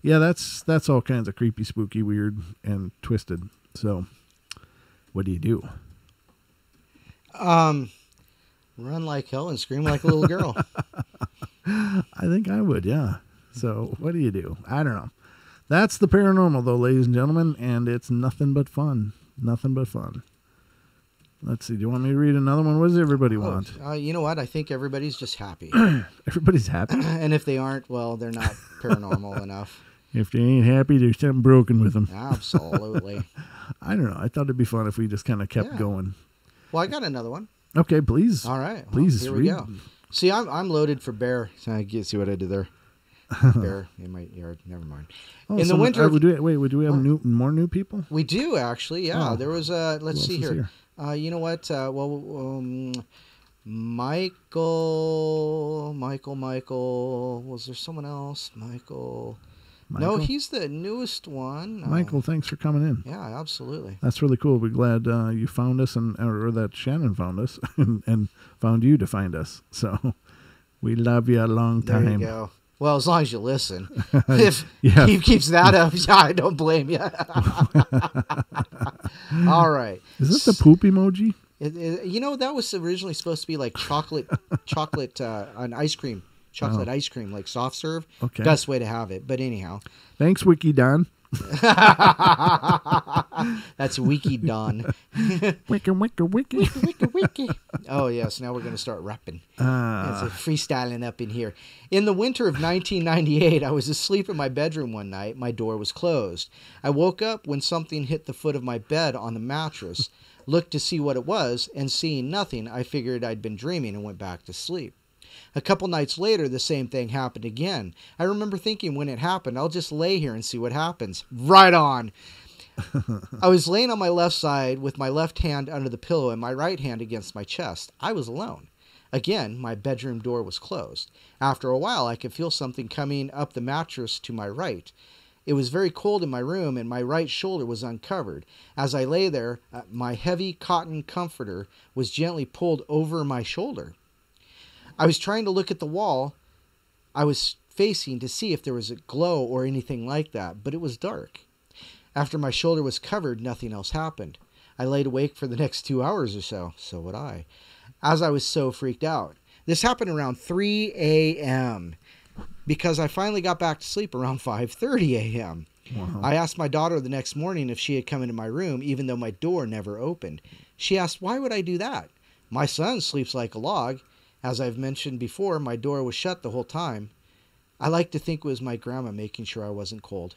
Yeah, that's all kinds of creepy, spooky, weird, and twisted. So, what do you do? Run like hell and scream like a little girl. I think I would, yeah. So, what do you do? I don't know. That's the paranormal, though, ladies and gentlemen, and it's nothing but fun. Nothing but fun. Let's see. Do you want me to read another one? What does everybody want? You know what? I think everybody's just happy. Everybody's happy? And if they aren't, well, they're not paranormal enough. If they ain't happy, there's something broken with them. Absolutely. I don't know. I thought it'd be fun if we just kind of kept going. Well, I got another one. Okay, please. All right. Please here read. we go. See, I'm loaded for bear. So I see what I did there. Bear in my yard. Never mind. Oh, in the winter. do we have more new people? We do, actually. Yeah. Oh. There was let's see here. You know what? Michael. Was there someone else? Michael. No, he's the newest one. Michael, thanks for coming in. Yeah, absolutely. That's really cool. We're glad you found us, or that Shannon found us, and found you to find us. So we love you a long time. There you go. Well, as long as you listen. If he keeps that up, I don't blame you. All right. Is this the poop emoji? That was originally supposed to be like chocolate on ice cream. Chocolate ice cream, like soft serve. Okay. Best way to have it. But anyhow. Thanks, Wiki Don. That's Wiki Don. Wiki. Oh, yes. Now we're going to start rapping. It's freestyling up in here. In the winter of 1998, I was asleep in my bedroom one night. My door was closed. I woke up when something hit the foot of my bed on the mattress. Looked to see what it was, and seeing nothing, I figured I'd been dreaming and went back to sleep. A couple nights later, the same thing happened again. I remember thinking when it happened, I'll just lay here and see what happens. Right on. I was laying on my left side with my left hand under the pillow and my right hand against my chest. I was alone. Again, my bedroom door was closed. After a while, I could feel something coming up the mattress to my right. It was very cold in my room, and my right shoulder was uncovered. As I lay there, my heavy cotton comforter was gently pulled over my shoulder. I was trying to look at the wall I was facing to see if there was a glow or anything like that, but it was dark. After my shoulder was covered, nothing else happened. I laid awake for the next 2 hours or so. So would I. As I was so freaked out. This happened around 3 a.m. because I finally got back to sleep around 5:30 a.m. Wow. I asked my daughter the next morning if she had come into my room, even though my door never opened. She asked, why would I do that? My son sleeps like a log. As I've mentioned before, my door was shut the whole time. I like to think it was my grandma making sure I wasn't cold.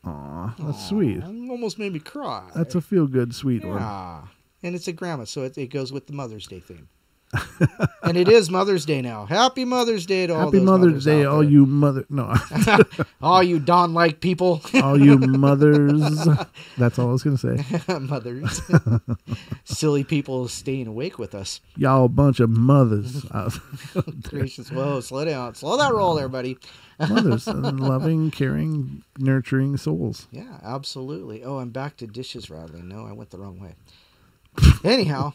Aw, that's sweet. Almost made me cry. That's a feel-good, sweet one. Yeah. And it's a grandma, so it goes with the Mother's Day theme. And it is Mother's Day now. Happy Mother's Day to all Happy those Mother's Day, out all there. you mother... No. All you Don-like people. All you mothers. That's all I was going to say. Mothers. Silly people staying awake with us. Y'all a bunch of mothers. Gracious. Whoa, slow down. Slow that roll there, buddy. Mothers. Loving, caring, nurturing souls. Yeah, absolutely. Oh, I'm back to dishes rattling. No, I went the wrong way. Anyhow.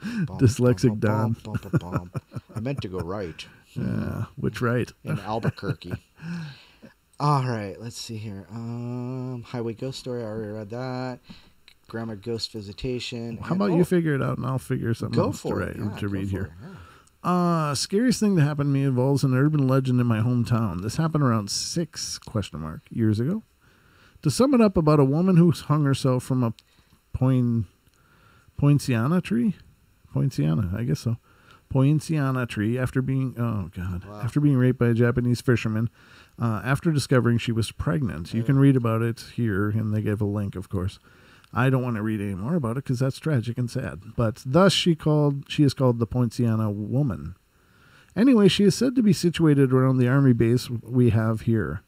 Dyslexic Don. I meant to go right. Yeah, which right? In Albuquerque. All right, let's see here. Highway Ghost Story, I already read that. Grandma Ghost Visitation. How about you figure it out and I'll figure something else to read here. Scariest thing that happened to me involves an urban legend in my hometown. This happened around 6 years ago. To sum it up, about a woman who hung herself from a poinciana tree? Poinciana, I guess so. Poinciana tree after being, after being raped by a Japanese fisherman, after discovering she was pregnant. You can read about it here, and they gave a link, of course. I don't want to read any more about it because that's tragic and sad. But thus she is called the Poinciana woman. Anyway, she is said to be situated around the army base we have here.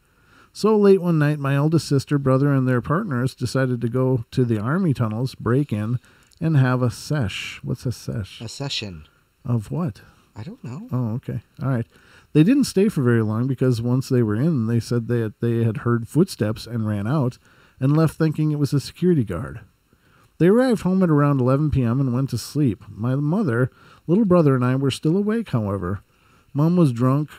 So late one night, my eldest sister, brother, and their partners decided to go to the army tunnels, break in, and have a sesh. What's a sesh? A session. Of what? I don't know. Oh, okay. All right. They didn't stay for very long because once they were in, they said they had heard footsteps and ran out and left thinking it was a security guard. They arrived home at around 11 p.m. and went to sleep. My mother, little brother, and I were still awake, however. Mom was drunk.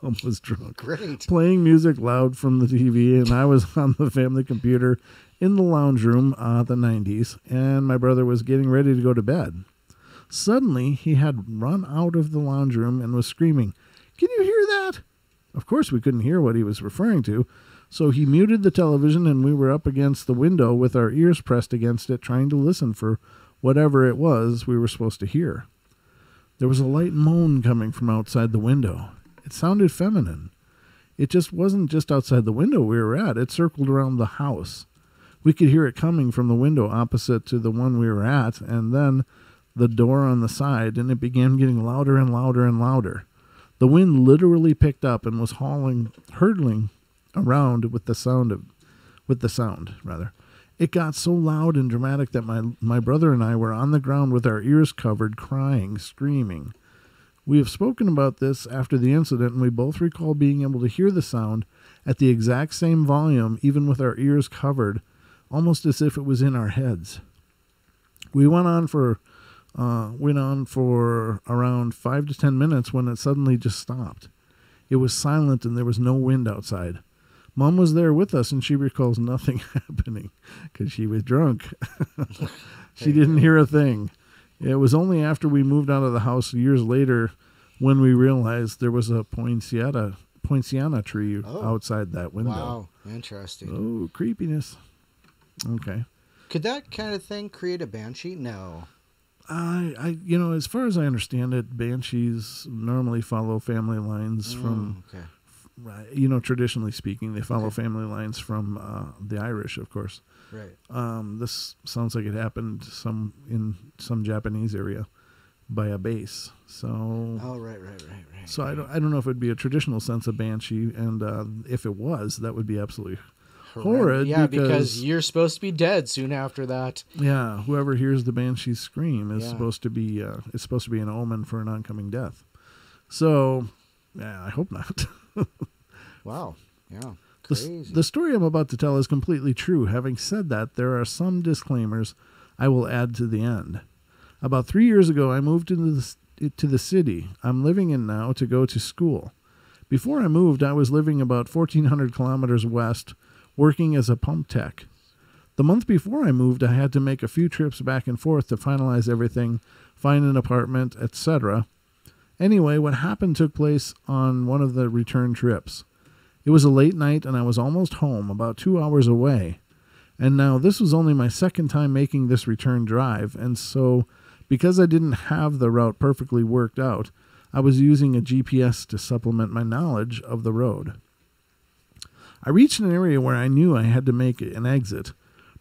Mom was drunk. Great. Playing music loud from the TV, and I was on the family computer in the lounge room, the 90s, and my brother was getting ready to go to bed. Suddenly, he had run out of the lounge room and was screaming, "Can you hear that?" Of course, we couldn't hear what he was referring to, so he muted the television, and we were up against the window with our ears pressed against it, trying to listen for whatever it was we were supposed to hear. There was a light moan coming from outside the window. It sounded feminine. It just wasn't just outside the window we were at. It circled around the house. We could hear it coming from the window opposite to the one we were at, and then the door on the side, and it began getting louder and louder and louder. The wind literally picked up and was hurtling around with the sound. It got so loud and dramatic that my brother and I were on the ground with our ears covered, crying, screaming. We have spoken about this after the incident, and we both recall being able to hear the sound at the exact same volume, even with our ears covered, almost as if it was in our heads. We went on for around 5 to 10 minutes when it suddenly just stopped. It was silent and there was no wind outside. Mom was there with us, and she recalls nothing happening because she was drunk. She didn't hear a thing. It was only after we moved out of the house years later when we realized there was a poinciana tree outside that window. Wow, interesting. Oh, creepiness. Okay. Could that kind of thing create a banshee? No. As far as I understand it, banshees normally follow family lines from, traditionally speaking, they follow family lines from the Irish, of course. Right. This sounds like it happened in some Japanese area by a base. So. Oh, right. So I don't know if it'd be a traditional sense of banshee, and if it was, that would be absolutely horrid. Yeah, because you're supposed to be dead soon after that. Yeah, whoever hears the banshee scream is supposed to be an omen for an oncoming death. So, yeah, I hope not. Wow. Yeah. Crazy. The story I'm about to tell is completely true. Having said that, there are some disclaimers I will add to the end. About 3 years ago, I moved to the city I'm living in now to go to school. Before I moved, I was living about 1,400 kilometers west, working as a pump tech. The month before I moved, I had to make a few trips back and forth to finalize everything, find an apartment, etc. Anyway, what happened took place on one of the return trips. It was a late night, and I was almost home, about 2 hours away. And now this was only my second time making this return drive, and so because I didn't have the route perfectly worked out, I was using a GPS to supplement my knowledge of the road. I reached an area where I knew I had to make an exit.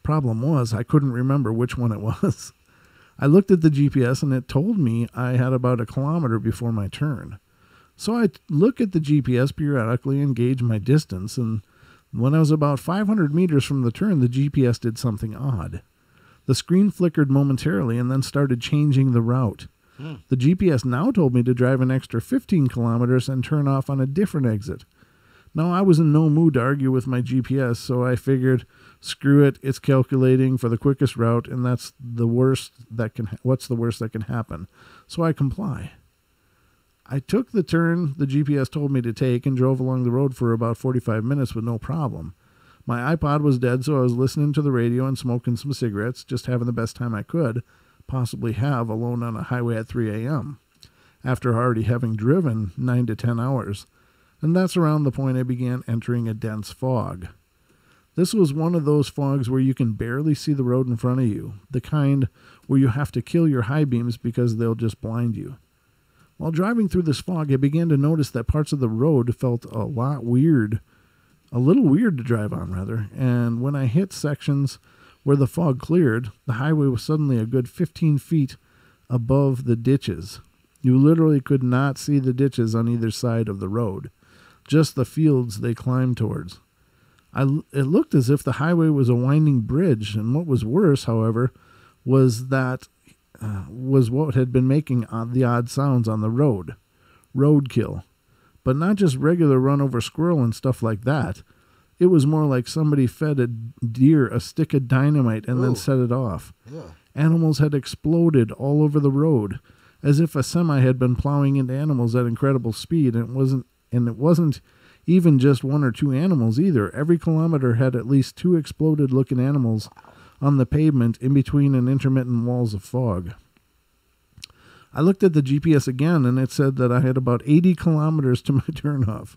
Problem was, I couldn't remember which one it was. I looked at the GPS, and it told me I had about 1 kilometer before my turn. So I look at the GPS periodically and gauge my distance, and when I was about 500 meters from the turn, the GPS did something odd. The screen flickered momentarily and then started changing the route. The GPS now told me to drive an extra 15 kilometers and turn off on a different exit. Now, I was in no mood to argue with my GPS, so I figured, screw it, it's calculating for the quickest route, and what's the worst that can happen? So I comply. I took the turn the GPS told me to take and drove along the road for about 45 minutes with no problem. My iPod was dead, so I was listening to the radio and smoking some cigarettes, just having the best time I could possibly have alone on a highway at 3 a.m., after already having driven 9 to 10 hours. And that's around the point I began entering a dense fog. This was one of those fogs where you can barely see the road in front of you, the kind where you have to kill your high beams because they'll just blind you. While driving through this fog, I began to notice that parts of the road felt a little weird to drive on, rather, and when I hit sections where the fog cleared, the highway was suddenly a good 15 feet above the ditches. You literally could not see the ditches on either side of the road, just the fields they climbed towards. It looked as if the highway was a winding bridge, and what was worse, however, was what had been making the odd sounds on the road. Roadkill. But not just regular run over squirrel and stuff like that. It was more like somebody fed a deer a stick of dynamite and then set it off. Yeah. Animals had exploded all over the road, as if a semi had been plowing into animals at incredible speed, and it wasn't even just 1 or 2 animals either. Every kilometer had at least 2 exploded-looking animals on the pavement in between and intermittent walls of fog. I looked at the GPS again, and it said that I had about 80 kilometers to my turnoff,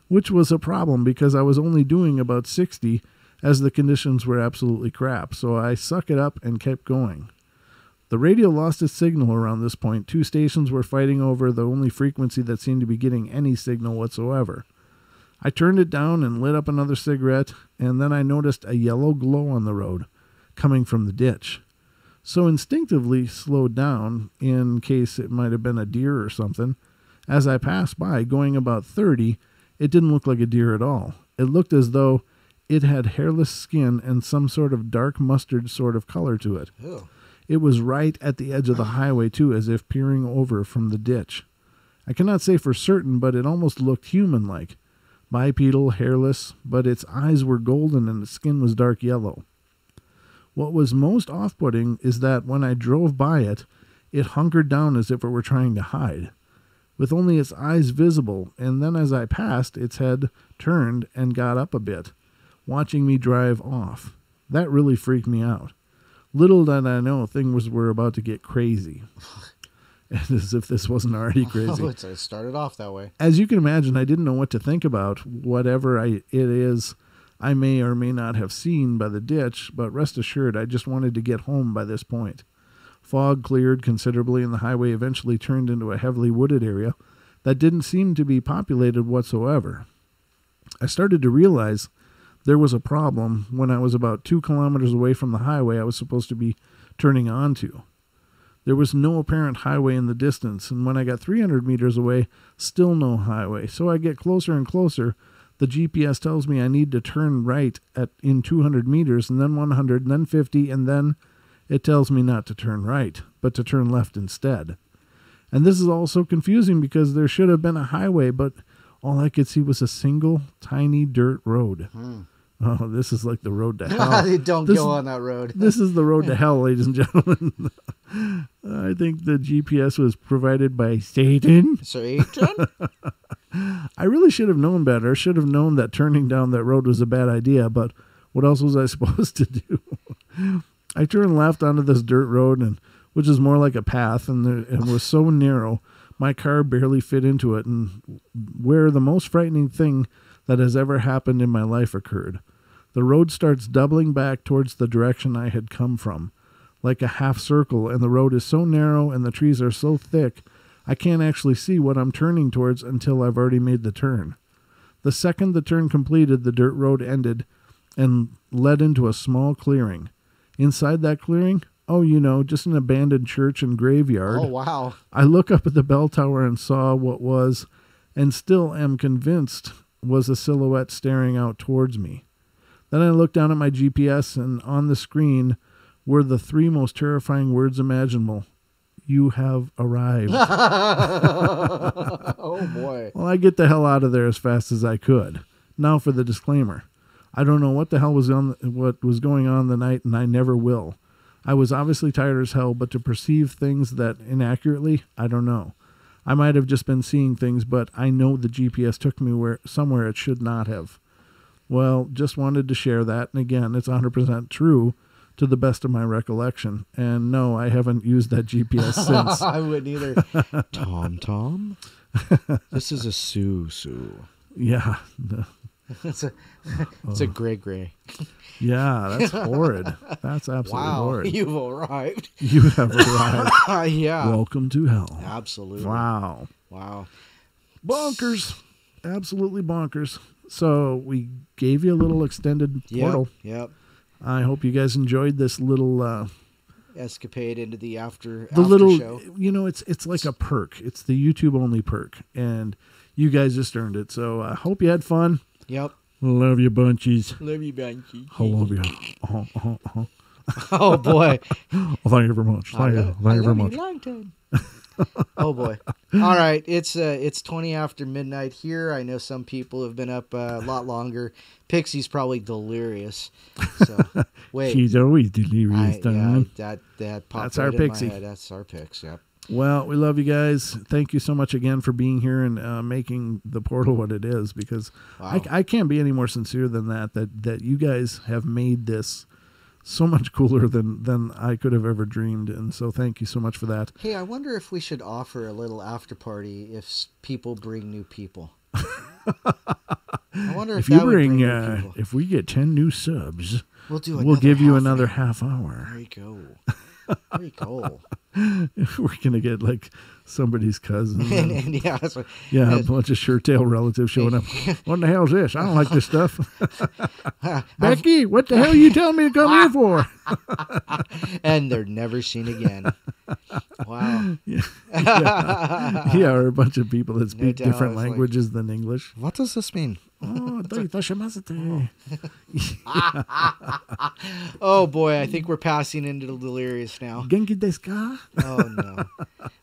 which was a problem because I was only doing about 60 as the conditions were absolutely crap, so I suck it up and kept going. The radio lost its signal around this point. 2 stations were fighting over the only frequency that seemed to be getting any signal whatsoever. I turned it down and lit up another cigarette, and then I noticed a yellow glow on the road coming from the ditch. So instinctively slowed down in case it might have been a deer or something. As I passed by, going about 30, it didn't look like a deer at all. It looked as though it had hairless skin and some sort of dark mustard sort of color to it. Ew. It was right at the edge of the highway, too, as if peering over from the ditch. I cannot say for certain, but it almost looked human-like. Bipedal, hairless, but its eyes were golden and its skin was dark yellow. What was most off-putting is that when I drove by it, it hunkered down as if it were trying to hide, with only its eyes visible, and then as I passed, its head turned and got up a bit, watching me drive off. That really freaked me out. Little did I know things were about to get crazy. As if this wasn't already crazy. Oh, it started off that way. As you can imagine, I didn't know what to think about whatever it is I may or may not have seen by the ditch, but rest assured, I just wanted to get home by this point. Fog cleared considerably, and the highway eventually turned into a heavily wooded area that didn't seem to be populated whatsoever. I started to realize there was a problem when I was about 2 kilometers away from the highway I was supposed to be turning onto. There was no apparent highway in the distance, and when I got 300 meters away, still no highway. So I get closer and closer. The GPS tells me I need to turn right in 200 meters, and then 100, and then 50, and then it tells me not to turn right, but to turn left instead. And this is all so confusing because there should have been a highway, but all I could see was a single tiny dirt road. Oh, this is like the road to hell. Don't go on that road. This is the road to hell, ladies and gentlemen. I think the GPS was provided by Satan. Satan? I really should have known better. Should have known that turning down that road was a bad idea, but what else was I supposed to do? I turned left onto this dirt road, which is more like a path, and it was so narrow, my car barely fit into it, and where the most frightening thing that has ever happened in my life occurred. The road starts doubling back towards the direction I had come from, like a half circle, and the road is so narrow and the trees are so thick, I can't actually see what I'm turning towards until I've already made the turn. The second the turn completed, the dirt road ended and led into a small clearing. Inside that clearing, just an abandoned church and graveyard. Oh, wow. I look up at the bell tower and saw what was, and still am convinced, was a silhouette staring out towards me. Then I looked down at my GPS, and on the screen were the 3 most terrifying words imaginable. You have arrived. Oh, boy. Well, I get the hell out of there as fast as I could. Now for the disclaimer. I don't know what the hell what was going on the night, and I never will. I was obviously tired as hell, but to perceive things that inaccurately, I don't know. I might have just been seeing things, but I know the GPS took me somewhere it should not have. Well, just wanted to share that, and again, it's 100% true to the best of my recollection. And no, I haven't used that GPS since. I wouldn't either. Tom? This is a Sue. Yeah. It's a gray. Yeah, that's horrid. That's absolutely horrid. You've arrived. You have arrived. Yeah. Welcome to hell. Absolutely. Wow. Bonkers. Absolutely bonkers. So we gave you a little extended portal. Yep. I hope you guys enjoyed this little escapade into the after show. You know, it's like a perk. It's the YouTube only perk, and you guys just earned it. So I hope you had fun. Yep. Love you, bunchies. Love you, bunchies. I love you. Oh boy. Well, thank you very much. Thank you very much. Long time. Oh boy. All right, it's 20 after midnight here. I know some people have been up a lot longer. Pixie's probably delirious. So wait, she's always delirious. That popped That's right our in Pixie. my head. That's our Pix. Yep. Well, we love you guys. Thank you so much again for being here and making the portal what it is. Because I can't be any more sincere than that you guys have made this so much cooler than I could have ever dreamed. And so thank you so much for that. Hey, I wonder if we should offer a little after party if people bring new people. I wonder if you that bring, would bring new people. if we get 10 new subs, we'll give you another half hour. There you go. Very cool. We're gonna get like somebody's cousin. and yeah, that's what, Yeah, a bunch of shirt tail relatives showing up. What the hell is this? I don't like this stuff. Becky, what the hell are you telling me to come here for? And they're never seen again. Wow. Yeah, or a bunch of people that speak doubt, different it's like- languages than English. What does this mean? Oh, Oh boy, I think we're passing into the delirious now. Genki desu ka? Oh no.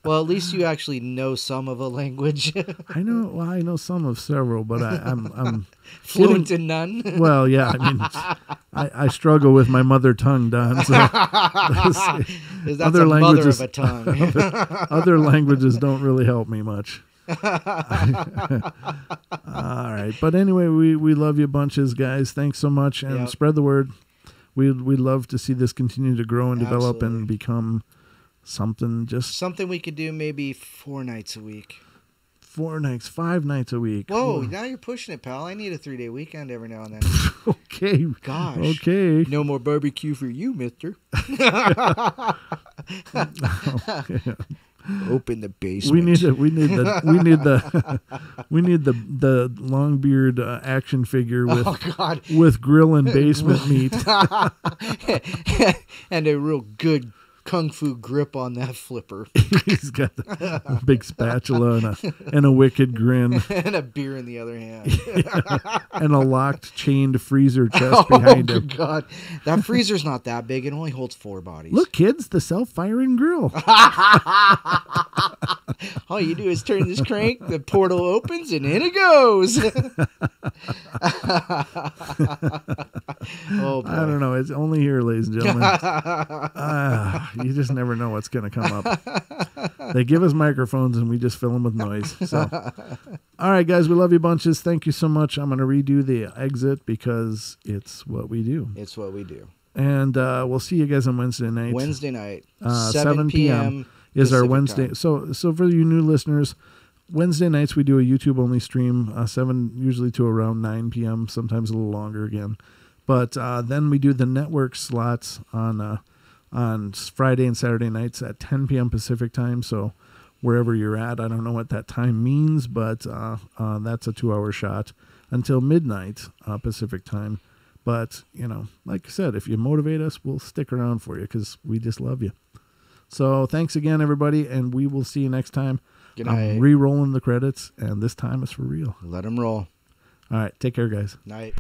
Well, at least you actually know some of a language. I know. Well, I know some of several, but I'm Fluent in none. Well, yeah. I mean, I struggle with my mother tongue, Don. So That's a mother of a tongue. other languages don't really help me much. All right, but anyway, we love you bunches, guys. Thanks so much, and spread the word. We'd love to see this continue to grow and develop and become something. Just something we could do maybe 4 nights a week. 4 nights, 5 nights a week. Whoa, now you're pushing it, pal. I need a 3-day weekend every now and then. Okay. Gosh. Okay. No more barbecue for you, mister. Open the basement. We need the Longbeard action figure with grill and basement meat. And a real good kung fu grip on that flipper. He's got a big spatula and a wicked grin. And a beer in the other hand. And a locked chained freezer chest behind him. Oh, God. That freezer's not that big. It only holds 4 bodies. Look, kids, the self-firing grill. All you do is turn this crank, the portal opens, and in it goes. Oh, boy. I don't know. It's only here, ladies and gentlemen. You just never know what's going to come up. They give us microphones and we just fill them with noise. So, all right, guys, we love you bunches. Thank you so much. I'm going to redo the exit because it's what we do. It's what we do. And we'll see you guys on Wednesday night. Wednesday night, 7 p.m. is our Wednesday. So for you new listeners, Wednesday nights we do a YouTube only stream, 7 usually to around 9 p.m. Sometimes a little longer again. But then we do the network slots on Friday and Saturday nights at 10 p.m. Pacific time. So wherever you're at, I don't know what that time means, but that's a 2-hour shot until midnight Pacific time. But, you know, like I said, if you motivate us, we'll stick around for you because we just love you. So thanks again, everybody, and we will see you next time. Good night. I'm re-rolling the credits, and this time it's for real. Let them roll. All right. Take care, guys. Night.